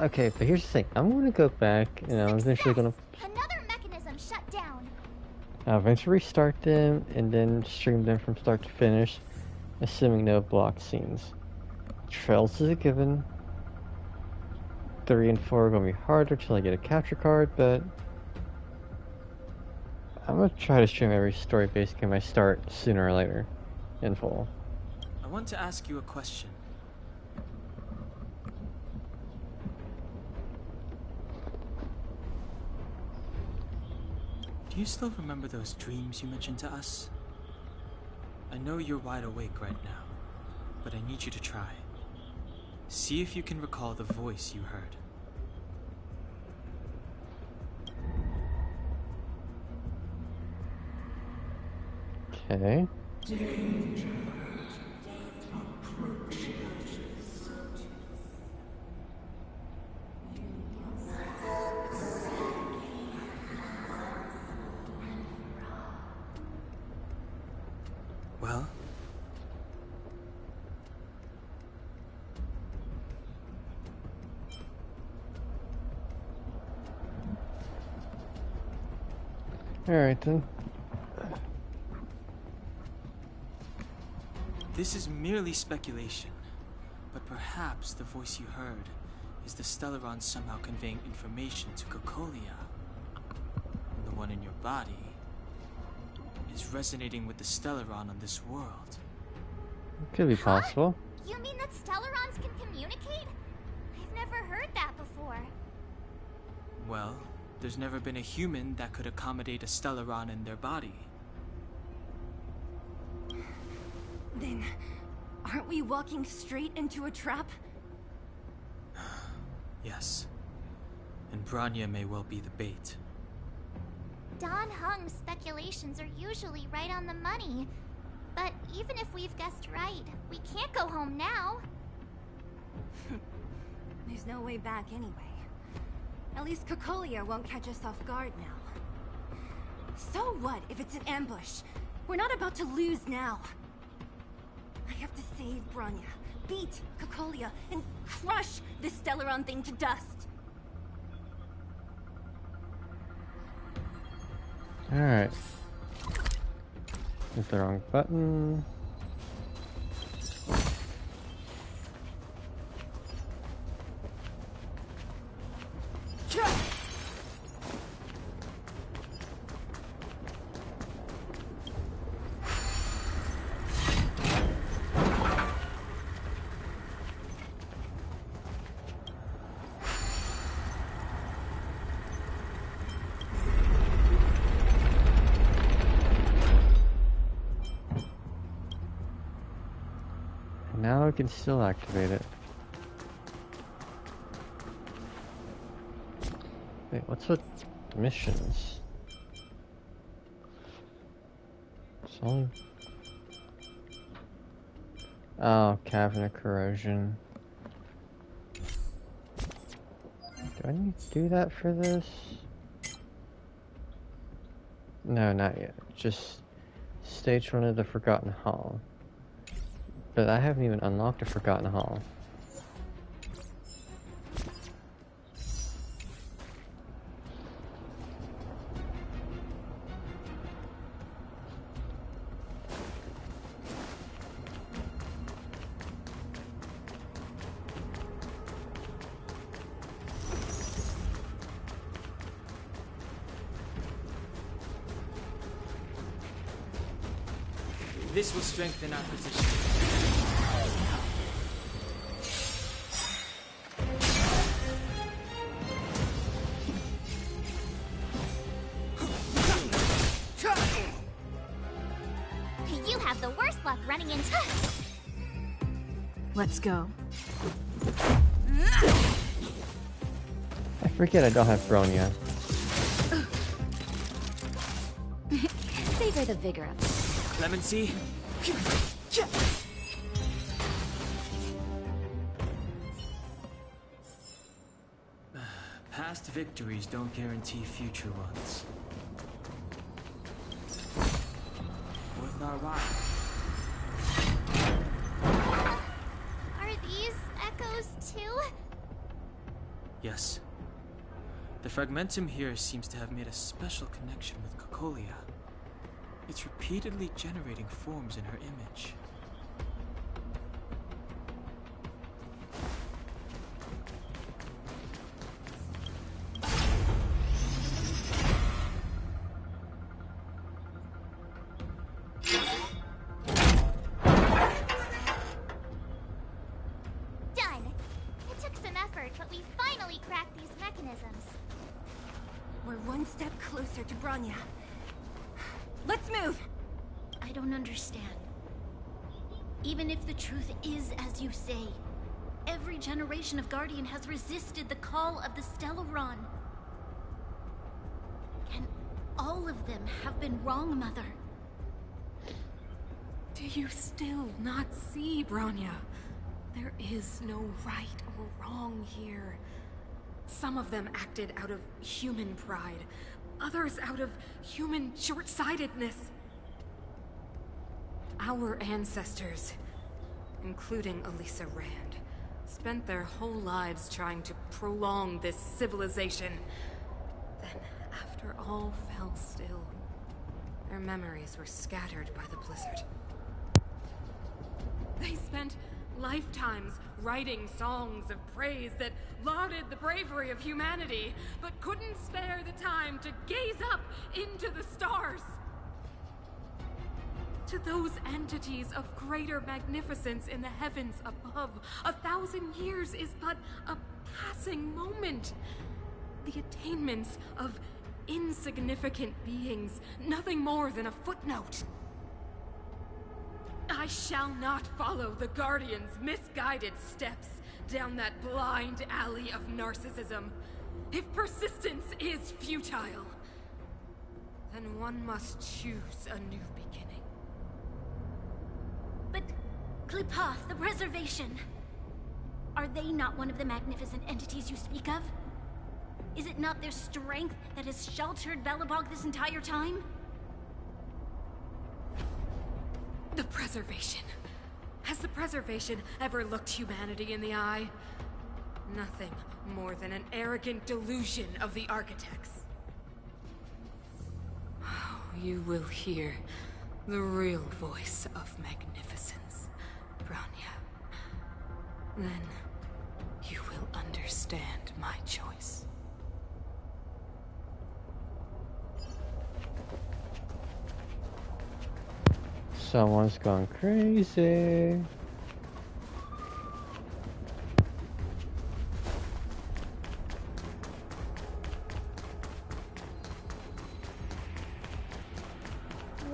okay, but here's the thing. I'm gonna go back, and I'm eventually gonna Another mechanism shut down. I'll eventually restart them and then stream them from start to finish, assuming no block scenes. Trails is a given. 3 and 4 are gonna be harder till I get a capture card, but I'm gonna try to stream every story-based game I start sooner or later, in full. I want to ask you a question. Do you still remember those dreams you mentioned to us? I know you're wide awake right now, but I need you to try. See if you can recall the voice you heard. Okay. Well? Alright then. This is merely speculation, but perhaps the voice you heard is the Stellaron somehow conveying information to Cocolia. And the one in your body is resonating with the Stellaron on this world. Could be possible. You mean that Stellarons can communicate? I've never heard that before. Well, there's never been a human that could accommodate a Stellaron in their body. Then, aren't we walking straight into a trap? Yes. And Bronya may well be the bait. Don Hung's speculations are usually right on the money. But even if we've guessed right, we can't go home now. There's no way back anyway. At least Cocolia won't catch us off guard now. So what if it's an ambush? We're not about to lose now. I have to save Bronya, beat Cocolia, and crush this Stellaron thing to dust. Alright. Hit the wrong button. Now I can still activate it. Wait, what's with missions? It's only... Oh, Cavern of Corrosion. Do I need to do that for this? No, not yet. Just stage 1 of the Forgotten Hall. But I haven't even unlocked the Forgotten Hall. This will strengthen our position. You have the worst luck running into... Let's go. I forget I don't have Bronya. Savor the vigor of it. Clemency? Past victories don't guarantee future ones. Worth our while. Are these echoes too? Yes. The fragmentum here seems to have made a special connection with Cocolia. It's repeatedly generating forms in her image. Done! It took some effort, but we finally cracked these mechanisms. We're one step closer to Bronya. Let's move! I don't understand. Even if the truth is as you say, every generation of Guardian has resisted the call of the Stellaron. And all of them have been wrong, Mother. Do you still not see, Bronya? There is no right or wrong here. Some of them acted out of human pride, others out of human short-sightedness. Our ancestors, including Elisa Rand, spent their whole lives trying to prolong this civilization. Then, after all fell still, their memories were scattered by the blizzard. They spent lifetimes writing songs of praise that lauded the bravery of humanity, but couldn't spare the time to gaze up into the stars. To those entities of greater magnificence in the heavens above, 1,000 years is but a passing moment. The attainments of insignificant beings, nothing more than a footnote. I shall not follow the Guardian's misguided steps down that blind alley of narcissism. If persistence is futile, then one must choose a new beginning. But Klipoth, the Preservation, are they not one of the magnificent entities you speak of? Is it not their strength that has sheltered beelebog this entire time? The Preservation. Has the Preservation ever looked humanity in the eye? Nothing more than an arrogant delusion of the architects. Oh, you will hear the real voice of magnificence, Bronya. Then you will understand my choice. Someone's gone crazy.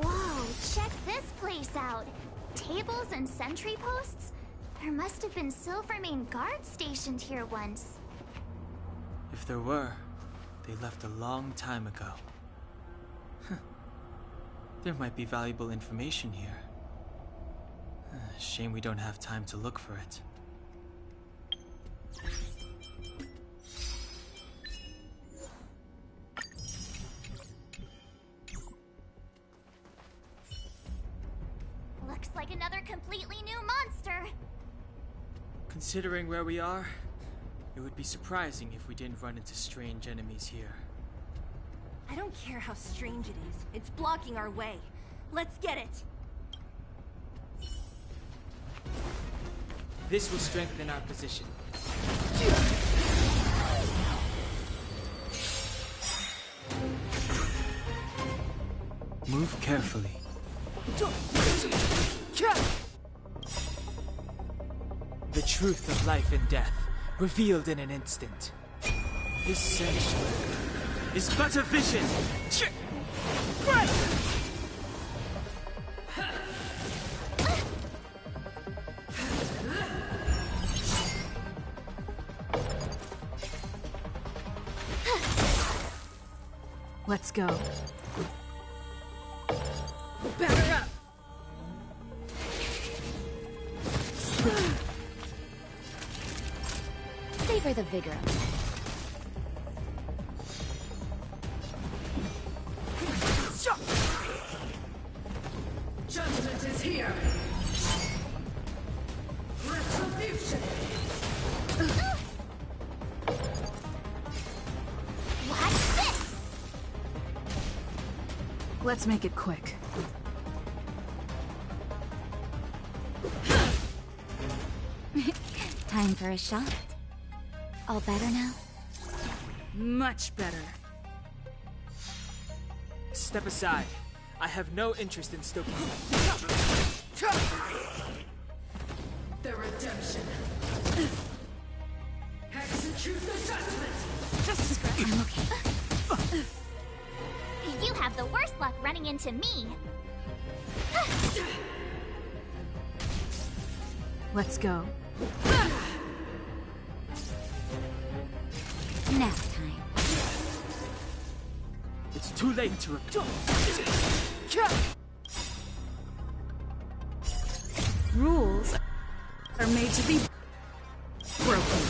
Whoa, check this place out. Tables and sentry posts? There must have been Silvermane guards stationed here once. If there were, they left a long time ago. There might be valuable information here. Shame we don't have time to look for it. looks like another completely new monster. Considering where we are, it would be surprising if we didn't run into strange enemies here. I don't care how strange it is. It's blocking our way. Let's get it! This will strengthen our position. Move carefully. The truth of life and death, revealed in an instant. This sense is but a vision! Let's go. Batter up! Savor the vigor of it. Judgment is here! Retribution! What's this? Let's make it quick. Time for a shot. All better now? Much better. Step aside. I have no interest in stoking. The redemption. Execute the judgment. Just a scratch. I'm okay. You have the worst luck running into me. Let's go. Nap time. It's too late to Rules are made to be broken.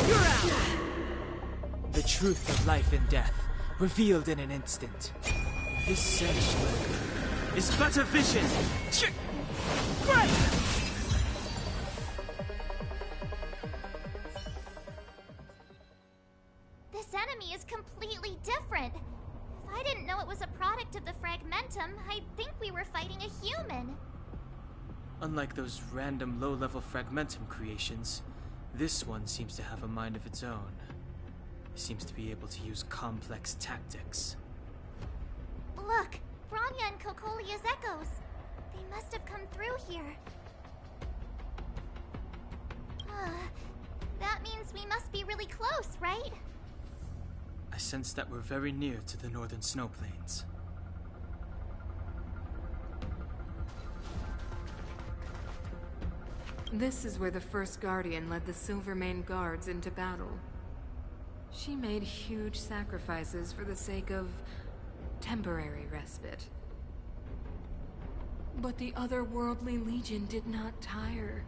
You're out! The truth of life and death, revealed in an instant. This sensual is but a vision! This enemy is completely different. If I didn't know it was a product of the Fragmentum, I'd think we were fighting a human. Unlike those random low-level Fragmentum creations, this one seems to have a mind of its own. It seems to be able to use complex tactics. Look, Bronya and Kokolia's echoes. They must have come through here. That means we must be really close, right? I sense that we're very near to the northern snow plains. This is where the first Guardian led the Silvermane Guards into battle. She made huge sacrifices for the sake of temporary respite. But the otherworldly Legion did not tire.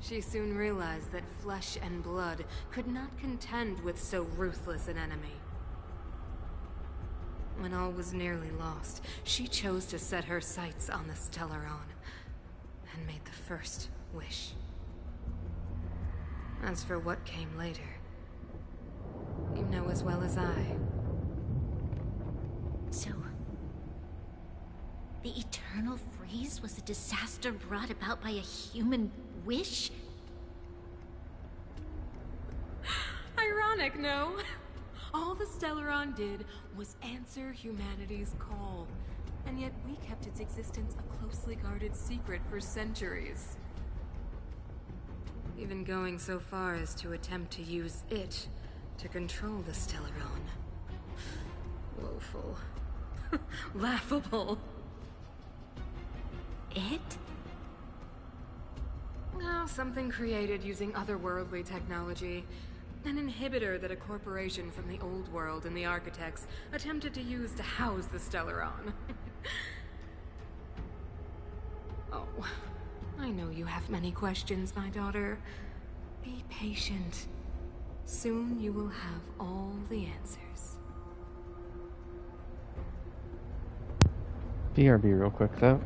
She soon realized that flesh and blood could not contend with so ruthless an enemy. When all was nearly lost, she chose to set her sights on the Stellaron and made the first wish. As for what came later, you know as well as I. So, the eternal freeze was a disaster brought about by a human wish? Ironic, no? All the Stellaron did was answer humanity's call, and yet we kept its existence a closely guarded secret for centuries. Even going so far as to attempt to use it to control the Stellaron. Woeful. Laughable. It? No, something created using otherworldly technology. An inhibitor that a corporation from the old world and the Architects attempted to use to house the Stellaron. Oh, I know you have many questions, my daughter. Be patient. Soon you will have all the answers. BRB real quick though.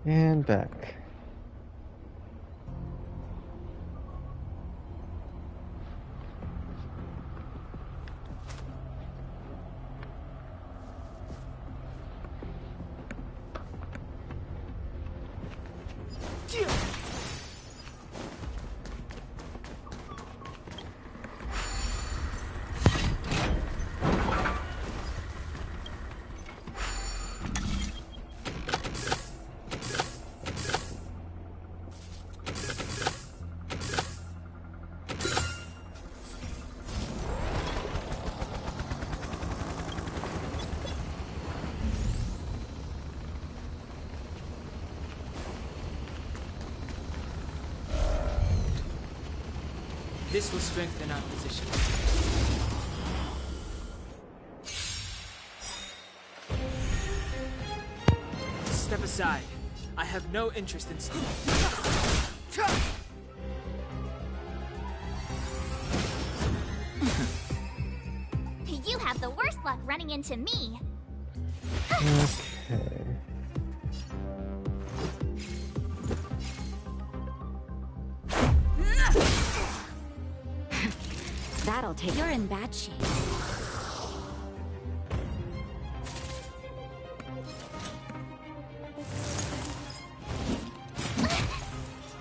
And back. This will strengthen our position. Step aside. I have no interest in You have the worst luck running into me. Okay. That'll take. You're in bad shape.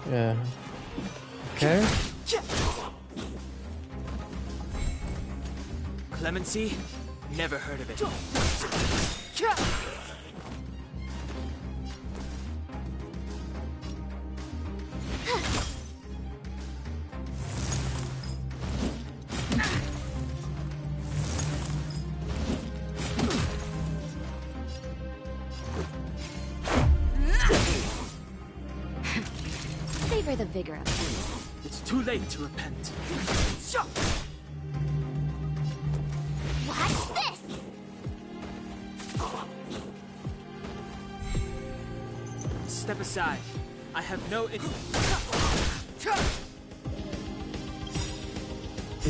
Yeah. Okay. Clemency? Never heard of it. Savor the vigor of it. It's too late to repent. Watch this! step aside. I have no The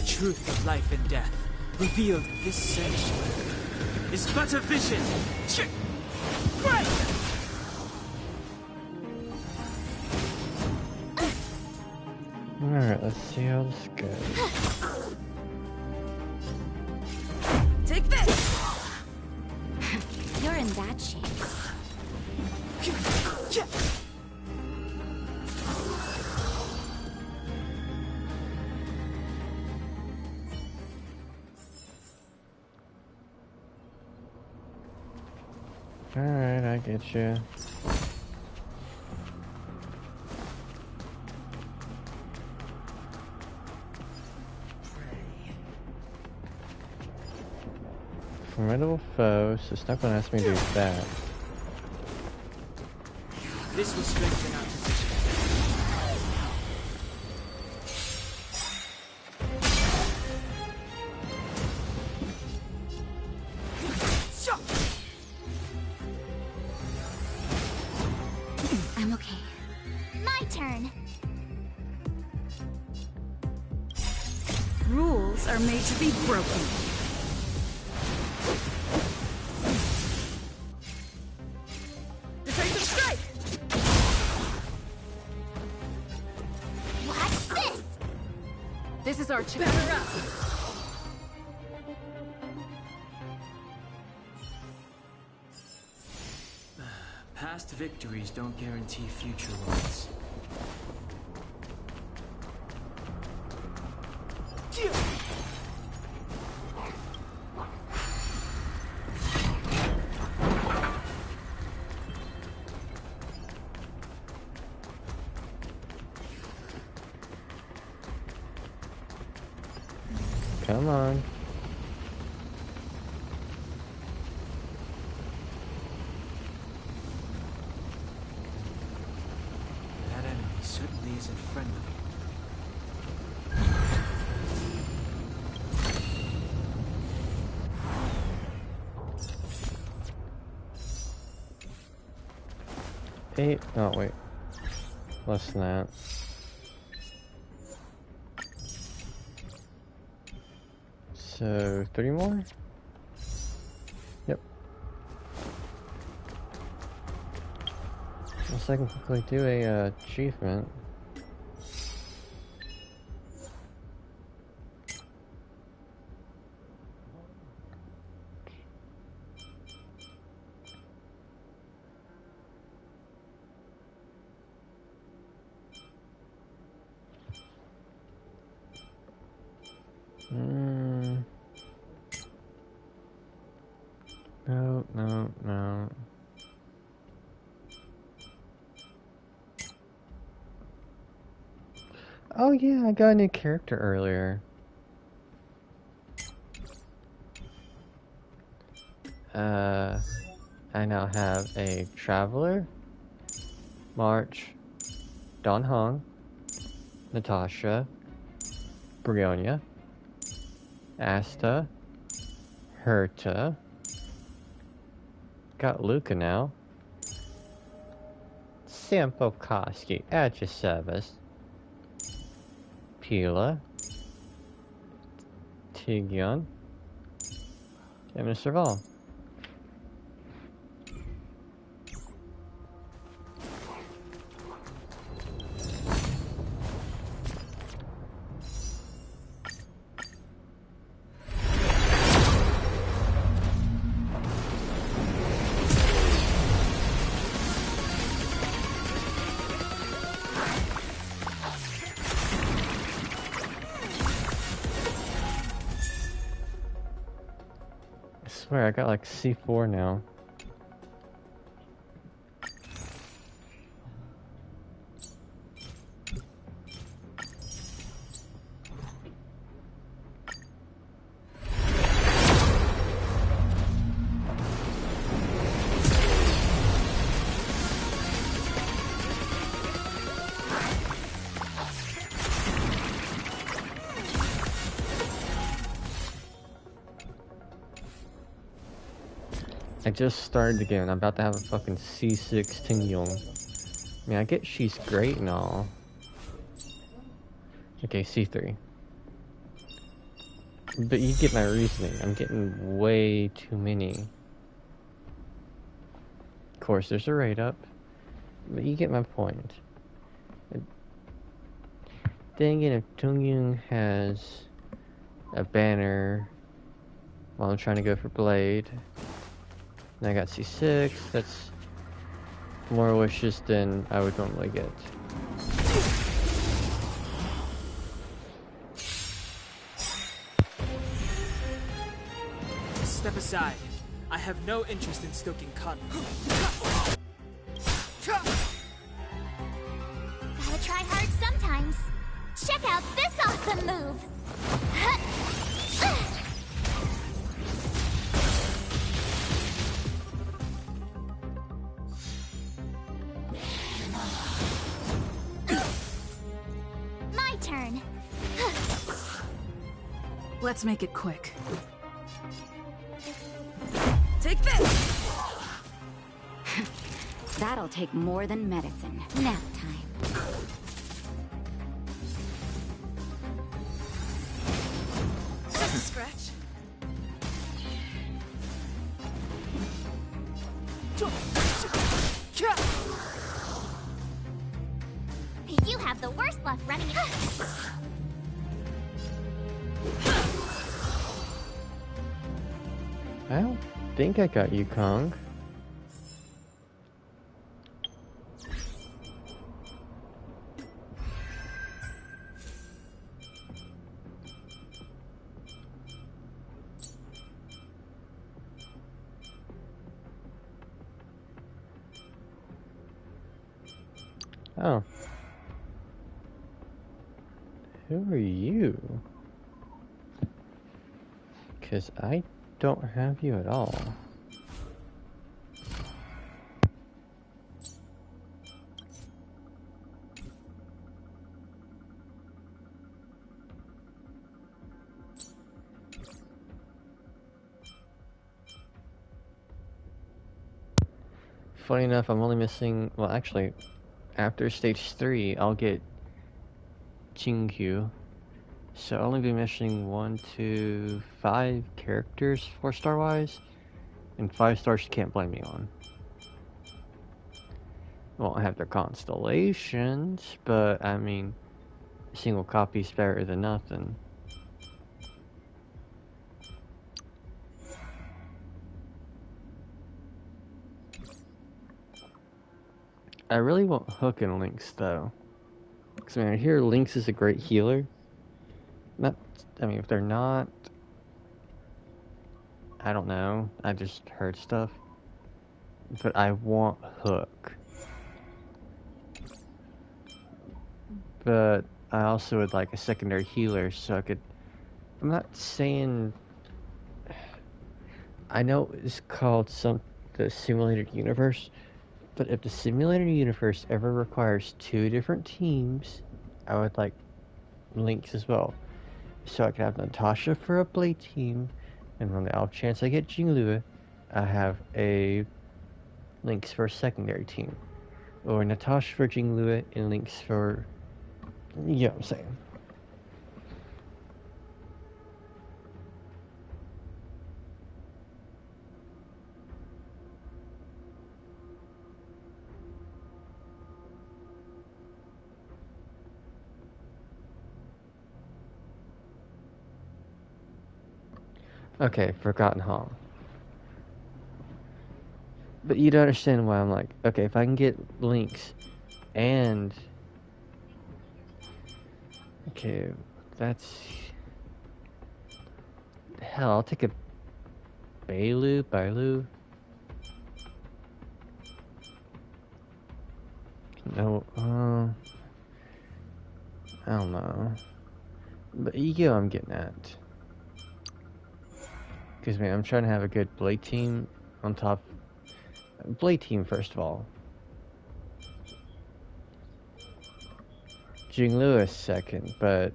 truth of life and death, revealed this sanctuary, is but a vision. Right! Alright, let's see how this goes. Take this! You're in bad shape. Alright, I get you. Formidable foe, so it's not gonna ask me to do that. This will strengthen our position. I'm okay. My turn. Rules are made to be broken. Decisive strike! Watch this! This is our chance. Better up! Past victories don't guarantee future ones. Come on. That enemy certainly isn't friendly. Eight. Oh, wait. Less than that. So, 3 more? Yep. Unless I can quickly do a achievement. No. Oh yeah, I got a new character earlier. I now have a Traveler, March, Don Hong, Natasha, Brionia, Asta, Herta. Got Luca now. Simple Koski at your service. Pila, Tigyon, and Mr. Val. I swear I got like C4 now. I just started the game. I'm about to have a fucking C6 Tingyong. I mean, I get she's great and all. Okay, C3. But you get my reasoning. I'm getting way too many. Of course, there's a rate up. But you get my point. Dang it, if Tungyung has a banner while I'm trying to go for Blade, and I got C6, that's more wishes than I would normally get. Step aside. I have no interest in stoking conflict. Gotta try hard sometimes. Check out this awesome move! My turn. Let's make it quick. Take this! That'll take more than medicine. Nap time. Just a scratch. You have the worst luck running. I don't think I got you, Kong. Oh. Who are you? Because I don't have you at all. Funny enough, I'm only missing, well actually, after stage 3, I'll get Jingyu. So I'll only be missing 1, 2, 5 characters 4-star wise, and 5 stars you can't blame me on. Won't have their constellations, but I mean, a single copy's better than nothing. I really want Hook and Lynx though, because I mean, I hear Lynx is a great healer. Not, I mean, if they're not, I don't know. I just heard stuff. But I want Hook. But I also would like a secondary healer so I could... I'm not saying... I know it's called the simulated universe, but if the simulated universe ever requires 2 different teams, I would like Lynx as well. So I could have Natasha for a Blade team, and on the off chance I get Jinglue, I have a Lynx for a secondary team. Or Natasha for Jinglue and Lynx for... You know what I'm saying. Okay, Forgotten Hall. But you don't understand why I'm like, okay, if I can get Lynx and... Okay, that's... Hell, I'll take a Bailu? No, I don't know. But you get what I'm getting at. Because, man, I'm trying to have a good Blade team on top. Blade team, first of all. Jinglue is second, but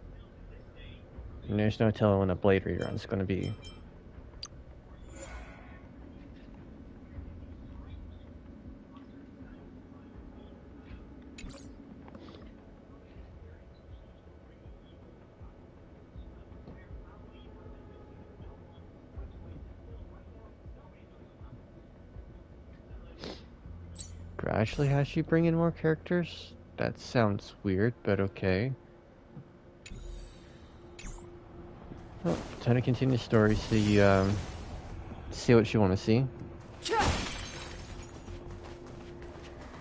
there's no telling when a Blade rerun is going to be. Gradually has she bring in more characters? That sounds weird, but okay. Well, time to continue the story, see what you want to see.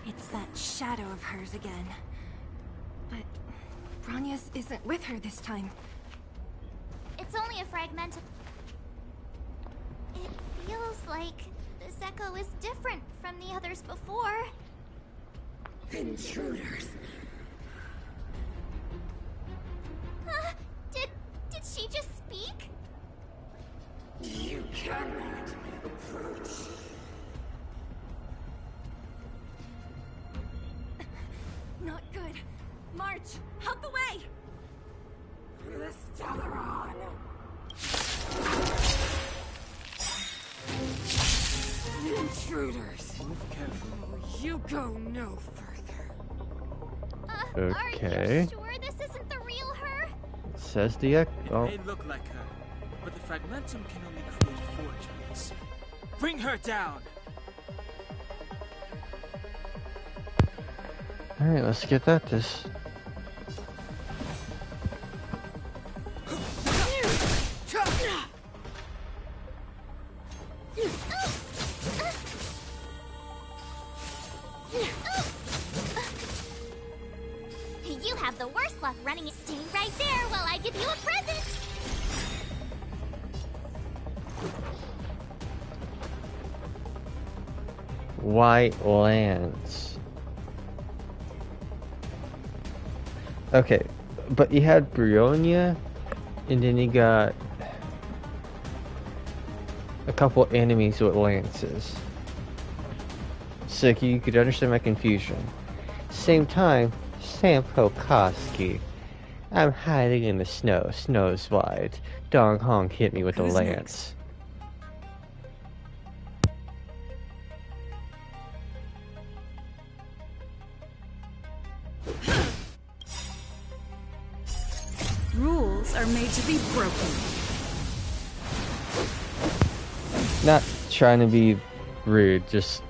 It's that shadow of hers again. But Bronya's isn't with her this time. It's only a fragment. It feels like this echo is different from the others before. Intruders. Did she just speak? You cannot approach. Not good. March, out the way! The Stellaron. Intruders. Move carefully. You go no further. Okay. Are you sure this isn't the real her? Says the It oh. may look like her, but the fragmentum can only create forgeries. Bring her down! Alright, let's get at this. You have the worst luck running. Stay right there while I give you a present. White Lance. Okay, but you had Brionia, and then you got a couple enemies with lances. So you could understand my confusion. Same time, Sam Kokoski. I'm hiding in the snow. Snow's wide. Dong Hong hit me with a lance. Rules are made to be broken. Not trying to be rude, just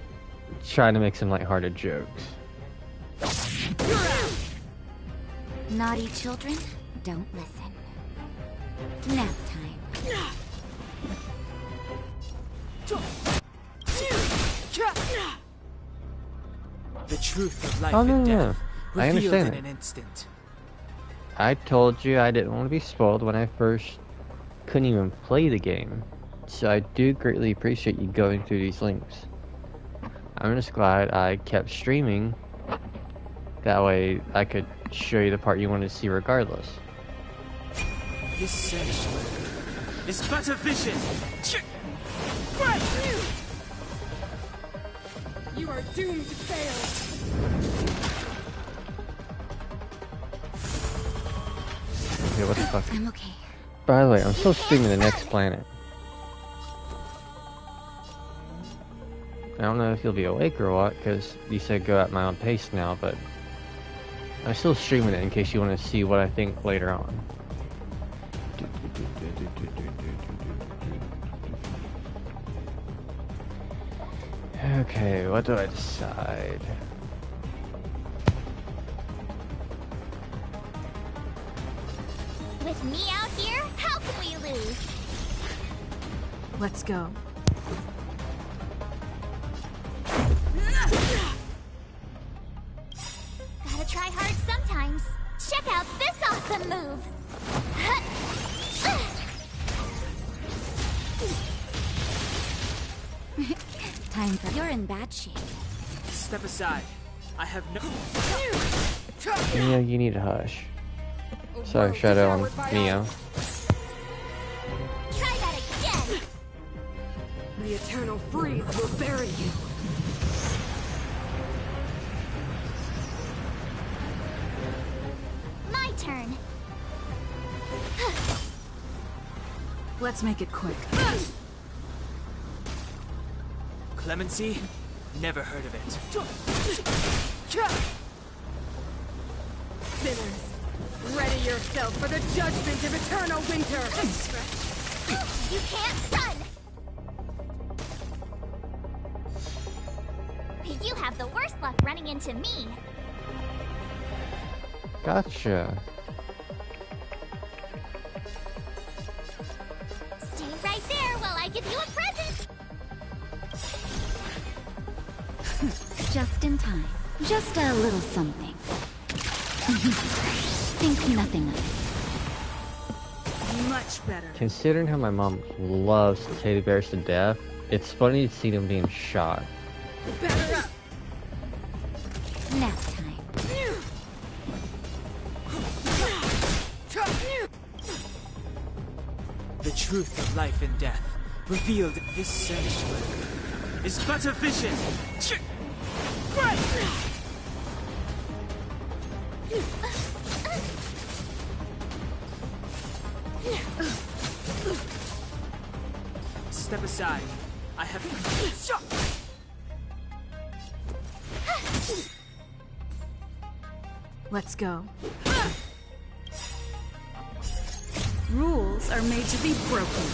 trying to make some lighthearted jokes. Naughty children, don't listen. Nap time. The truth of life Oh, no, and no, death no. I revealed understand in it. an instant. I told you I didn't want to be spoiled when I first couldn't even play the game. So I do greatly appreciate you going through these links. I'm just glad I kept streaming. That way I could show you the part you wanted to see regardless. This sanctuary is but a vision. You are doomed to fail. Okay, what the fuck? I'm okay. By the way, I'm still streaming the next planet. I don't know if you'll be awake or what, because you said go at my own pace now, but I'm still streaming it in case you want to see what I think later on. Okay, what do I decide? With me out here, how can we lose? Let's go. Gotta try hard sometimes. Check out this awesome move. Time for... You're in bad shape. Step aside. I have no... Neo, you need to hush. Sorry, Shadow on Neo. Try that again. The eternal freeze will bury you. My turn. Let's make it quick. Clemency? Never heard of it. Sinners, ready yourself for the judgment of eternal winter! You can't run! You have the worst luck running into me. Gotcha. Stay right there while I give you a present! Just in time. Just a little something. Think nothing of it. Much better. Considering how my mom loves teddy bears to death, it's funny to see them being shot. Better up! Nap time. The truth of life and death, revealed in this sanctuary, is but a vision. Step aside. I have... Let's go. Rules are made to be broken.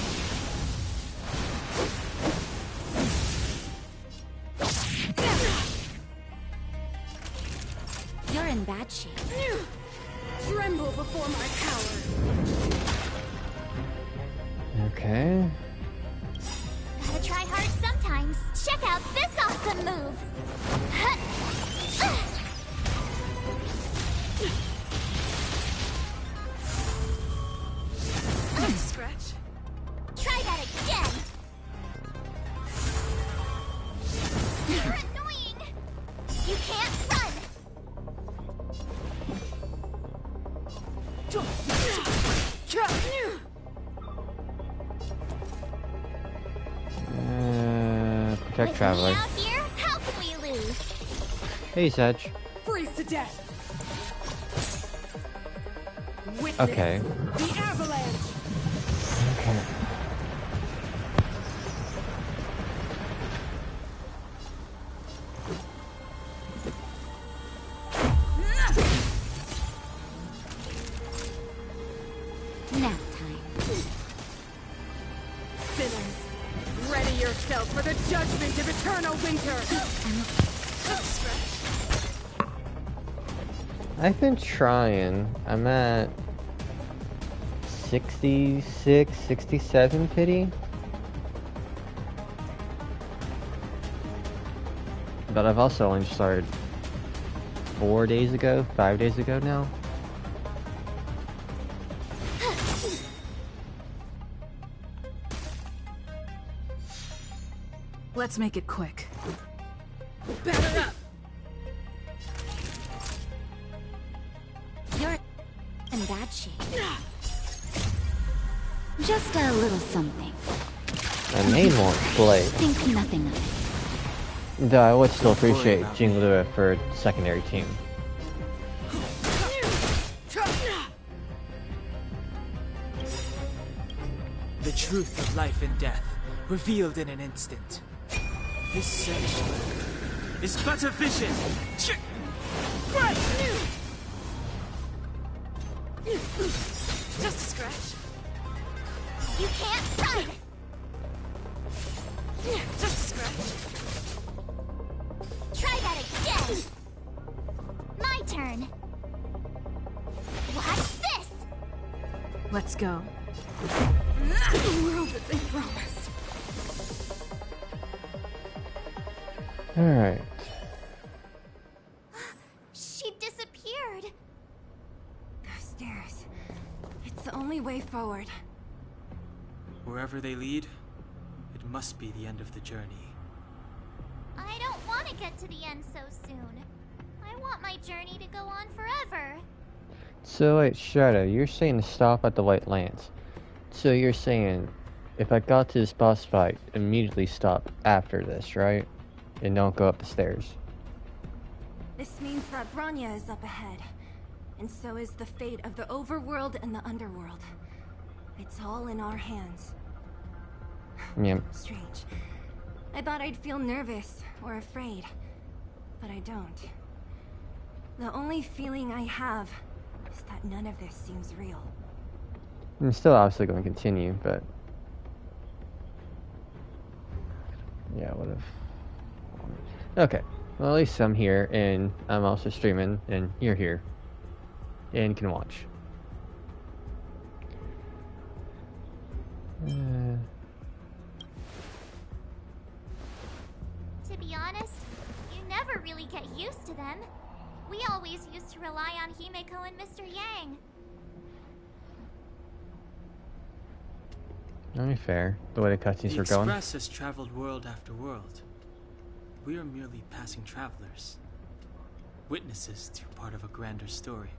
You're in bad shape. Tremble before my power. Okay. Gotta try hard sometimes. Check out this awesome move! Scratch. Try that again! You're annoying! You can't run! Protect With traveler. me out here, how can we lose? Hey, Sedge. Freeze to death. Witness Okay. the avalanche. Okay. Nap time. Sinners, ready yourself for the judgment of eternal winter. I've been trying. I'm at 66, 67 pity. But I've also only started 5 days ago now. Let's make it quick. Batter up! You're in bad shape. Just a little something. My main won't play. Think nothing of it. Though I would still appreciate Jinglua for secondary team. The truth of life and death, revealed in an instant. This sanctuary is but a vision. Just a scratch. You can't run! Just a scratch. Try that again! My turn! Watch this! Let's go. The world that they promised. Alright. She disappeared. Those stairs. It's the only way forward. Wherever they lead, it must be the end of the journey. I don't want to get to the end so soon. I want my journey to go on forever. So wait, Shadow, you're saying to stop at the White Lance. So you're saying, if I got to this boss fight, immediately stop after this, right? And don't go up the stairs. This means that Bronya is up ahead. And so is the fate of the overworld and the underworld. It's all in our hands. Yep. Strange. I thought I'd feel nervous or afraid. But I don't. The only feeling I have that none of this seems real. I'm still obviously going to continue, but yeah, what if? Okay, well at least I'm here, and I'm also streaming, and you're here, and can watch. To be honest, you never really get used to them. We always used to rely on Himeko and Mr. Yang. Only fair, the way the cutscenes were going. The Express has traveled world after world. We are merely passing travelers, witnesses to part of a grander story.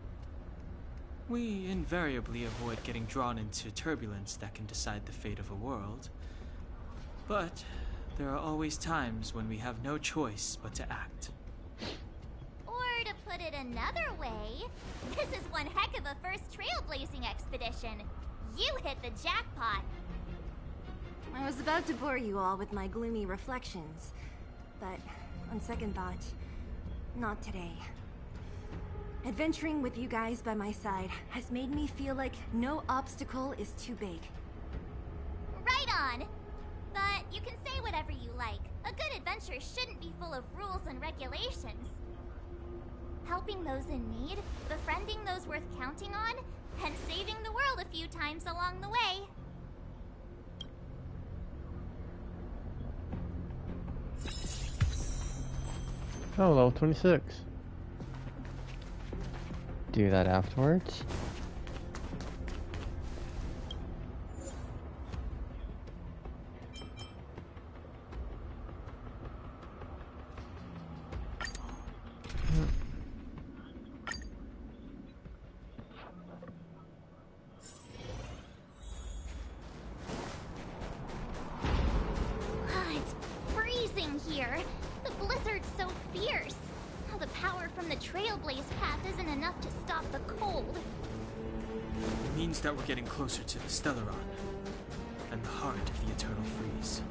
We invariably avoid getting drawn into turbulence that can decide the fate of a world. But there are always times when we have no choice but to act. Or to put it another way, this is one heck of a first trailblazing expedition. You hit the jackpot. I was about to bore you all with my gloomy reflections, but on second thought, not today. Adventuring with you guys by my side has made me feel like no obstacle is too big. Right on. But you can say whatever you like. A good adventure shouldn't be full of rules and regulations. Helping those in need, befriending those worth counting on, and saving the world a few times along the way. Oh, level 26. Do that afterwards. It's freezing here. The blizzard's so fierce. Now the power from the Trailblaze path isn't enough to stop the cold. It means that we're getting closer to the Stellaron, and the heart of the Eternal Freeze.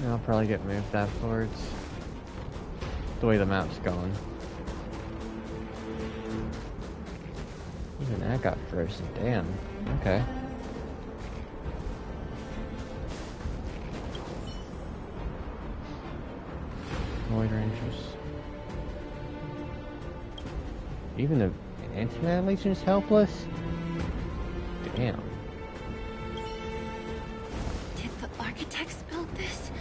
I'll probably get moved afterwards. The way the map's going. Even that got frozen. Damn. Okay. Void Rangers. Even the Anti-Man Legion is helpless? Damn. Did the architects build this?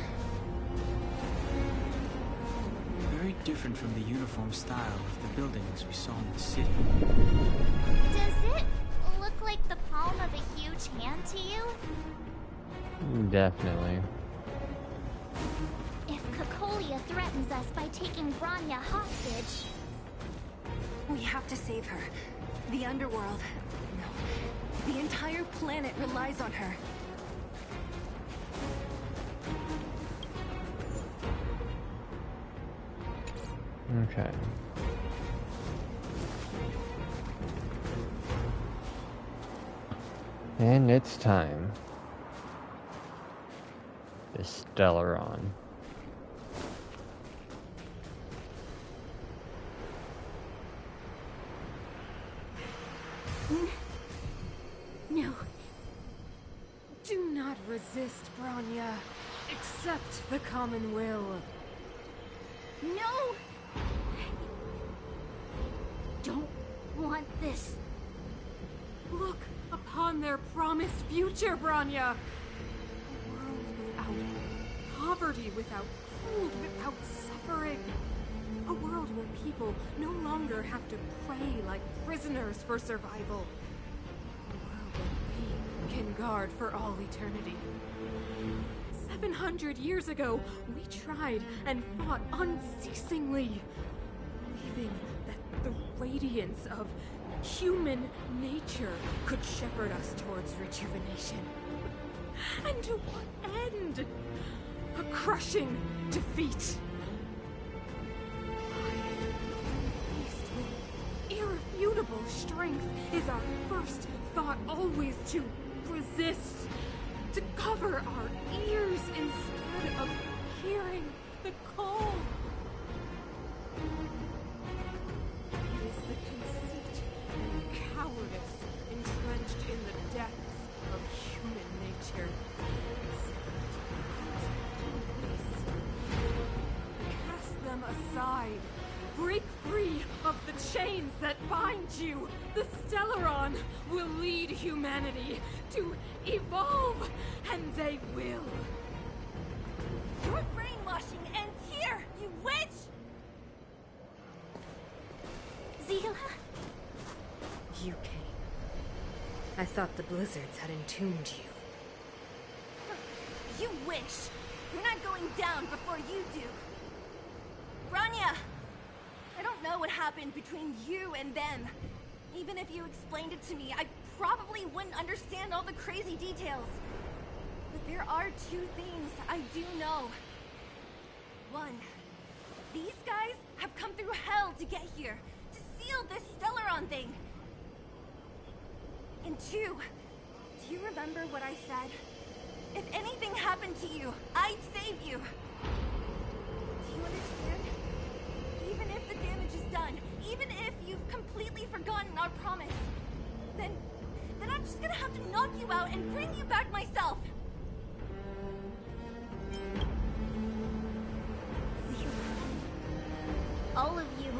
Very different from the uniform style of the buildings we saw in the city. Does it look like the palm of a huge hand to you? Definitely. If Cocolia threatens us by taking Bronya hostage... We have to save her. The underworld. No. The entire planet relies on her. Okay. And it's time. The Stellaron. No. Do not resist, Bronya. Accept the common will. No! Don't want this. Look upon their promised future, Bronya. A world without poverty, without cold, without suffering. A world where people no longer have to pray like prisoners for survival. A world that we can guard for all eternity. 700 years ago, we tried and fought unceasingly, believing that the radiance of human nature could shepherd us towards rejuvenation. And to what end? A crushing defeat. Irrefutable strength is our first thought, always to resist, to cover our ears instead of hearing the call. It is the Break free of the chains that bind you. The Stellaron will lead humanity to evolve, and they will. Your brainwashing ends here, you witch! Zila? You came. I thought the blizzards had entombed you. You wish. You're not going down before you do. Rania! I don't know what happened between you and them. Even if you explained it to me, I probably wouldn't understand all the crazy details. But there are two things I do know. One, these guys have come through hell to get here, to seal this Stellaron thing. And two, do you remember what I said? If anything happened to you, I'd save you. Do you understand? Even if the damage is done, even if you've completely forgotten our promise, then I'm just gonna have to knock you out and bring you back myself. All of you.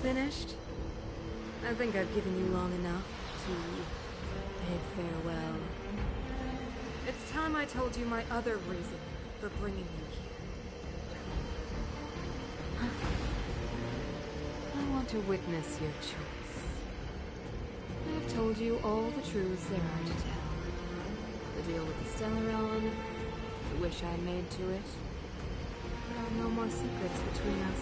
Finished? I think I've given you long enough to bid farewell. It's time I told you my other reason for bringing you here. I want to witness your choice. I have told you all the truths there are to tell. The deal with the Stellaron, the wish I made to it. There are no more secrets between us.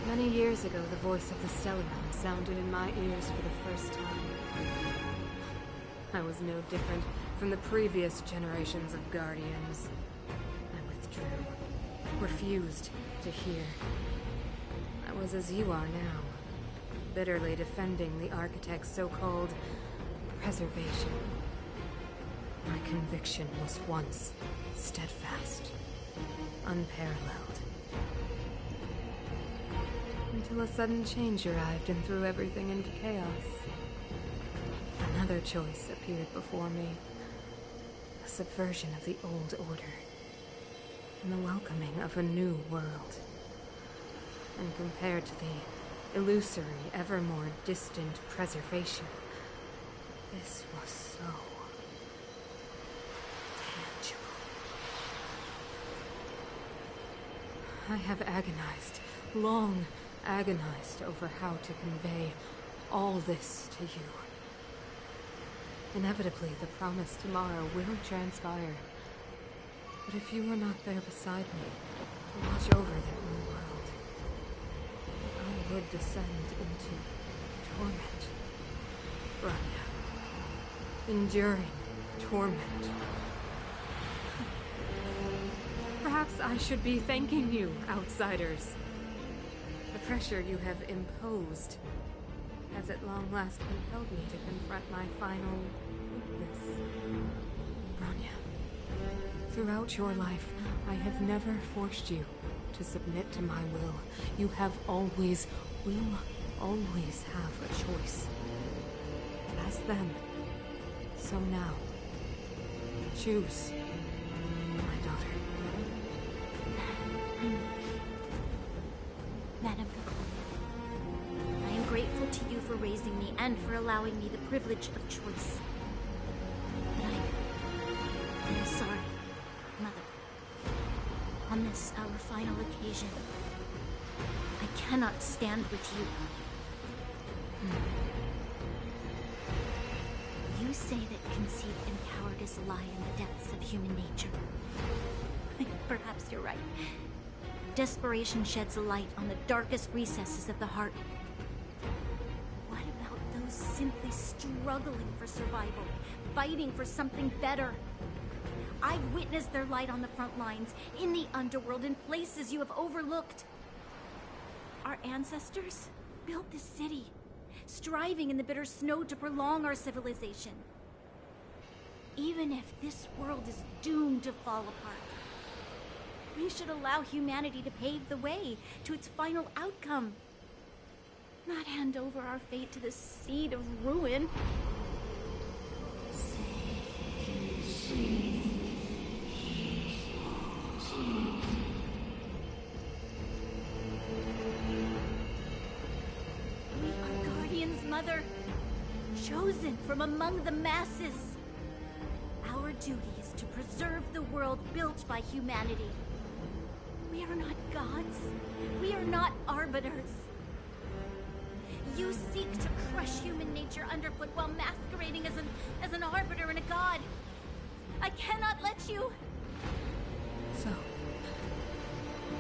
Many years ago, the voice of the Stellaron sounded in my ears for the first time. I was no different from the previous generations of Guardians. I withdrew, refused to hear. I was as you are now, bitterly defending the Architect's so-called preservation. My conviction was once steadfast, unparalleled. Until a sudden change arrived and threw everything into chaos. Another choice appeared before me. A subversion of the old order. And the welcoming of a new world. And compared to the illusory, ever more distant preservation, this was so tangible. I have agonized, long agonized over how to convey all this to you. Inevitably, the promised tomorrow will transpire. But if you were not there beside me, to watch over that new world, I would descend into torment. Rania. Enduring torment. Perhaps I should be thanking you, outsiders. The pressure you have imposed has at long last compelled me to confront my final weakness. Rania, throughout your life, I have never forced you to submit to my will. You have always, will always have a choice. As then, so now. Choose, my daughter. Madam Draconia, I am grateful to you for raising me and for allowing me the privilege of choice. But I'm sorry, Mother. On this, our final occasion, I cannot stand with you. You say that conceit and cowardice lie in the depths of human nature. Perhaps you're right. Desperation sheds a light on the darkest recesses of the heart. What about those simply struggling for survival, fighting for something better? I've witnessed their light on the front lines, in the underworld, in places you have overlooked. Our ancestors built this city, striving in the bitter snow to prolong our civilization. Even if this world is doomed to fall apart, we should allow humanity to pave the way to its final outcome. Not hand over our fate to the seed of ruin. chosen from among the masses. Our duty is to preserve the world built by humanity. We are not gods. We are not arbiters. You seek to crush human nature underfoot while masquerading as an arbiter and a god. I cannot let you. So,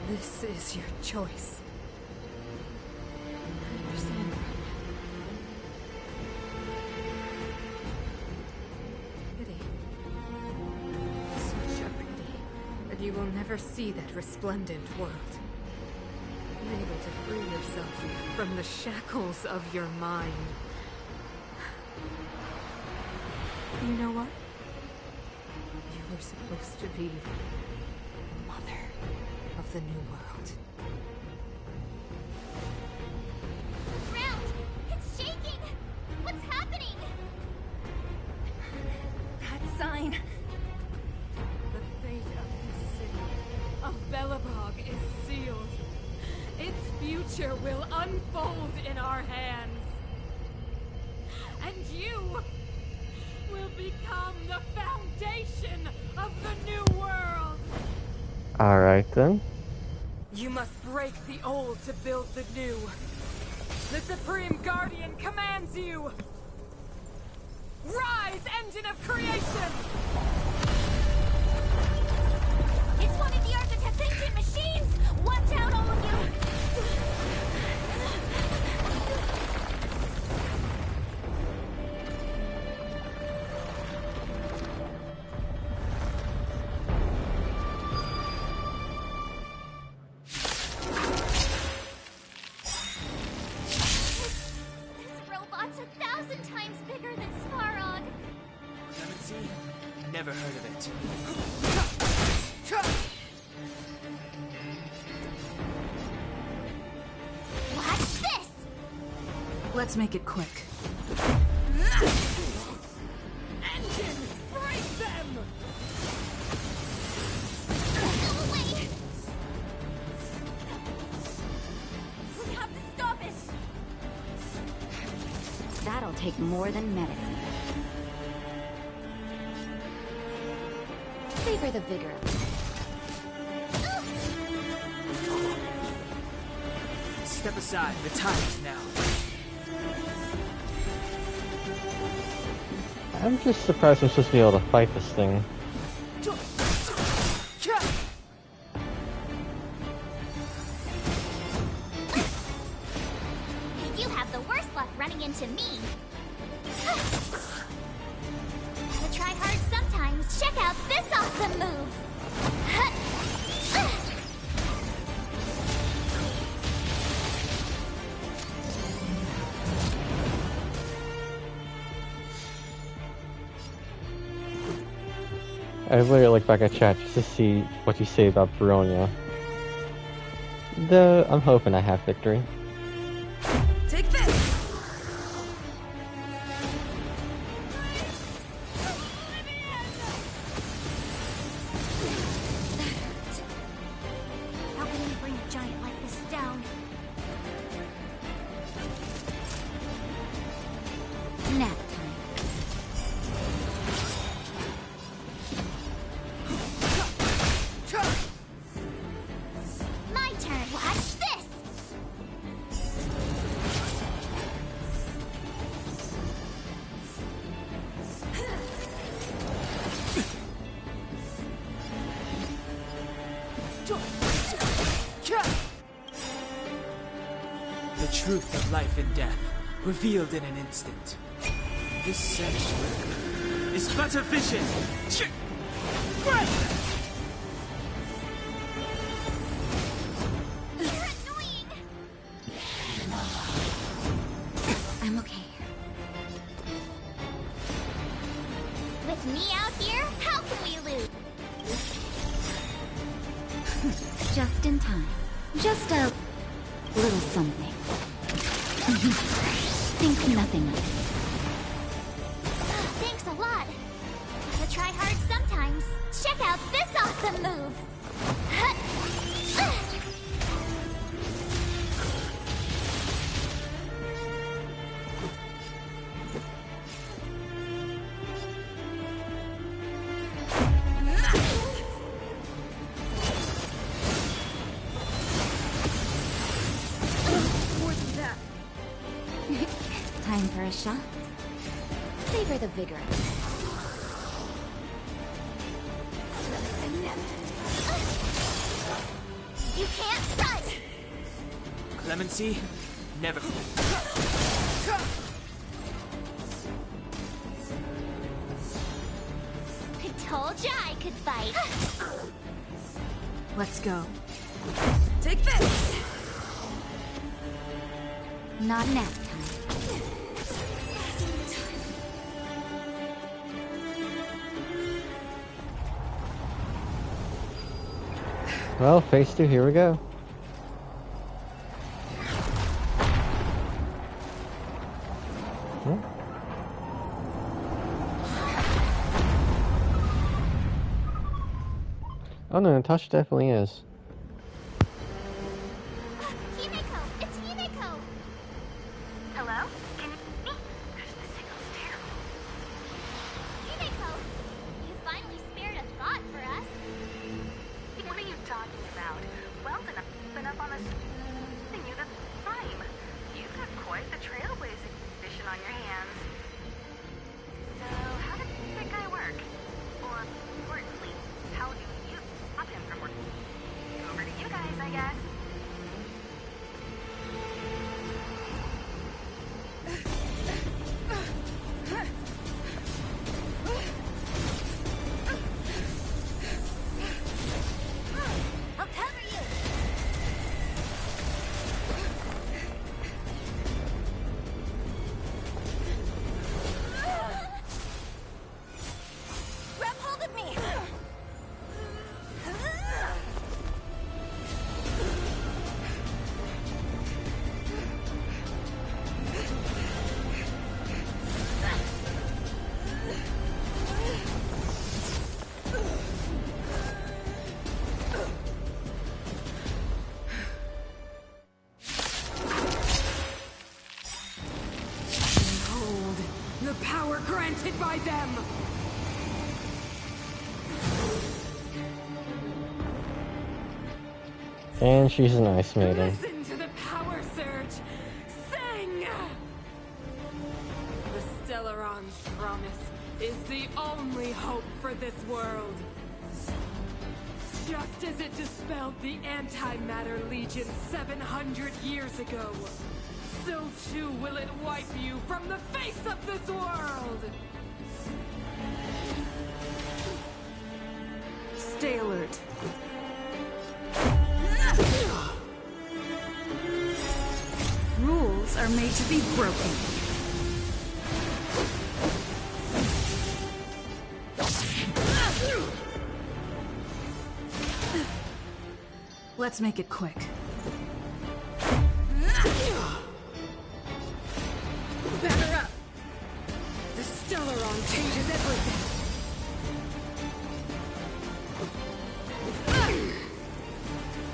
this is your choice. I understand. Pity. Such a pity that you will never see that resplendent world. Unable to free yourself from the shackles of your mind. You know what? You were supposed to be the mother of the new world. Ground! It's shaking! What's happening? That sign! The fate of this city, of Beelebog, is sealed. Its future will unfold in our hands. And you will become the foundation of the new world! Alright then. You must break the old to build the new. The Supreme Guardian commands you! Rise, engine of creation! It's one of the Architect's ancient machines! Watch out, all of you! This robot's 1,000 times bigger than Svarog. Clemency? Never heard of it. Watch this! Let's make it quick. Engine, break them! Go away! We have to stop it! That'll take more than medicine. Savor the vigor. Step aside. The time is now. I'm just surprised I'm supposed to be able to fight this thing. You have the worst luck running into me. Gotta try hard sometimes. Check out this awesome move. I literally look back at chat just to see what you say about Bronya. Though I'm hoping I have victory. Take this! How can we bring a giant like this down? Nap time. My turn. Watch this. The truth of life and death, revealed in an instant. This sanctuary is but a vision. You're annoying. I'm okay. With me out here, how can we lose? Just in time. Just a little something. Think nothing of it. Thanks a lot. Gotta try hard sometimes. Check out this awesome move. a shot. Savor the vigor. You can't run! Clemency, never. I told ya I could fight. Let's go. Take this! Not nap time. Well, phase 2, here we go. Oh no, Natasha definitely is. Himeko! It's Himeko! Hello? Can you hear me? The signal's terrible. Himeko! You finally spared a thought for us. What are you talking about? Well enough, been up on this thing you this time. You've got quite the trailblazing mission on your hands. So, how does that guy work? Or, importantly, how do you stop him from working? Over to you guys, I guess. I'll cover you! Grab hold of me! Behold, the power granted by them! And she's an ice maiden. Listen to the power surge! Sing! The Stellaron's promise is the only hope for this world. Just as it dispelled the Antimatter Legion 700 years ago, so too will it wipe you from the face of this world! Stay alert. Rules are made to be broken. Let's make it quick. Batter up! The Stellaron changes everything!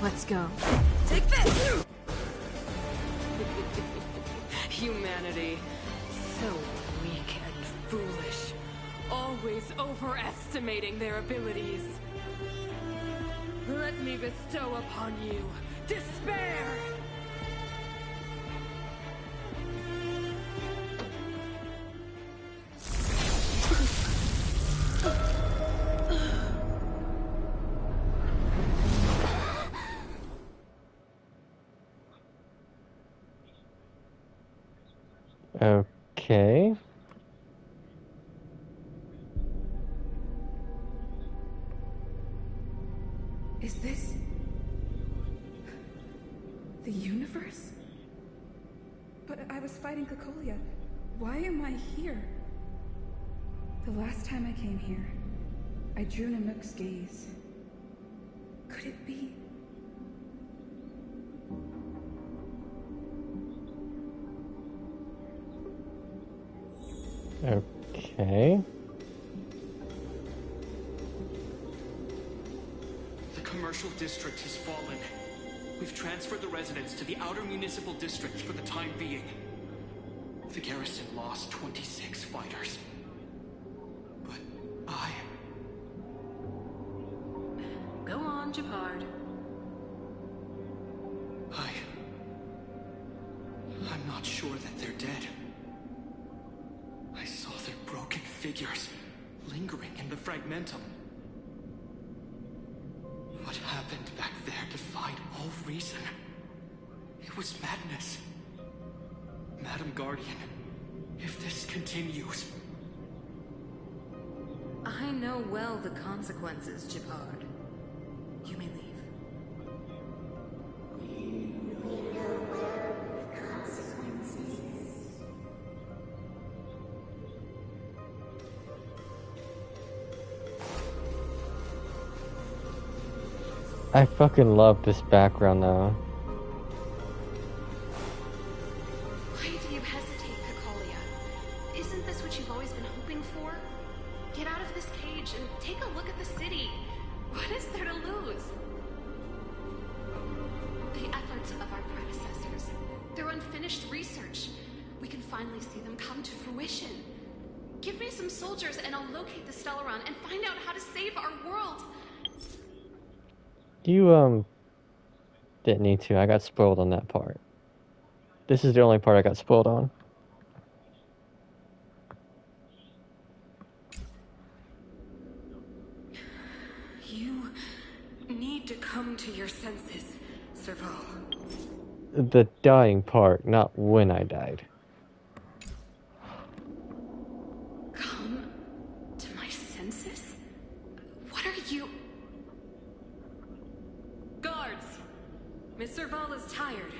Let's go. Take this! Humanity. So weak and foolish. Always overestimating their abilities. Let me bestow upon you despair! Okay. Is this the universe? But I was fighting Cocolia. Why am I here? The last time I came here, I drew Nanook's gaze. Could it be? Okay. The commercial district has fallen. We've transferred the residents to the outer municipal districts for the time being. The garrison lost 26 fighters. But Go on, Japard. I'm not sure that they're dead. figures lingering in the fragmentum. What happened back there defied all reason. It was madness. Madam Guardian, if this continues... I know well the consequences, Jabard. You may leave. I fucking love this background though. Why do you hesitate, Cacolia? Isn't this what you've always been hoping for? Get out of this cage and take a look at the city. What is there to lose? The efforts of our predecessors, their unfinished research. We can finally see them come to fruition. Give me some soldiers and I'll locate the Stellaron and find out how to save our world. You, didn't need to. I got spoiled on that part. This is the only part I got spoiled on. You need to come to your senses, Serval. The dying part, not when I died. Come to my senses? What are you... Guards! Miss Serval is tired.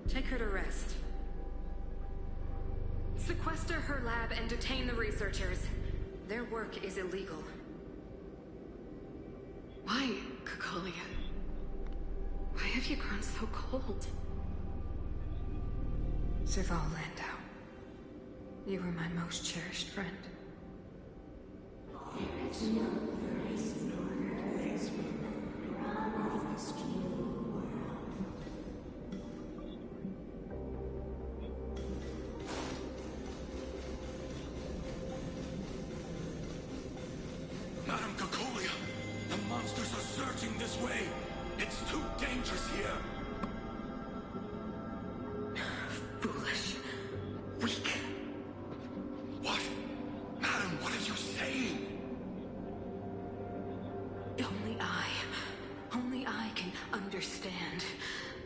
Take her to rest. Sequester her lab and detain the researchers. Their work is illegal. Why, Cacolia? Why have you grown so cold? Serval Landau, you were my most cherished friend. Madam Cacolia, the monsters are surging this way. It's too dangerous here. Foolish. Weak. What? Madam, what are you saying? Only I can understand.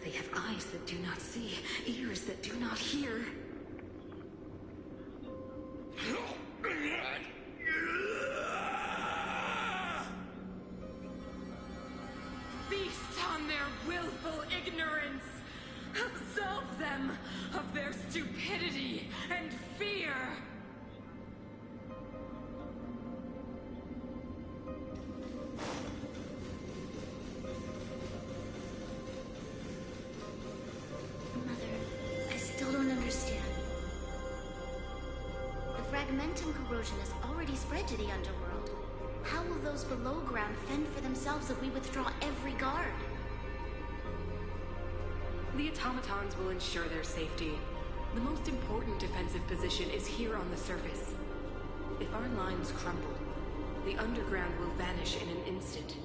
They have eyes that do not see, ears that do not hear. Feast on their willful ignorance! Absolve them of their stupidity and fear! Mother, I still don't understand. The fragmentum corrosion has already spread to the underworld. How will those below ground fend for themselves if we withdraw every guard? The automatons will ensure their safety. The most important defensive position is here on the surface. If our lines crumble, the underground will vanish in an instant.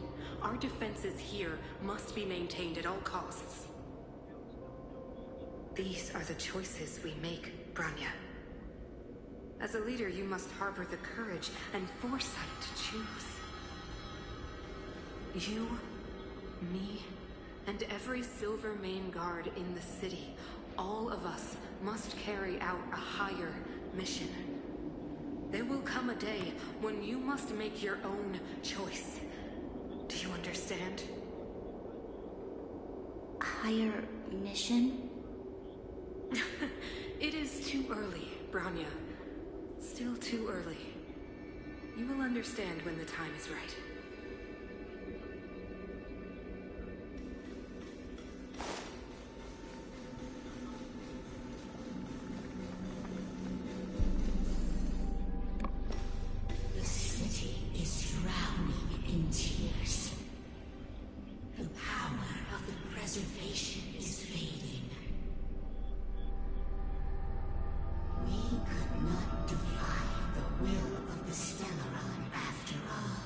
Our defenses here must be maintained at all costs. These are the choices we make, Branya. As a leader, you must harbor the courage and foresight to choose. You, me, and every Silvermane guard in the city, all of us must carry out a higher mission. There will come a day when you must make your own choice. Do you understand? Higher mission? It is too early, Branya. Still too early. You will understand when the time is right. The city is drowning in tears. The power of the preservation is fading. We could not defy the will of the Stellaron after all.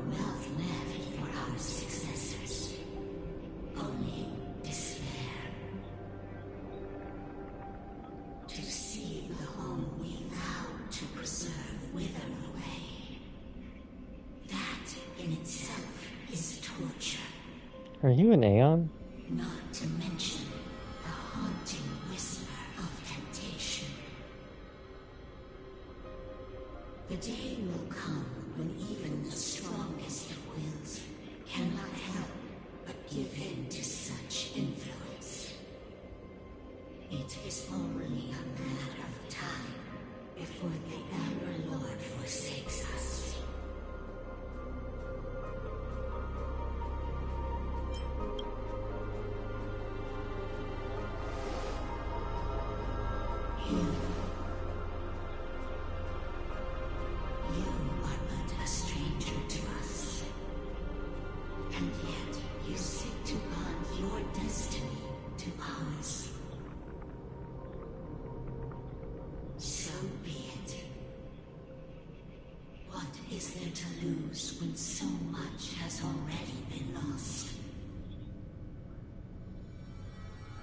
wealth left for our successors. Only despair. To see the home we vowed to preserve wither away. That in itself is torture. Are you an Aeon? Not to mention the haunting whisper of temptation. The day will come when even the strongest of wills cannot help but give in to such influence. It is only a matter of time before the Amber Lord forsakes us. You are but a stranger to us. And yet you seek to bond your destiny to ours. So be it. What is there to lose when so much has already been lost?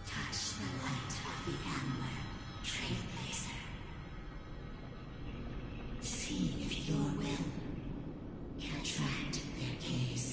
Touch the light of the Amber, Trailblazer. See if your will can attract their gaze.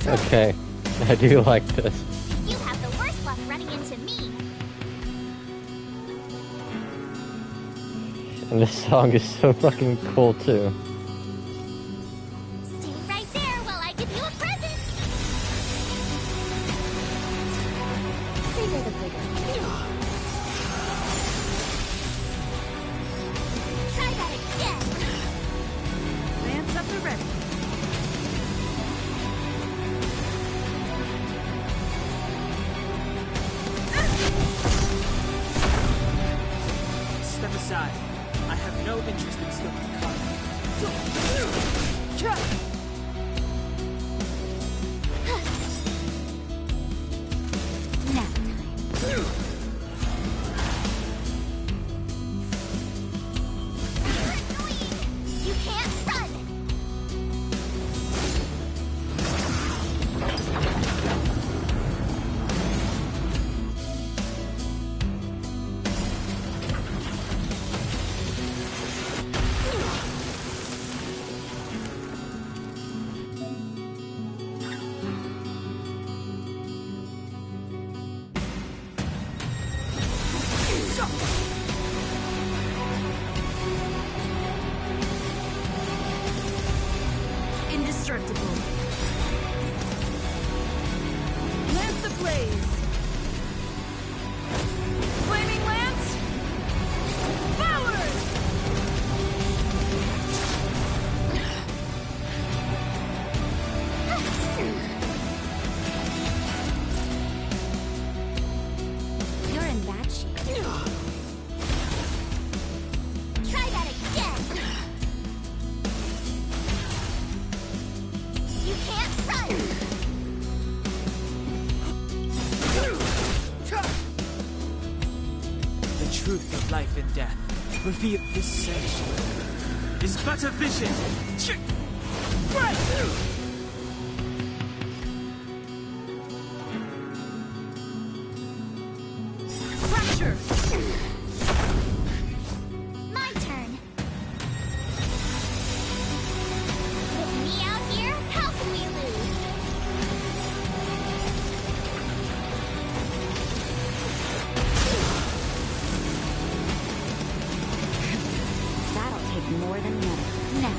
Okay, I do like this. You have the worst luck running into me. And this song is so fucking cool too. Stay right there while I give you a present. Savor the bigger. Try that again. Lance up and ready. Step aside. I have no interest in slipping cut. Nap time. You can't run. reveal this sanctuary is but a vision. Fracture! My turn. With me out here, how can we lose? That'll take more than medicine. Now,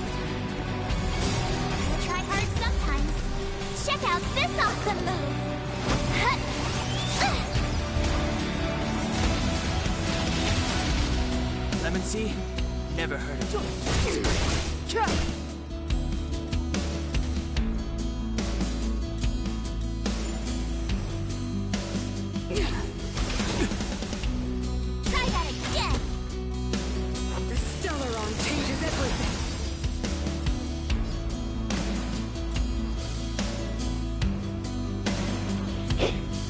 Gotta try hard sometimes. Check out this awesome move. Lemon Sea? Never heard of it. Try that again. The Stellaron changes everything.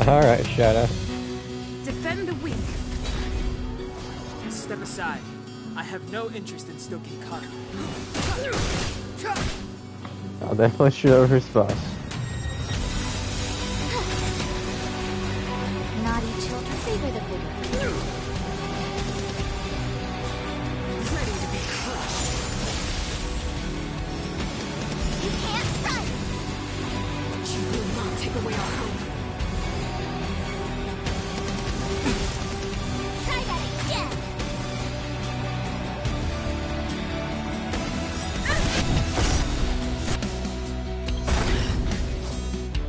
Alright, Shadow. Defend the weak. Step aside. I have no interest in stoking conflict. I'll definitely shoot over his boss. Naughty children, savor the vigor. Ready to be crushed. You can't run. You will not take away our hope. Try that again.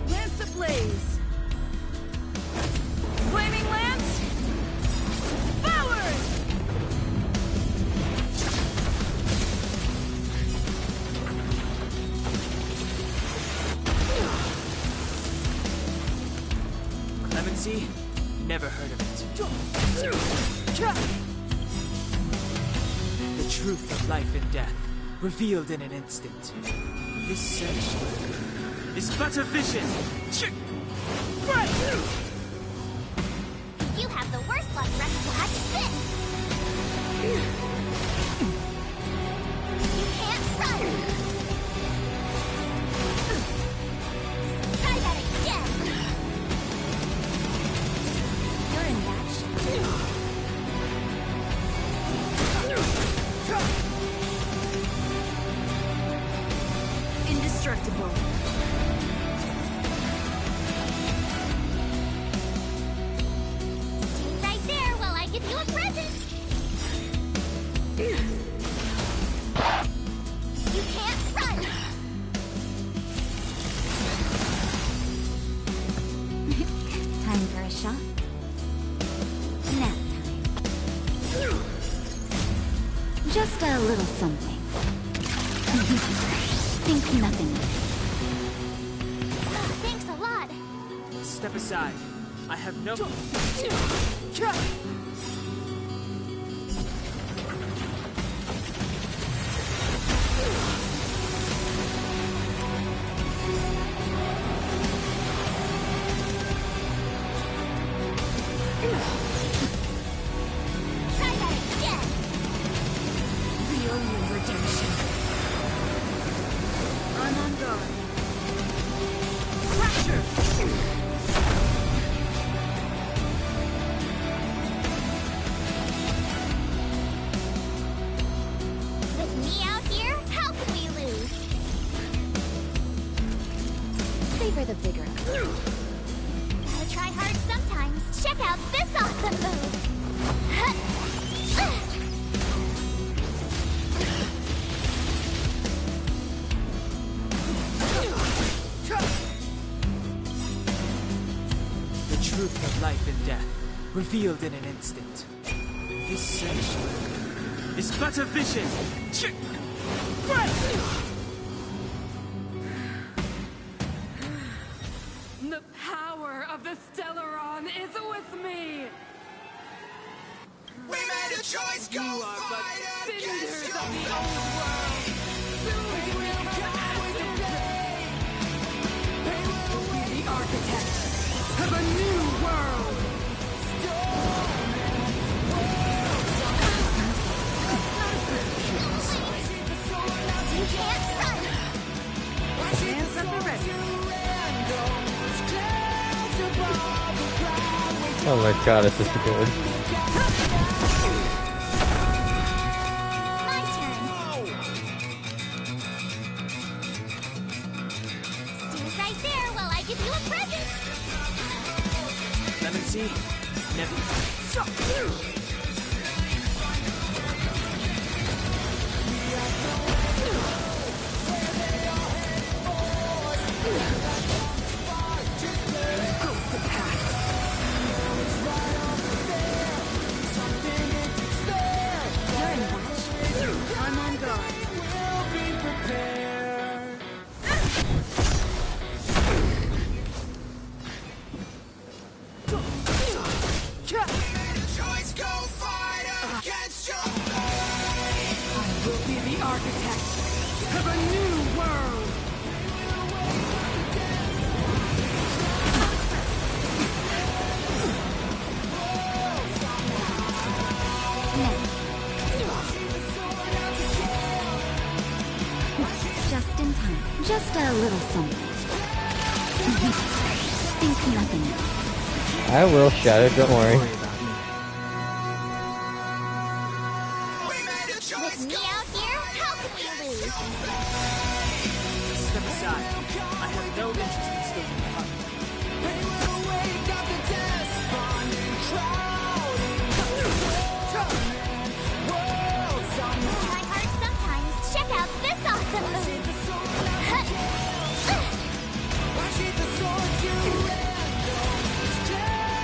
Lance ablaze. Flaming lance. Forward! Clemency? Never heard of it. The truth of life and death, revealed in an instant. This sanctuary is but a vision. You have the worst luck, Rex. Watch this. You can't run. Try that again. You're in bad shape. Indestructible. Stay right there while I give you a present. You can't run. Time for a shot. Nap time. Just a little something. Think nothing of it. Oh, thanks a lot. Step aside. I have no... Try that again. The only redemption. I'm on guard. Fracture! With me out here, how can we lose? Savor the vigor. Gotta try hard sometimes. Check out this awesome move. The truth of life and death, revealed in an instant. This sanctuary is but a vision. The power of the Stellaron is with me! We made a choice, You are but cinders of the old world! Soon we will die with the day! We will be the architect of a new world! Oh my god, this is good. My turn. Stand right there while I give you a present. Lemon Sea, never. I'm on guard. I will be the architect of a new world. Just in time. Just a little something. Think nothing of it. I will, Shadow, don't worry. With me out here, how can we lose? Step aside. I have no interest in stoking the hunt. My heart sometimes. Check out this awesome move.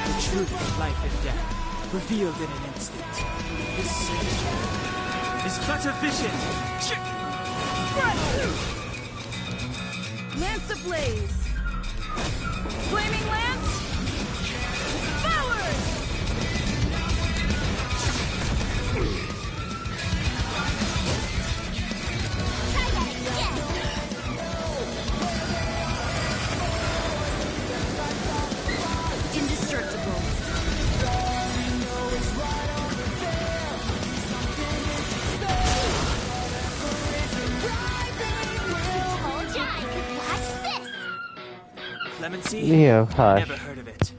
The truth of life and death, revealed in an instant. This search is but a vision. Lance ablaze. Flaming lance. Forward. Try that again. Indestructible. Hold on. Watch this. Lemon Sea? Leo, hush. Never heard of it.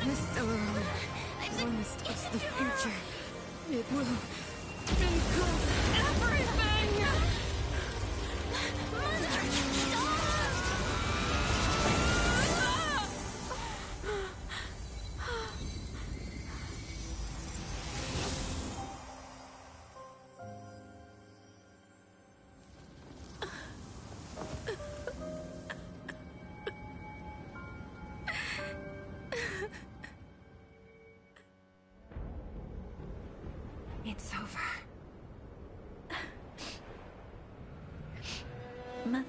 This Stellaron promised us the future. It will engulf everything. It's over. Mother,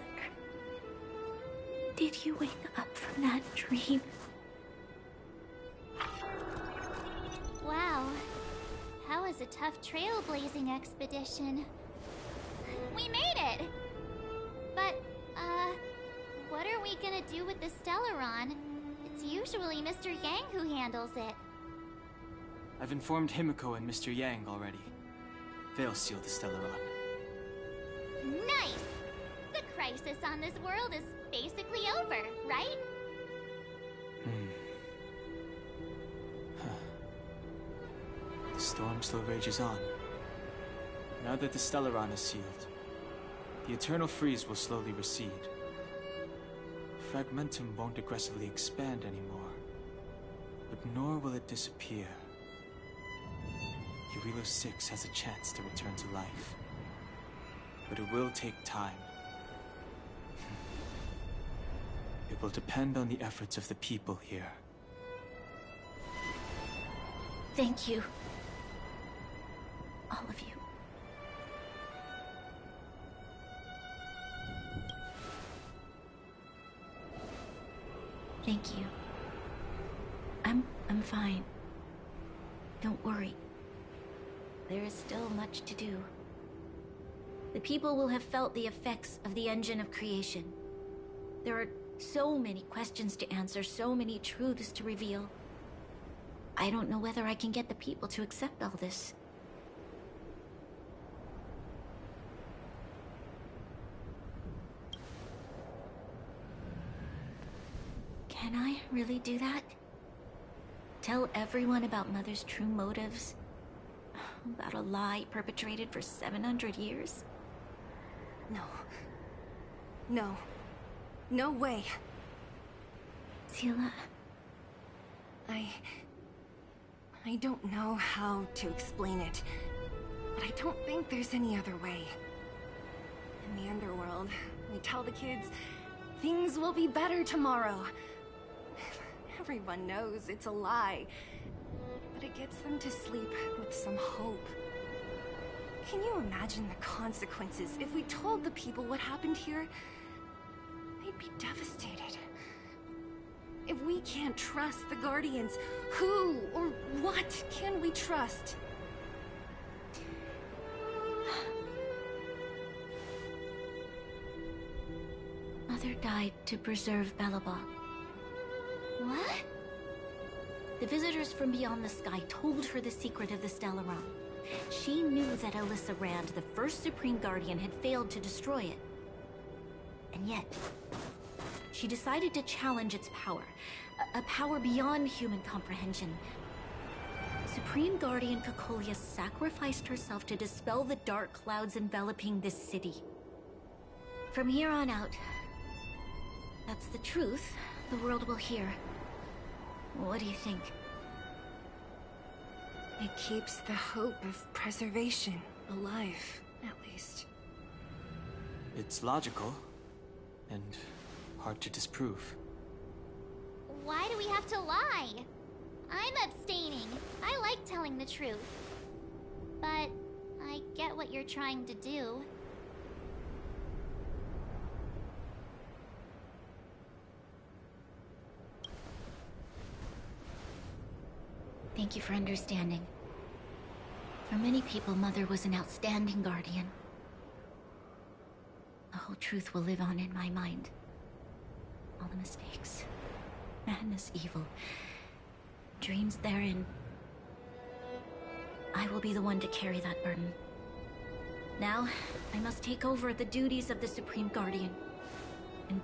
did you wake up from that dream? Wow. That was a tough trailblazing expedition. We made it! But, what are we gonna do with the Stellaron? It's usually Mr. Yang who handles it. I've informed Himiko and Mr. Yang already. They'll seal the Stellaron. Nice! The crisis on this world is basically over, right? The storm still rages on. Now that the Stellaron is sealed, the eternal freeze will slowly recede. Fragmentum won't aggressively expand anymore, but nor will it disappear. Eurilo 6 has a chance to return to life, but it will take time. It will depend on the efforts of the people here. Thank you. All of you. Thank you. I'm fine. Don't worry. There is still much to do. The people will have felt the effects of the engine of creation. There are so many questions to answer, so many truths to reveal. I don't know whether I can get the people to accept all this. Can I really do that? Tell everyone about Mother's true motives? About a lie perpetrated for 700 years? No. No. No way. Selah... I don't know how to explain it, but I don't think there's any other way. In the underworld, we tell the kids, things will be better tomorrow. Everyone knows it's a lie, but it gets them to sleep with some hope. Can you imagine the consequences if we told the people what happened here? They'd be devastated. If we can't trust the Guardians, who or what can we trust? Mother died to preserve beelebog. What? The visitors from beyond the sky told her the secret of the Stellaron. She knew that Alyssa Rand, the first Supreme Guardian, had failed to destroy it. And yet, she decided to challenge its power. A power beyond human comprehension. Supreme Guardian Cocolia sacrificed herself to dispel the dark clouds enveloping this city. From here on out, that's the truth the world will hear. What do you think? It keeps the hope of preservation alive, at least. It's logical, and hard to disprove. Why do we have to lie? I'm abstaining. I like telling the truth. But I get what you're trying to do. Thank you for understanding. For many people, Mother was an outstanding guardian. The whole truth will live on in my mind. All the mistakes, madness, evil, dreams therein. I will be the one to carry that burden. Now, I must take over the duties of the Supreme Guardian and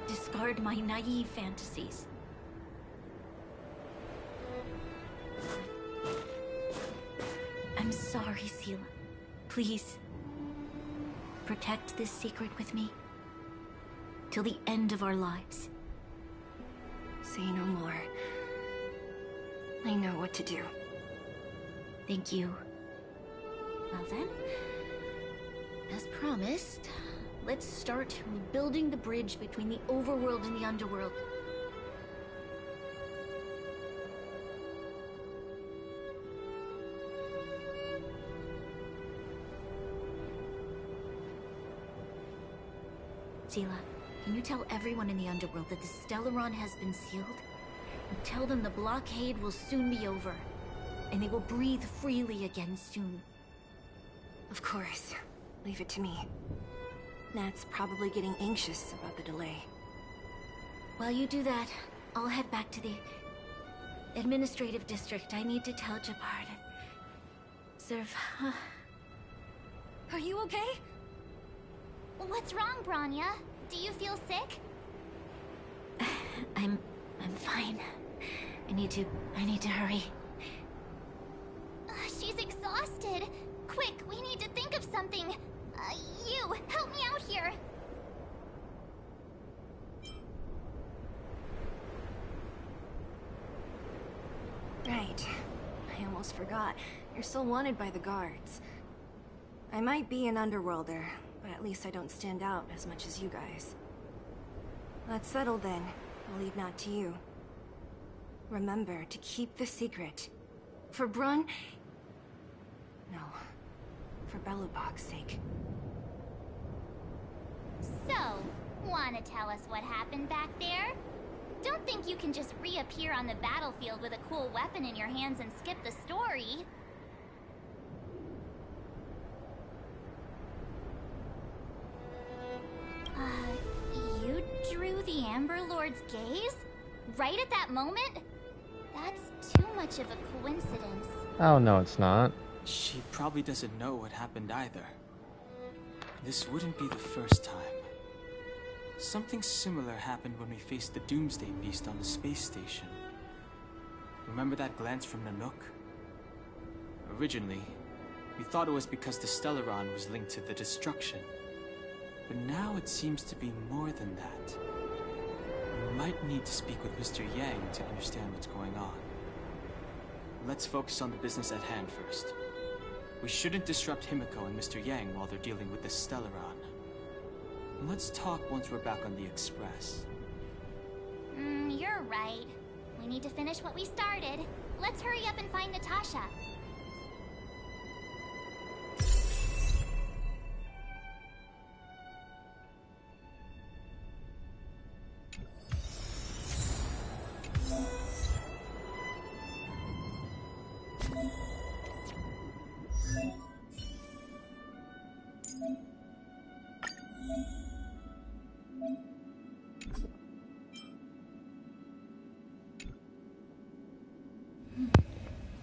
discard my naive fantasies. I'm sorry, Selah. Please, protect this secret with me till the end of our lives. Say no more. I know what to do. Thank you. Well then, as promised, let's start rebuilding the bridge between the overworld and the underworld. Selah, can you tell everyone in the underworld that the Stellaron has been sealed? And tell them the blockade will soon be over, and they will breathe freely again soon. Of course. Leave it to me. Nat's probably getting anxious about the delay. While you do that, I'll head back to the administrative district. I need to tell Jabbar to serve. Are you okay? What's wrong, Bronya? Do you feel sick? I'm fine. I need to hurry. She's exhausted. Quick, we need to think of something. You, help me out here. Right. I almost forgot. You're still wanted by the guards. I might be an underworlder, but at least I don't stand out as much as you guys. That's settled then. I'll leave Nat to you. Remember to keep the secret. For Brun... No. For Beelebog's sake. So, wanna tell us what happened back there? Don't think you can just reappear on the battlefield with a cool weapon in your hands and skip the story. You drew guard's gaze? Right at that moment? That's too much of a coincidence. Oh, no, it's not. She probably doesn't know what happened either. This wouldn't be the first time. Something similar happened when we faced the Doomsday Beast on the space station. Remember that glance from Nanook? Originally, we thought it was because the Stellaron was linked to the destruction. But now it seems to be more than that. We might need to speak with Mr. Yang to understand what's going on. Let's focus on the business at hand first. We shouldn't disrupt Himiko and Mr. Yang while they're dealing with the Stellaron. Let's talk once we're back on the Express. You're right. We need to finish what we started. Let's hurry up and find Natasha.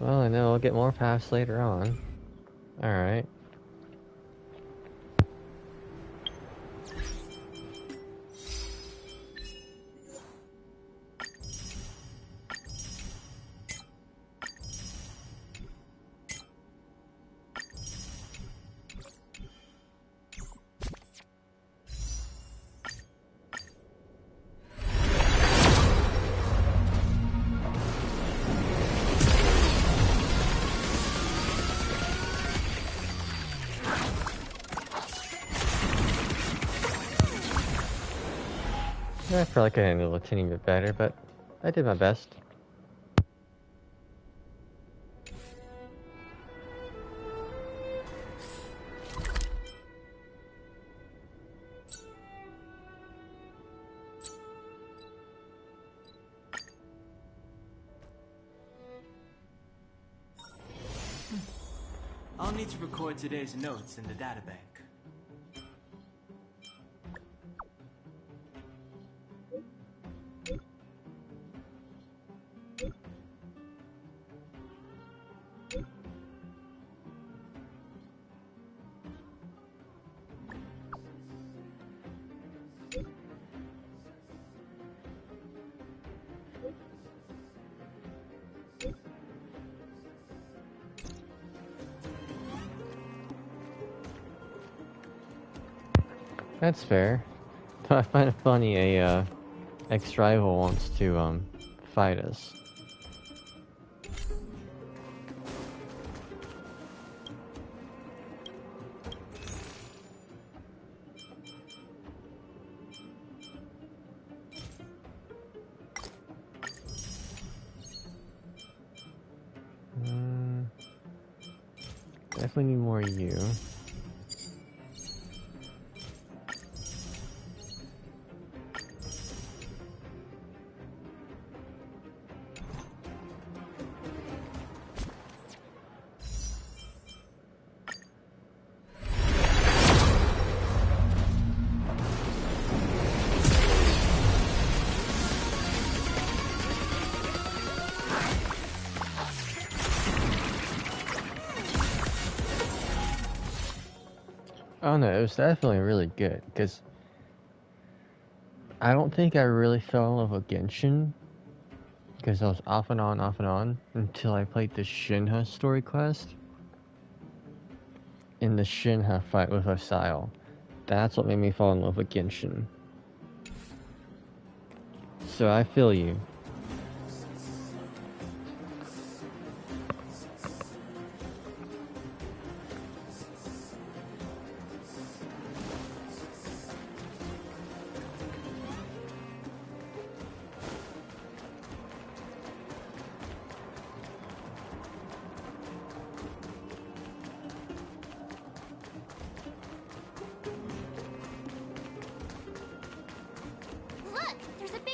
Well, I know I'll get more paths later on. Alright. I feel like I handled it a teeny bit better, but I did my best. I'll need to record today's notes in the databank. That's fair. I find it funny a ex-rival wants to fight us. Definitely need more of you. Oh no, it was definitely really good, because I don't think I really fell in love with Genshin, because I was off and on, until I played the Shinha story quest. In the Shinha fight with Asile. That's what made me fall in love with Genshin. So I feel you.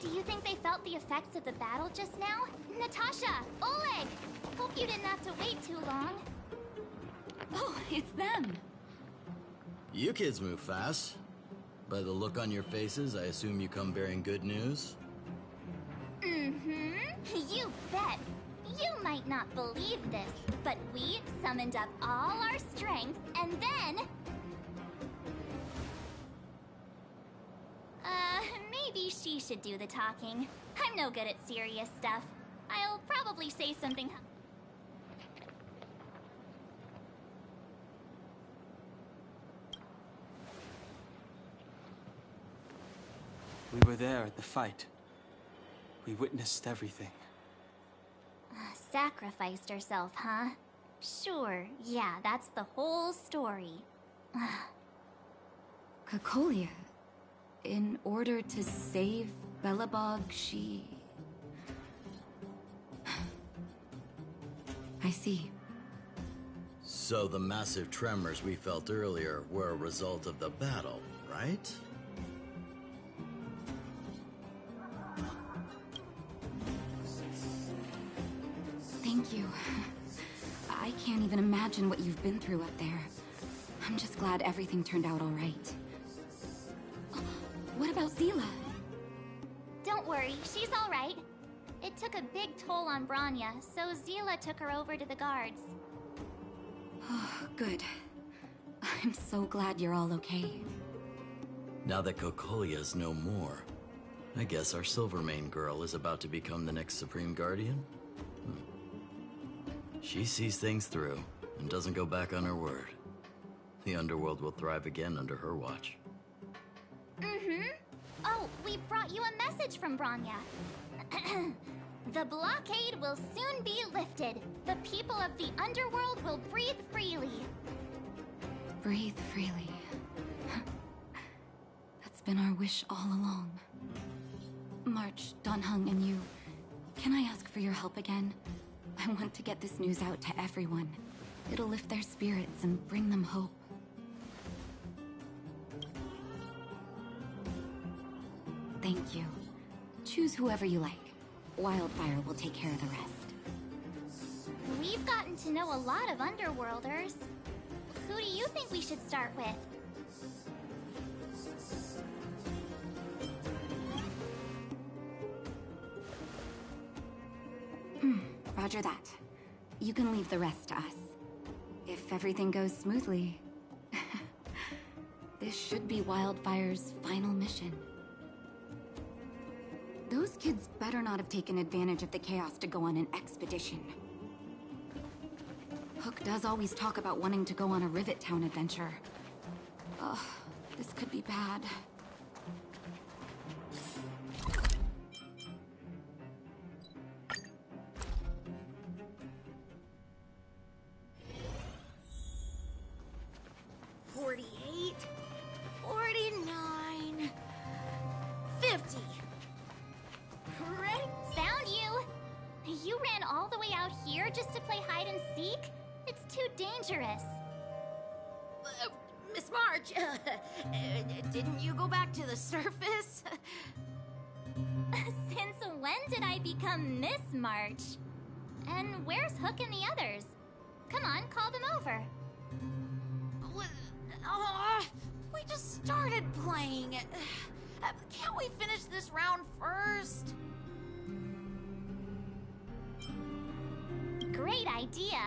Do you think they felt the effects of the battle just now? Natasha! Oleg! Hope you didn't have to wait too long. Oh, it's them! You kids move fast. By the look on your faces, I assume you come bearing good news? Mm-hmm. You bet. You might not believe this, but we summoned up all our strength and then... maybe she should do the talking. I'm no good at serious stuff. I'll probably say something... We were there at the fight. We witnessed everything. Sacrificed herself, huh? Sure, yeah, that's the whole story. Cocolia, in order to save Beelebog, she... I see. So the massive tremors we felt earlier were a result of the battle, right? Thank you. I can't even imagine what you've been through up there. I'm just glad everything turned out all right. What about Zila? Don't worry, she's all right. It took a big toll on Bronya, so Zila took her over to the guards. Oh, good. I'm so glad you're all okay. Now that Cocolia's no more, I guess our Silvermane girl is about to become the next Supreme Guardian? She sees things through and doesn't go back on her word. The underworld will thrive again under her watch. Mm-hmm. Oh, we brought you a message from Bronya. The blockade will soon be lifted. The people of the underworld will breathe freely. Breathe freely. That's been our wish all along. March, Donhung, and you, can I ask for your help again? I want to get this news out to everyone. It'll lift their spirits and bring them hope. Thank you. Choose whoever you like. Wildfire will take care of the rest. We've gotten to know a lot of Underworlders. Who do you think we should start with? Roger that. You can leave the rest to us. If everything goes smoothly, this should be Wildfire's final mission. Those kids better not have taken advantage of the chaos to go on an expedition. Hook does always talk about wanting to go on a Rivet Town adventure. Ugh, this could be bad. Miss March, didn't you go back to the surface? Since when did I become Miss March? And where's Hook and the others? Come on, call them over. We just started playing. Can't we finish this round first? Great idea.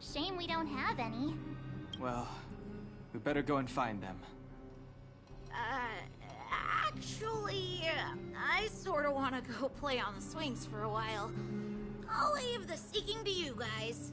Shame we don't have any. Well, we better go and find them. Actually, I sort of want to go play on the swings for a while. I'll leave the seeking to you guys.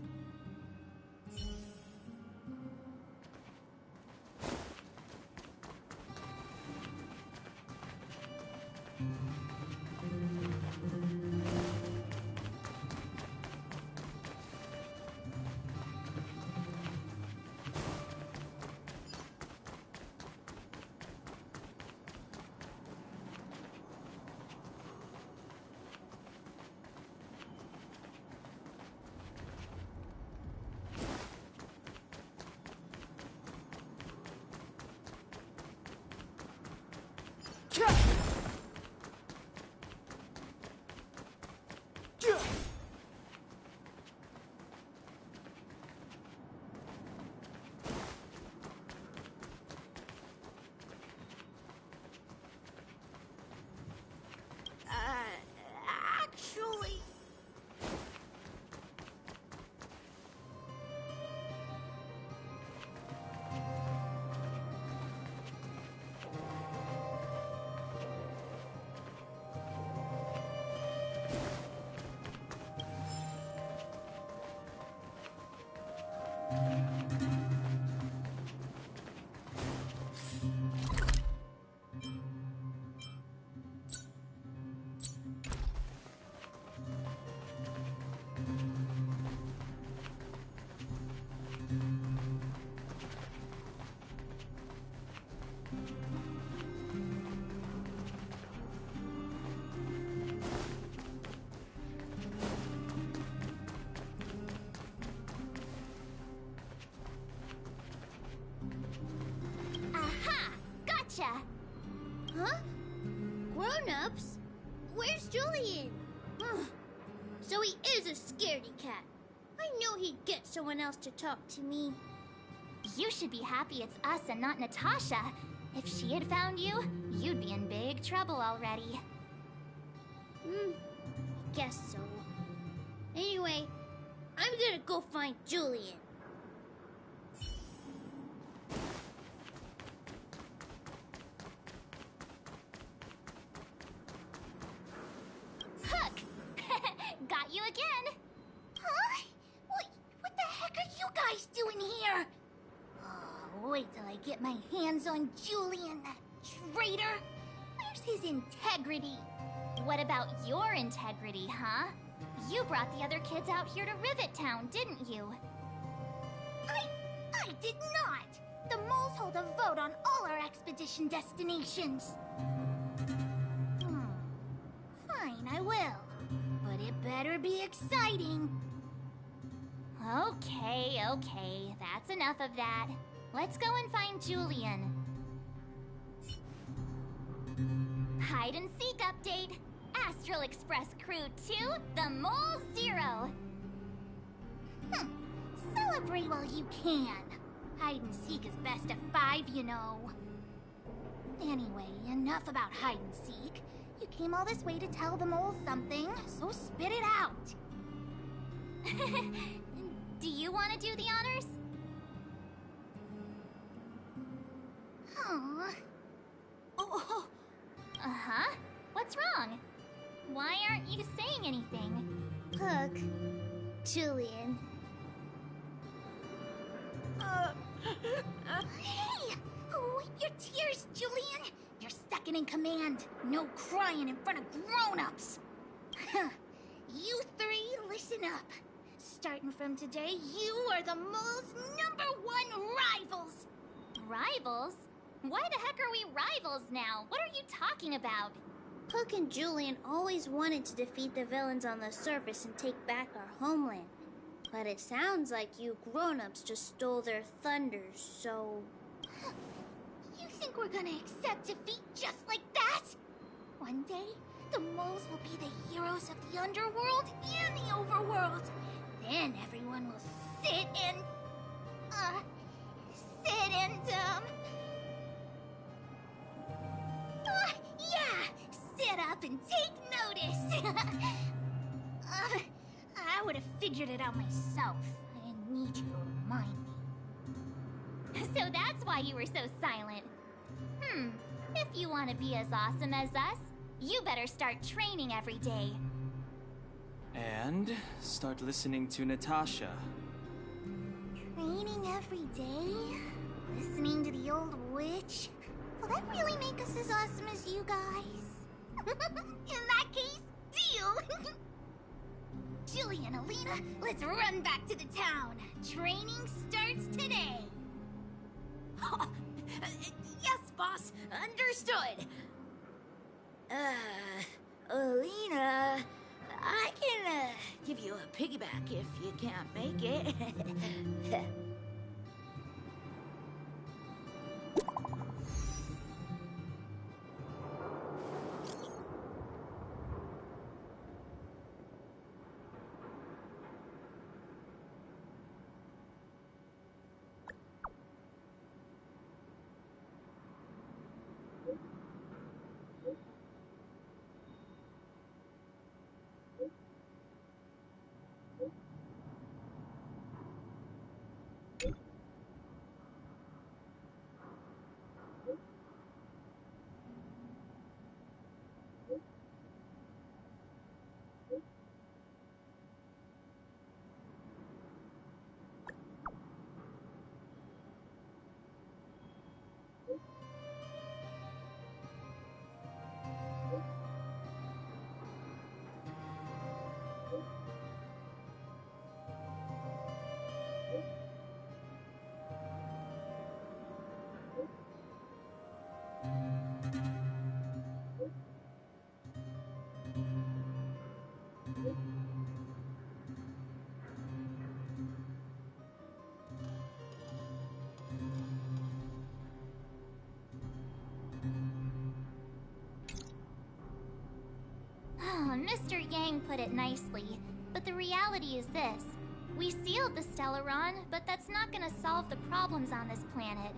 grown-ups? Where's Julian? Ugh. So he is a scaredy cat. I knew he'd get someone else to talk to me. You should be happy it's us and not Natasha. If she had found you, you'd be in big trouble already. Guess so. Anyway, I'm gonna go find Julian. Hook! Got you again! Huh? What the heck are you guys doing here? Oh, wait till I get my hands on Julian, that traitor. Where's his integrity? What about your integrity, huh? You brought the other kids out here to Rivet Town, didn't you? I did not! The moles hold a vote on all our expedition destinations. Fine, I will. But it better be exciting. Okay, that's enough of that. Let's go and find Julian. Hide and seek update. Astral Express Crew 2, the Mole Zero. Celebrate while you can. Hide and seek is best of 5, you know. Anyway, enough about hide and seek. You came all this way to tell the moles something, so spit it out. Do you want to do the honors? Aww. Oh. Uh-huh. What's wrong? Why aren't you saying anything? Hook. Julian. Hey! Wipe your tears, Julian! You're second in command. No crying in front of grown-ups. You three, listen up. Starting from today, you are the mole's #1 rivals! Rivals? Why the heck are we rivals now? What are you talking about? Hook and Julian always wanted to defeat the villains on the surface and take back our homeland. But it sounds like you grown-ups just stole their thunder, so... You think we're gonna accept defeat just like that? One day, the moles will be the heroes of the underworld and the overworld. Then everyone will sit and... sit up and take notice. I would have figured it out myself. I didn't need you to remind me. So that's why you were so silent. If you want to be as awesome as us, you better start training every day. And start listening to Natasha. Training every day? Listening to the old witch? Will that really make us as awesome as you guys? In that case, deal! Julian, Alina, let's run back to the town. Training starts today. Yes, boss. Understood. Alina, I can, give you a piggyback if you can't make it. Mr. Yang put it nicely, but the reality is this. We sealed the Stellaron, but that's not gonna solve the problems on this planet.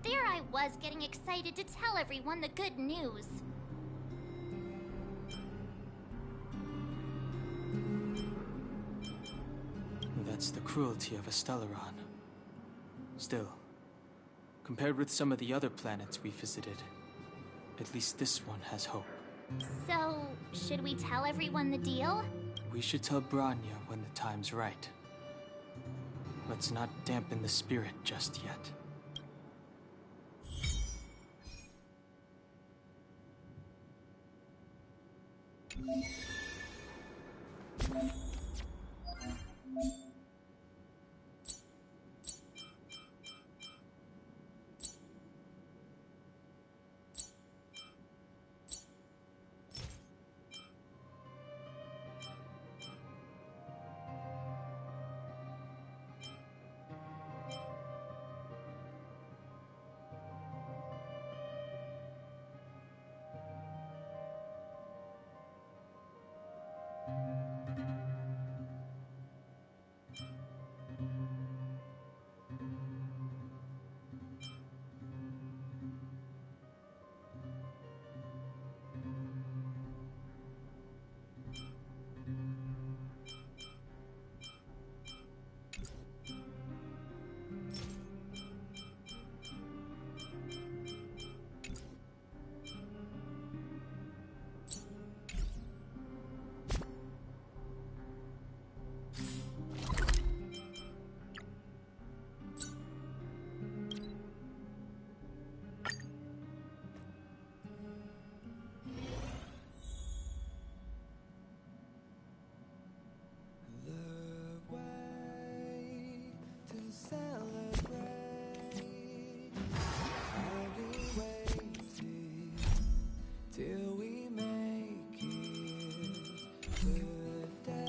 There I was getting excited to tell everyone the good news. That's the cruelty of a Stellaron. Still, compared with some of the other planets we visited, at least this one has hope. So, should we tell everyone the deal? We should tell Bronya when the time's right. Let's not dampen the spirit just yet.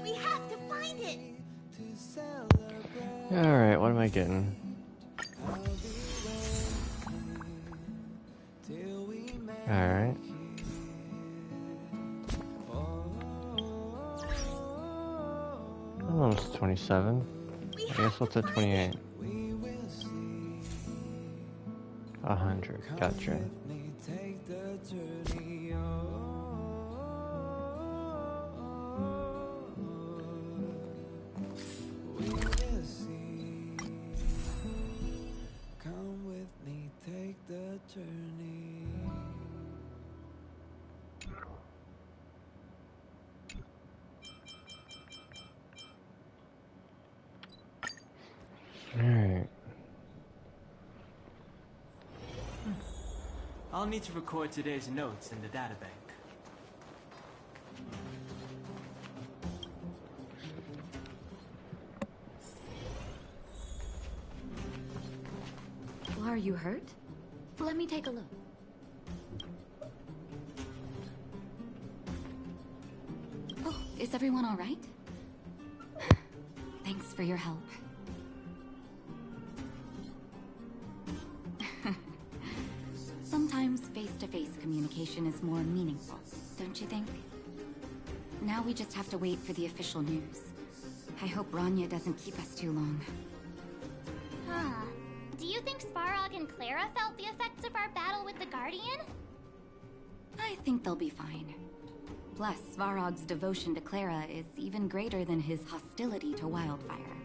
We have to find it! Alright, what am I getting? Alright. Almost 27. I guess what's at 28? 100. Gotcha. Alright. I'll need to record today's notes in the databank. Are you hurt? Let me take a look. Oh, is everyone all right? Thanks for your help. Sometimes face-to-face communication is more meaningful, don't you think? Now we just have to wait for the official news. I hope Bronya doesn't keep us too long. Huh. Do you think Svarog and Clara felt the effects of our battle with the Guardian? I think they'll be fine. Plus, Svarog's devotion to Clara is even greater than his hostility to Wildfire.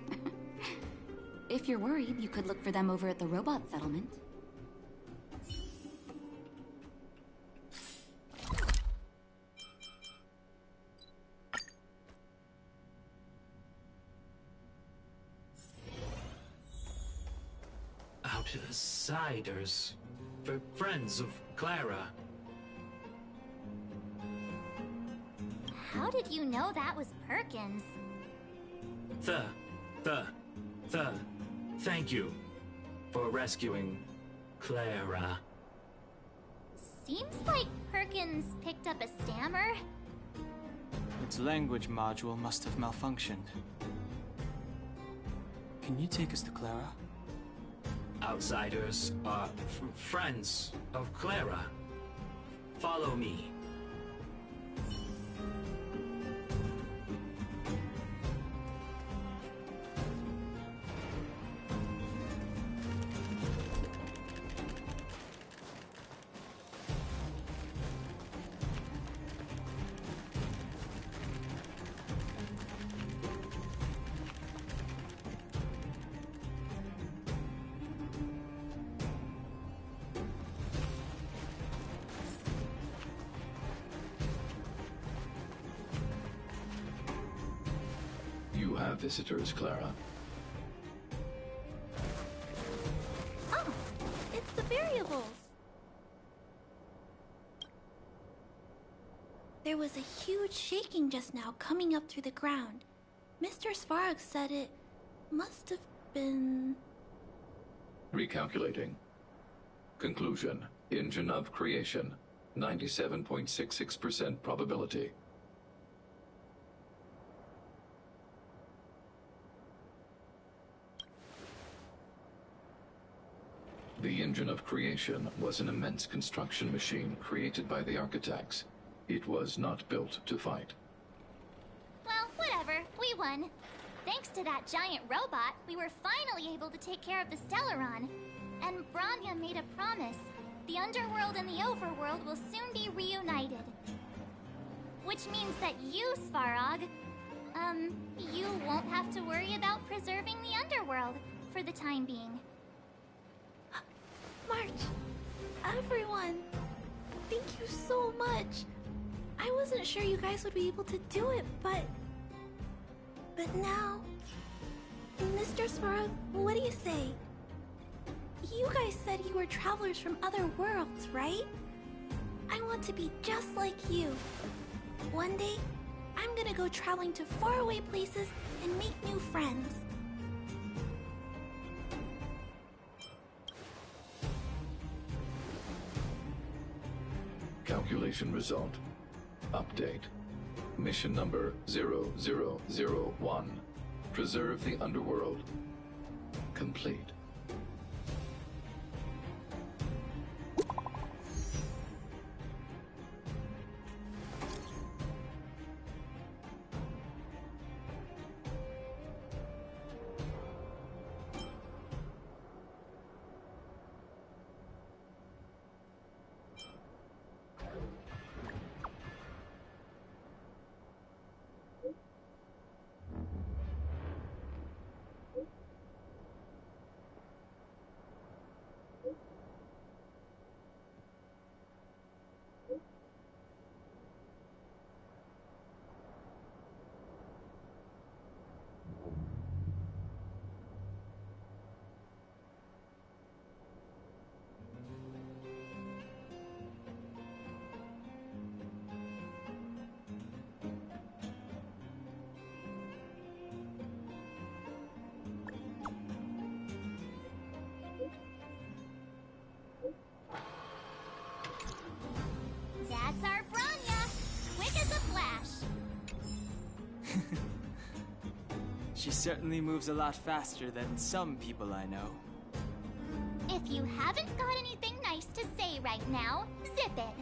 If you're worried, you could look for them over at the robot settlement. Outsiders. For friends of Clara. How did you know that was Perkins? Thank you for rescuing Clara. Seems like Perkins picked up a stammer. Its language module must have malfunctioned. Can you take us to Clara? Outsiders are friends of Clara. Follow me. have visitors, Clara. Oh, it's the variables. There was a huge shaking just now coming up through the ground. Mr. Svarog said it must have been... Recalculating. Conclusion. Engine of creation. 97.66% probability. The engine of creation was an immense construction machine created by the architects. It was not built to fight. Well, whatever. We won. Thanks to that giant robot, we were finally able to take care of the Stellaron. And Branya made a promise. The underworld and the overworld will soon be reunited. Which means that you, Svarog, you won't have to worry about preserving the underworld for the time being. March, everyone, thank you so much. I wasn't sure you guys would be able to do it, but now... Mr. Svarog, what do you say? You guys said you were travelers from other worlds, right? I want to be just like you. One day, I'm gonna go traveling to faraway places and make new friends. Calculation result. Update. Mission number 0001. Preserve the underworld. Complete. That's our Branya! Quick as a flash! She certainly moves a lot faster than some people I know. If you haven't got anything nice to say right now, zip it.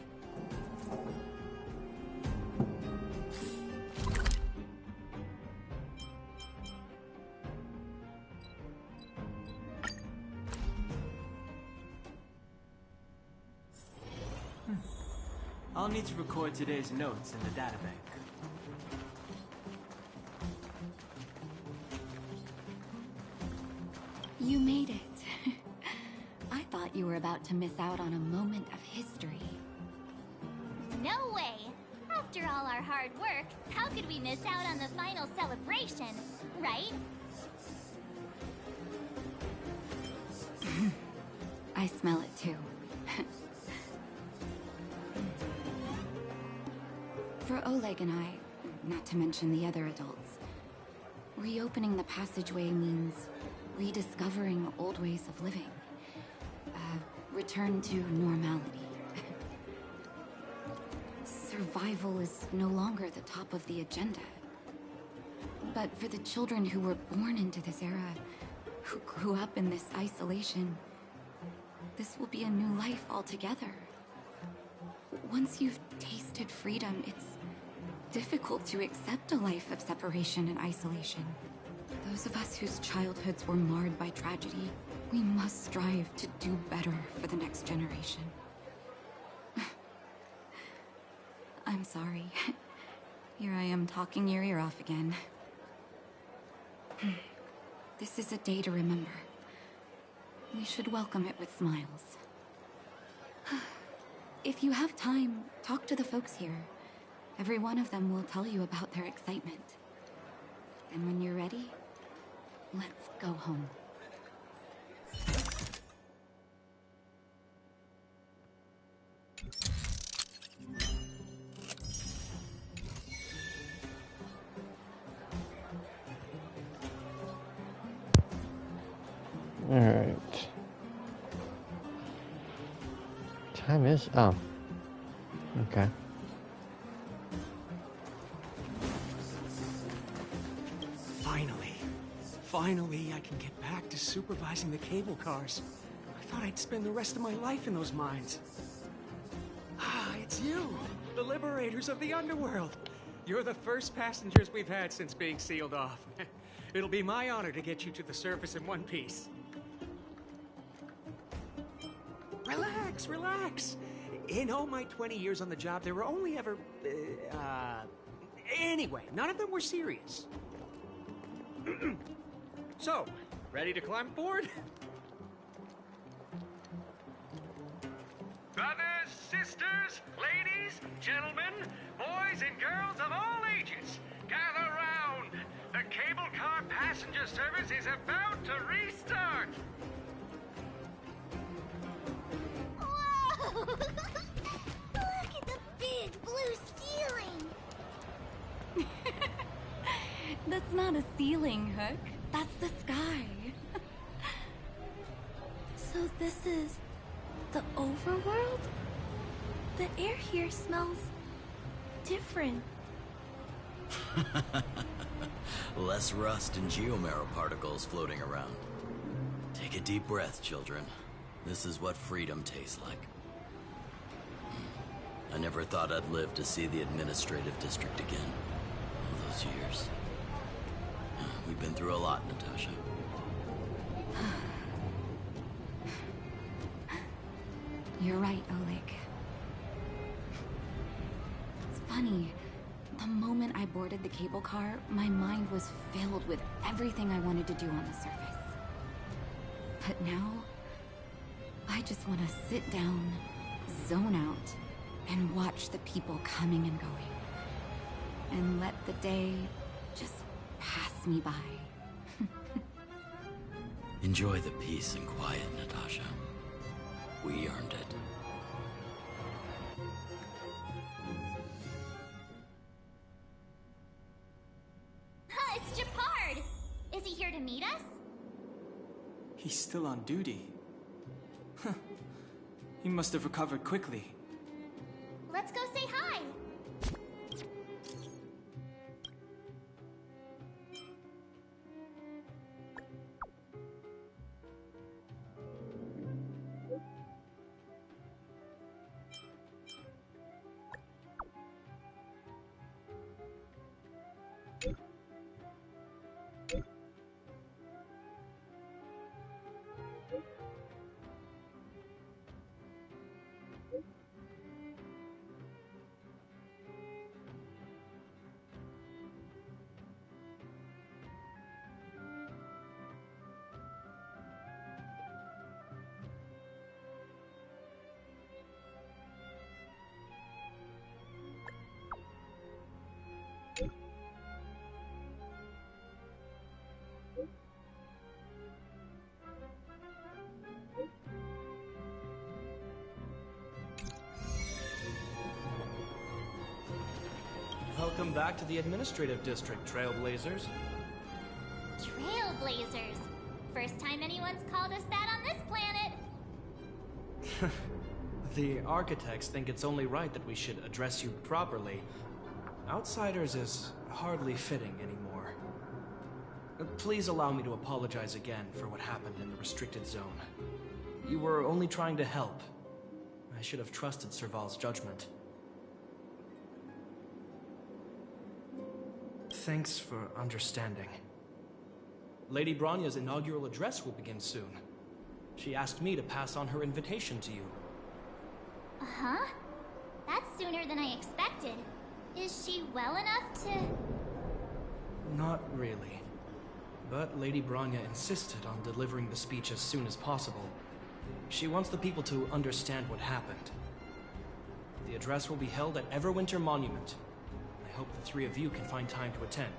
I'll need to record today's notes in the databank. You made it. I thought you were about to miss out on a moment of history. No way! After all our hard work, how could we miss out on the final celebration, right? I smell it too. For Oleg and I, not to mention the other adults, reopening the passageway means rediscovering old ways of living. Return to normality. Survival is no longer the top of the agenda. But for the children who were born into this era, who grew up in this isolation, this will be a new life altogether. Once you've tasted freedom, it's difficult to accept a life of separation and isolation. Those of us whose childhoods were marred by tragedy, we must strive to do better for the next generation. I'm sorry. Here I am talking your ear off again. This is a day to remember. We should welcome it with smiles. If you have time, talk to the folks here. Every one of them will tell you about their excitement. And when you're ready, go home. Alright. Time is... oh. Okay. Finally, I can get back to supervising the cable cars. I thought I'd spend the rest of my life in those mines. Ah, it's you, the liberators of the underworld. You're the first passengers we've had since being sealed off. It'll be my honor to get you to the surface in one piece. Relax, relax. In all my 20 years on the job, there were only ever... Anyway, none of them were serious. So, ready to climb aboard? Brothers, sisters, ladies, gentlemen, boys and girls of all ages, gather round. The cable car passenger service is about to restart. Whoa! Look at the big blue ceiling! That's not a ceiling, Hook. That's the sky. So this is the overworld? The air here smells different. Less rust and geomarrow particles floating around. Take a deep breath, children. This is what freedom tastes like. I never thought I'd live to see the administrative district again. All those years. We've been through a lot, Natasha. You're right, Oleg. It's funny. The moment I boarded the cable car, my mind was filled with everything I wanted to do on the surface. But now, I just want to sit down, zone out, and watch the people coming and going. And let the day just pass me by. Enjoy the peace and quiet, Natasha. We earned it. It's Japard! Is he here to meet us? He's still on duty. Huh. He must have recovered quickly. Let's go say hi! Welcome back to the administrative district, Trailblazers. Trailblazers. First time anyone's called us that on this planet. The architects think it's only right that we should address you properly. Outsiders is hardly fitting anymore. Please allow me to apologize again for what happened in the restricted zone. You were only trying to help. I should have trusted Serval's judgment. Thanks for understanding. Lady Bronya's inaugural address will begin soon. She asked me to pass on her invitation to you. Uh-huh. That's sooner than I expected. Is she well enough to... Not really. But Lady Bronya insisted on delivering the speech as soon as possible. She wants the people to understand what happened. The address will be held at Everwinter Monument. I hope the three of you can find time to attend.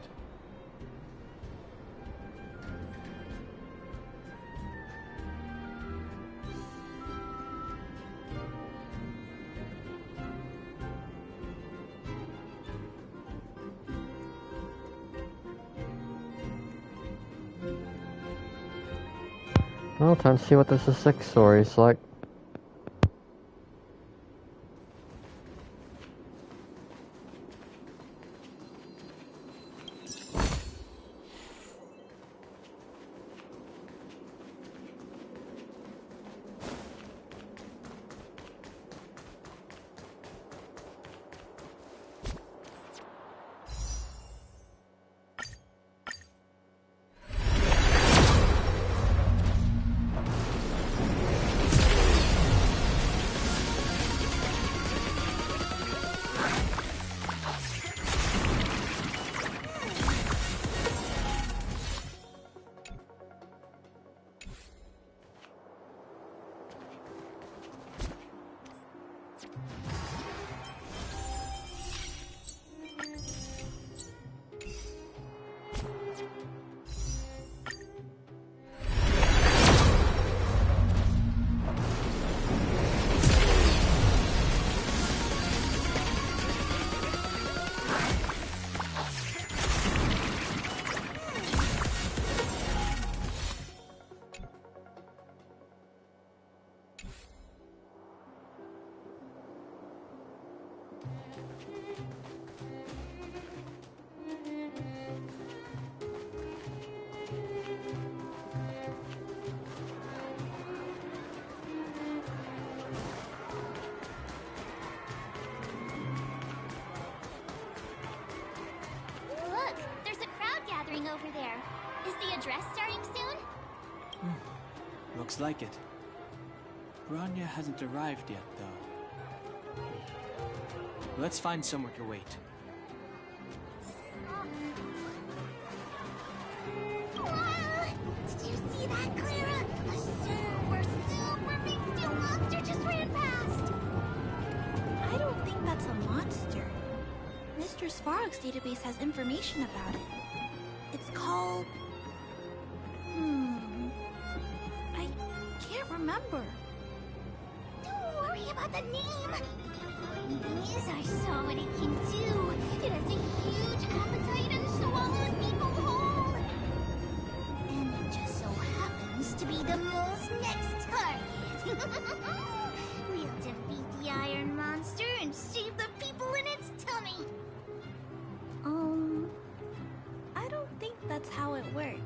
Well, time to see what this sixth story is like. Look, there's a crowd gathering over there. Is the address starting soon? Looks like it. Bronya hasn't arrived yet, though. Let's find somewhere to wait. Did you see that, Clara? A super big steel monster just ran past! I don't think that's a monster. Mr. Svarog's database has information about it. It's called... I can't remember. Don't worry about the name! The thing is, I saw what it can do. It has a huge appetite and swallows people whole. And it just so happens to be the mole's next target. We'll defeat the iron monster and save the people in its tummy. I don't think that's how it works.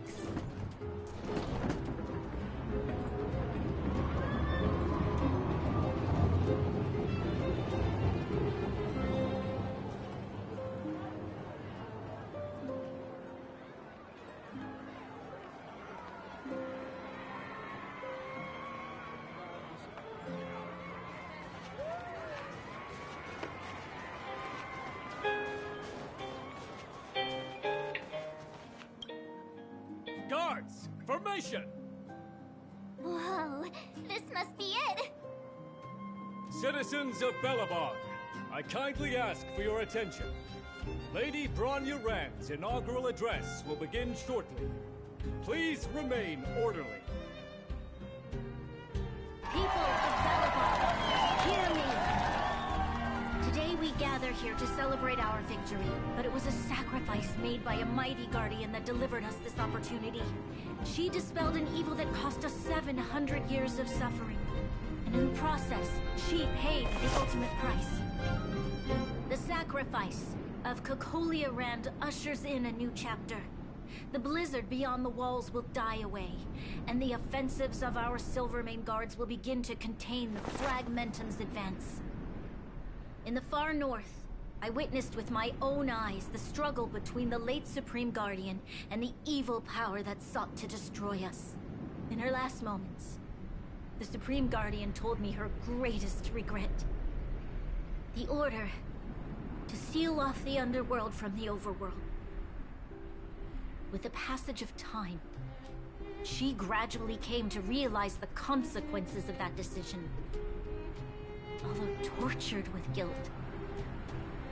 Guards! Formation! Whoa, this must be it. Citizens of Beelebog, I kindly ask for your attention. Lady Bronya Rand's inaugural address will begin shortly. Please remain orderly. People of Beelebog, hear me! Today we gather here to celebrate our victory, but it was a sacrifice made by a mighty guardian that delivered us this opportunity. She dispelled an evil that cost us 700 years of suffering. And in the process, she paid the ultimate price. The sacrifice of Cocolia Rand ushers in a new chapter. The blizzard beyond the walls will die away, and the offensives of our Silvermane guards will begin to contain the Fragmentum's advance. In the far north, I witnessed with my own eyes the struggle between the late Supreme Guardian and the evil power that sought to destroy us. In her last moments, the Supreme Guardian told me her greatest regret. The order to seal off the underworld from the overworld. With the passage of time, she gradually came to realize the consequences of that decision. Although tortured with guilt,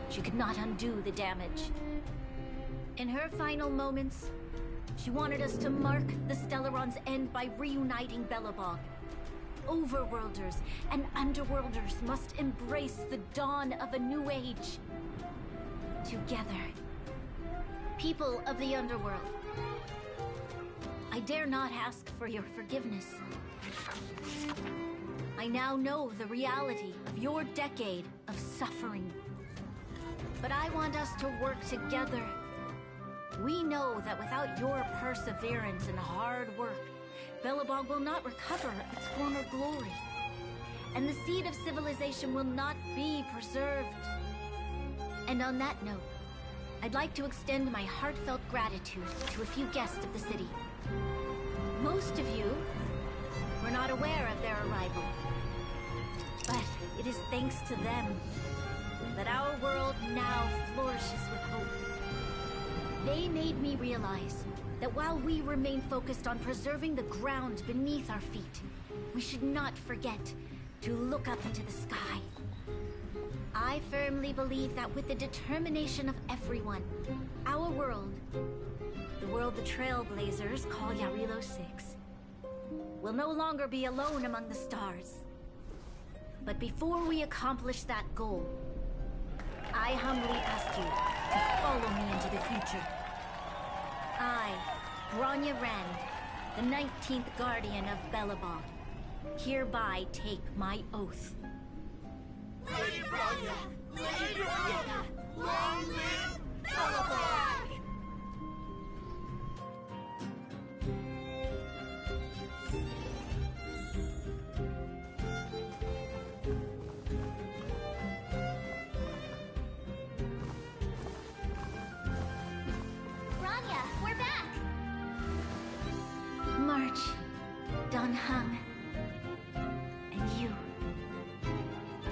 she could not undo the damage. In her final moments, she wanted us to mark the Stellaron's end by reuniting Beelebog. Overworlders and Underworlders must embrace the dawn of a new age. Together. People of the Underworld, I dare not ask for your forgiveness. I now know the reality of your decade of suffering. But I want us to work together. We know that without your perseverance and hard work, Beelebog will not recover its former glory. And the seed of civilization will not be preserved. And on that note, I'd like to extend my heartfelt gratitude to a few guests of the city. Most of you were not aware of their arrival. But it is thanks to them that our world now flourishes with hope. They made me realize that while we remain focused on preserving the ground beneath our feet, we should not forget to look up into the sky. I firmly believe that with the determination of everyone, our world, the world the Trailblazers call Yarilo 6, will no longer be alone among the stars. But before we accomplish that goal, I humbly ask you to follow me into the future. I, Bronya Rand, the 19th Guardian of Beelebog, hereby take my oath. Lady Bronya! Lady Bronya! Long live Beelebog! Bronya, we're back! March, Don Hung, and you.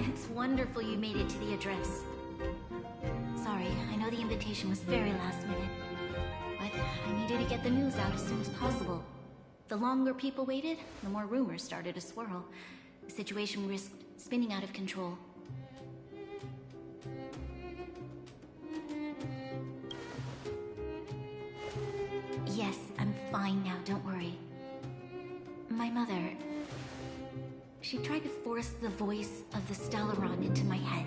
It's wonderful you made it to the address. Sorry, I know the invitation was very last minute, but I needed to get the news out as soon as possible. The longer people waited, the more rumors started to swirl. The situation risked spinning out of control. Yes, I'm fine now, don't worry. My mother... she tried to force the voice of the Stellaron into my head.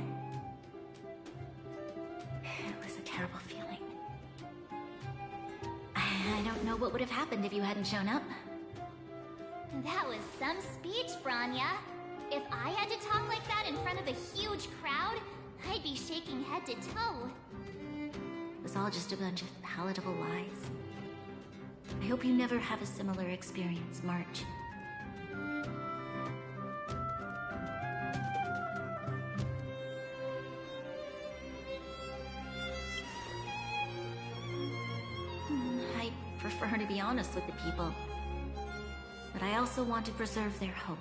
It was a terrible feeling. I don't know what would have happened if you hadn't shown up. That was some speech, Bronya. If I had to talk like that in front of a huge crowd, I'd be shaking head to toe. It was all just a bunch of palatable lies. I hope you never have a similar experience, March. I prefer to be honest with the people. But I also want to preserve their hope.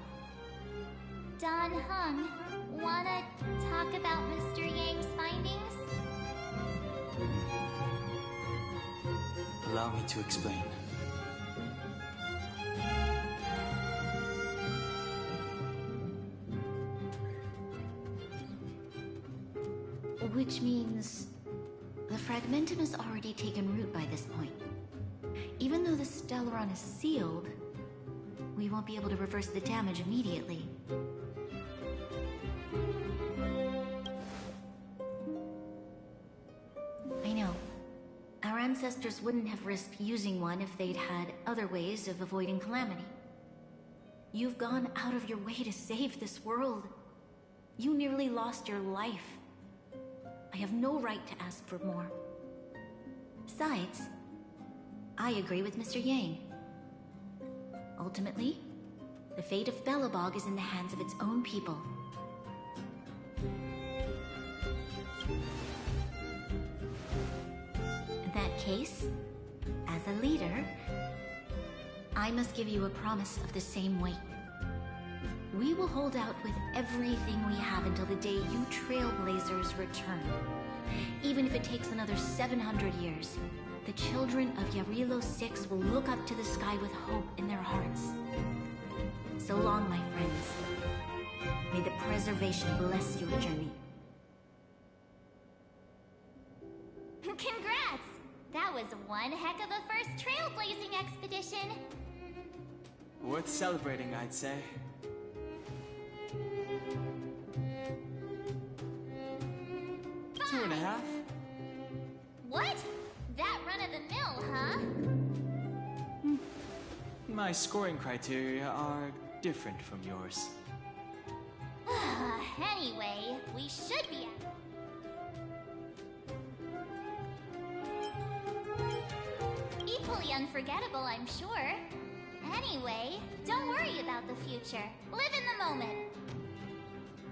Don Hung, wanna talk about Mr. Yang's findings? Allow me to explain. Which means the Fragmentum has already taken root by this point. Even though the Stellaron is sealed, we won't be able to reverse the damage immediately. I know. Our ancestors wouldn't have risked using one if they'd had other ways of avoiding calamity. You've gone out of your way to save this world. You nearly lost your life. I have no right to ask for more. Besides, I agree with Mr. Yang. Ultimately, the fate of Beelebog is in the hands of its own people. In that case, as a leader, I must give you a promise of the same weight. We will hold out with everything we have until the day you Trailblazers return. Even if it takes another 700 years, the children of Yarilo 6 will look up to the sky with hope in their hearts. So long, my friends. May the preservation bless your journey. Congrats! That was one heck of a first trailblazing expedition. Worth celebrating, I'd say. Fine. 2.5? What? That run of the mill, huh? My scoring criteria are different from yours. Anyway, we should be equally unforgettable, I'm sure. Anyway, don't worry about the future. Live in the moment.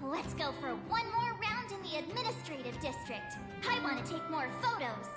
Let's go for one more round in the administrative district. I want to take more photos.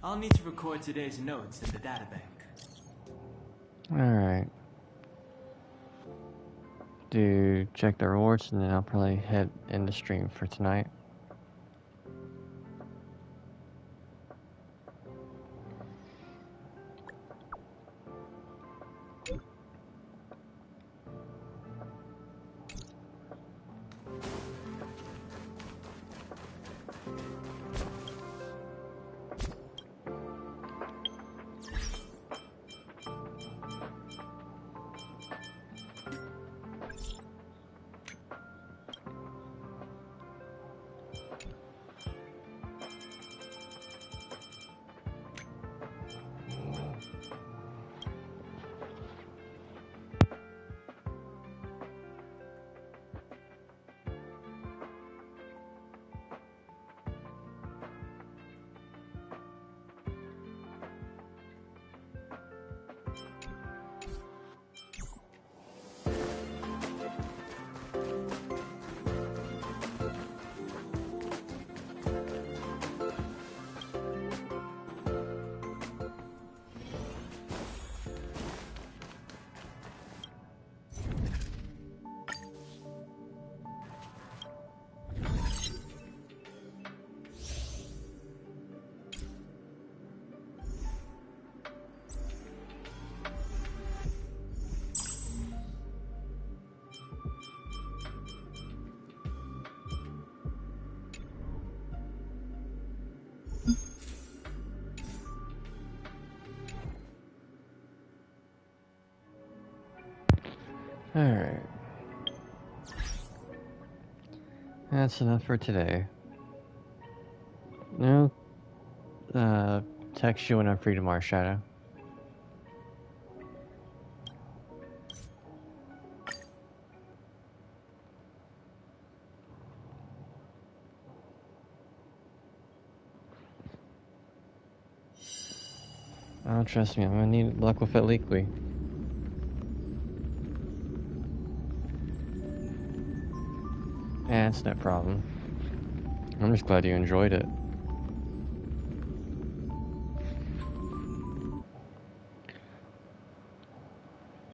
I'll need to record today's notes in the databank. Alright. Do check the rewards and then I'll probably head in the stream for tonight. Alright. That's enough for today. No. Text you when I'm free tomorrow, Shadow. Oh, trust me, I'm gonna need luck with it legally. Yeah, it's no problem. I'm just glad you enjoyed it.